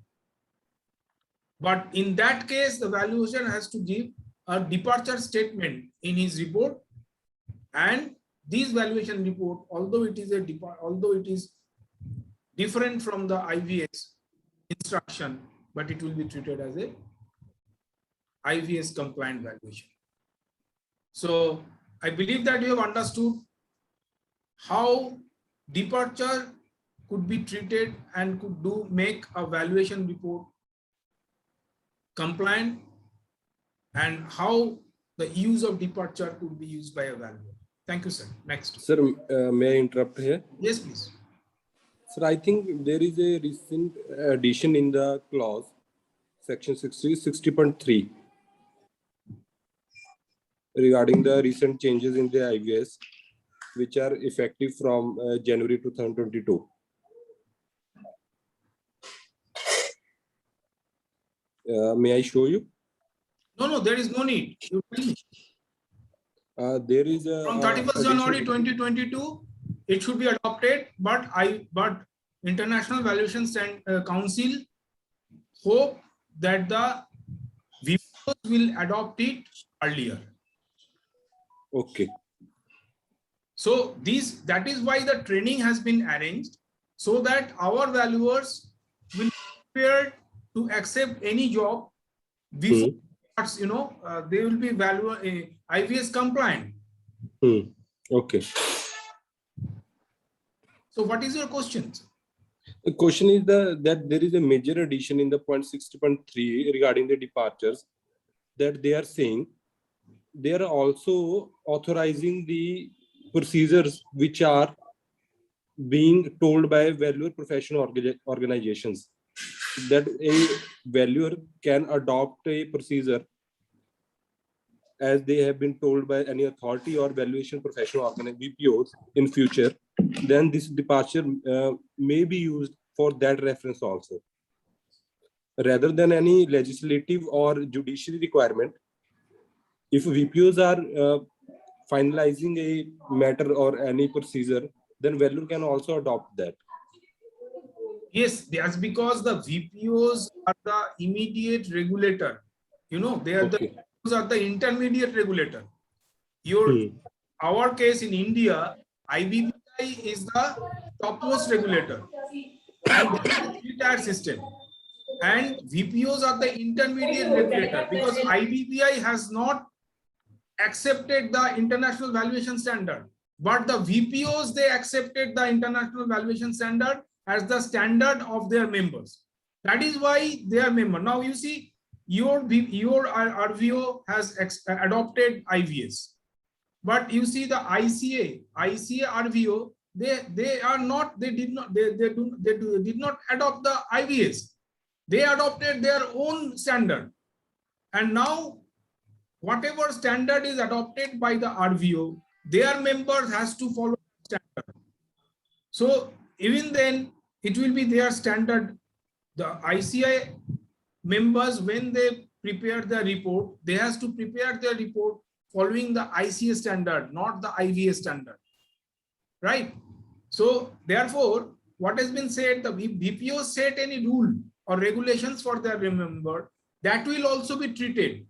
But in that case, the valuation has to give a departure statement in his report, and this valuation report, although it is different from the IVS instruction, but it will be treated as a IVS compliant valuation. So I believe that you have understood how departure could be treated and could make a valuation report compliant, and how the use of departure could be used by a valuer. Thank you, sir. Next. Sir, may I interrupt here? Yes, please. Sir, I think there is a recent addition in the clause, section 60.3, regarding the recent changes in the IVS, which are effective from January 2022. May I show you? No, there is no need. You tell me. There is a From 31st January 2022, it should be adopted, but International Valuation Council hope that the VIVOs will adopt it earlier. Okay. So that is why the training has been arranged, so that our valuers will be prepared to accept any job before they will be IVS compliant. Okay. So what is your question? The question is that there is a major addition in the point 60.3 regarding the departures, that they are saying they are also authorizing the procedures which are being told by valuer professional organizations, that a valuer can adopt a procedure as they have been told by any authority or valuation professional organization VPOs in future, then this departure may be used for that reference also. Rather than any legislative or judiciary requirement, if VPOs are finalizing a matter or any procedure, then valuer can also adopt that. Yes, that's because the VPOs are the immediate regulator. They are the intermediate regulator. Our case in India, IBBI is the topmost regulator, and there is a three-tier system. And VPOs are the intermediate regulator, because IBBI has not accepted the international valuation standard, but the VPOs, they accepted the international valuation standard as the standard of their members. That is why they are member. Now you see, your RVO has adopted IVS, but you see the ICA RVO, they did not adopt the IVS. They adopted their own standard, and now whatever standard is adopted by the RVO, their members has to follow the standard. So even then, it will be their standard. The ICI members, when they prepare the report, they has to prepare their report following the ICA standard, not the IVA standard, right? So therefore, what has been said, the VPO set any rule or regulations for their member, that will also be treated.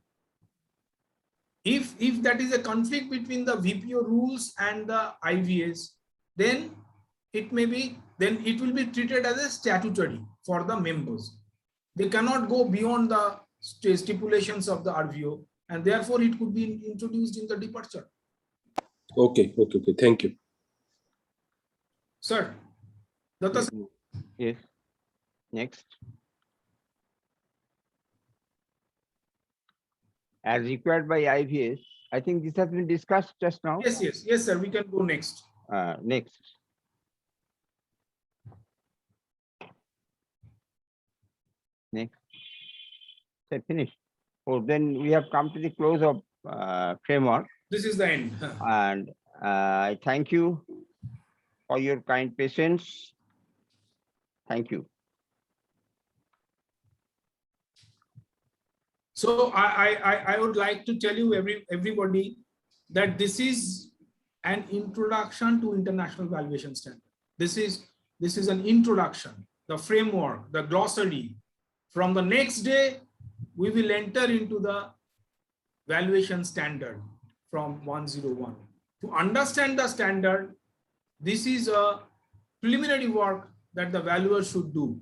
If that is a conflict between the VPO rules and the IVS, then it will be treated as a statutory for the members. They cannot go beyond the stipulations of the RVO, and therefore it could be introduced in the departure. Okay. Thank you. Sir, Datta sir. Yes. Next. As required by IVS, I think this has been discussed just now. Yes, sir. We can go next. Next. So finished. Oh, then we have come to the close of framework. This is the end. And I thank you for your kind patience. Thank you. So I would like to tell you everybody that this is an introduction to international valuation standard. This is an introduction, the framework, the glossary. From the next day, we will enter into the valuation standard from 101. To understand the standard, this is a preliminary work that the valuer should do.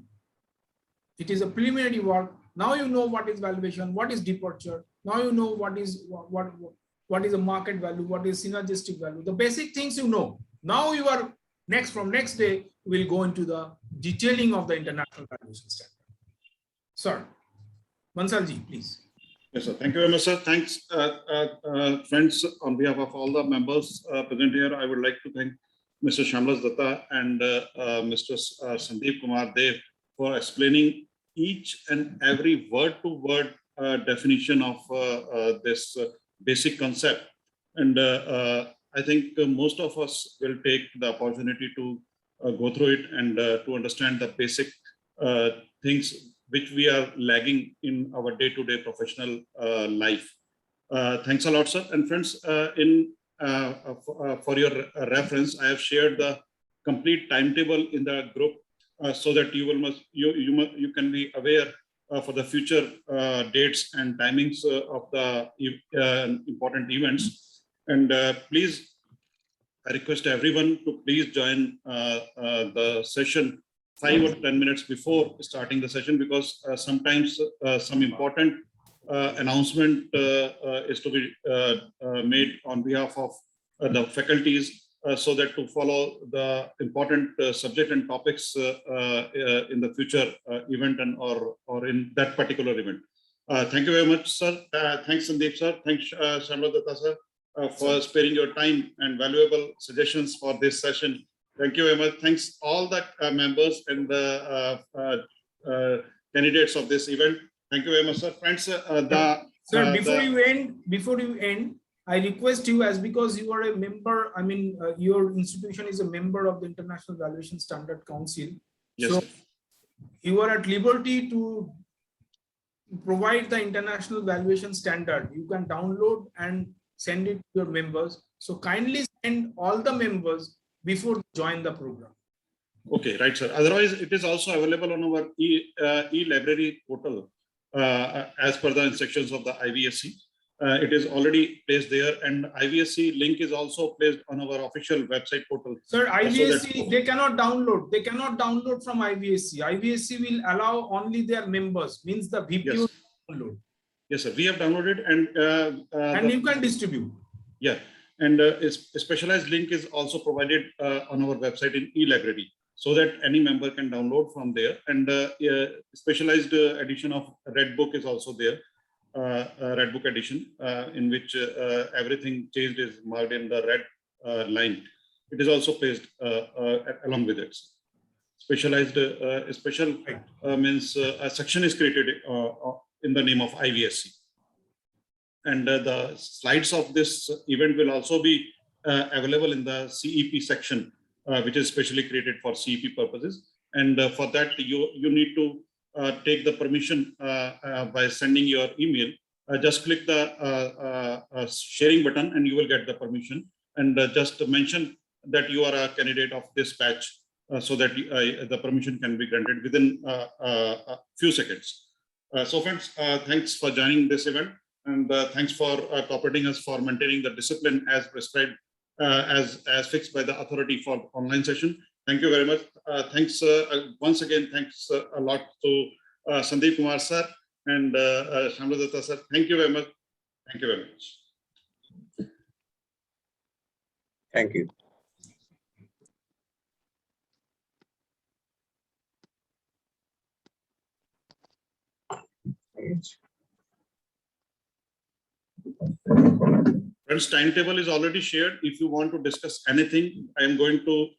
It is a preliminary work. Now you know what is valuation, what is departure. Now you know what is a market value, what is synergistic value. The basic things you know. Now you are from next day, we'll go into the detailing of the international valuation standard. Sir, Mansalji, please. Yes, sir. Thank you very much, sir. Thanks, friends. On behalf of all the members present here, I would like to thank Mr. Shamlas Datta and Mr. Sandeep Kumar Dev for explaining each and every word-to-word definition of this basic concept. And I think most of us will take the opportunity to go through it and to understand the basic things which we are lagging in our day-to-day professional life. Thanks a lot, sir. And friends, for your reference, I have shared the complete timetable in the group so that you can be aware for the future dates and timings of the important events. And please, I request everyone to please join the session 5 or 10 minutes before starting the session, because sometimes some important announcement is to be made on behalf of the faculties, so that to follow the important subject and topics in the future event and or in that particular event. Thank you very much, sir. Thanks, Sandeep, sir. Thanks, Shamladatta, sir, for sparing your time and valuable suggestions for this session. Thank you very much. Thanks all the members and the candidates of this event. Thank you very much, sir. Friends, sir, before you end, I request you, as because you are a member, I mean, your institution is a member of the International Valuation Standard Council. Yes, so sir. you are at liberty to provide the international valuation standard. You can download and send it to your members. So kindly send all the members before they join the program. Okay, right, sir. Otherwise, it is also available on our e-library portal as per the instructions of the IVSC. It is already placed there, and IVSC link is also placed on our official website portal. Sir, IVSC, they cannot download. They cannot download from IVSC. IVSC will allow only their members, means the VPO Yes. download. Yes, sir. We have downloaded, And you can distribute. Yeah, and a specialized link is also provided on our website in e-library, so that any member can download from there. And specialized edition of Red Book is also there. Red Book edition, in which everything changed is marked in the red line. It is also placed along with it. Specialized, special means a section is created in the name of IVSC. And the slides of this event will also be available in the CEP section, which is specially created for CEP purposes. And for that, you need to take the permission by sending your email. Just click the sharing button and you will get the permission. And just mention that you are a candidate of this batch, so that the permission can be granted within a few seconds. So friends, thanks for joining this event, and thanks for cooperating us for maintaining the discipline as prescribed, as fixed by the authority for online session. Thank you very much. Thanks once again. Thanks a lot to Sandeep Kumar sir and Shamladatta sir. Thank you very much. Thank you very much. Thank you. Friends, timetable is already shared. If you want to discuss anything, I am going to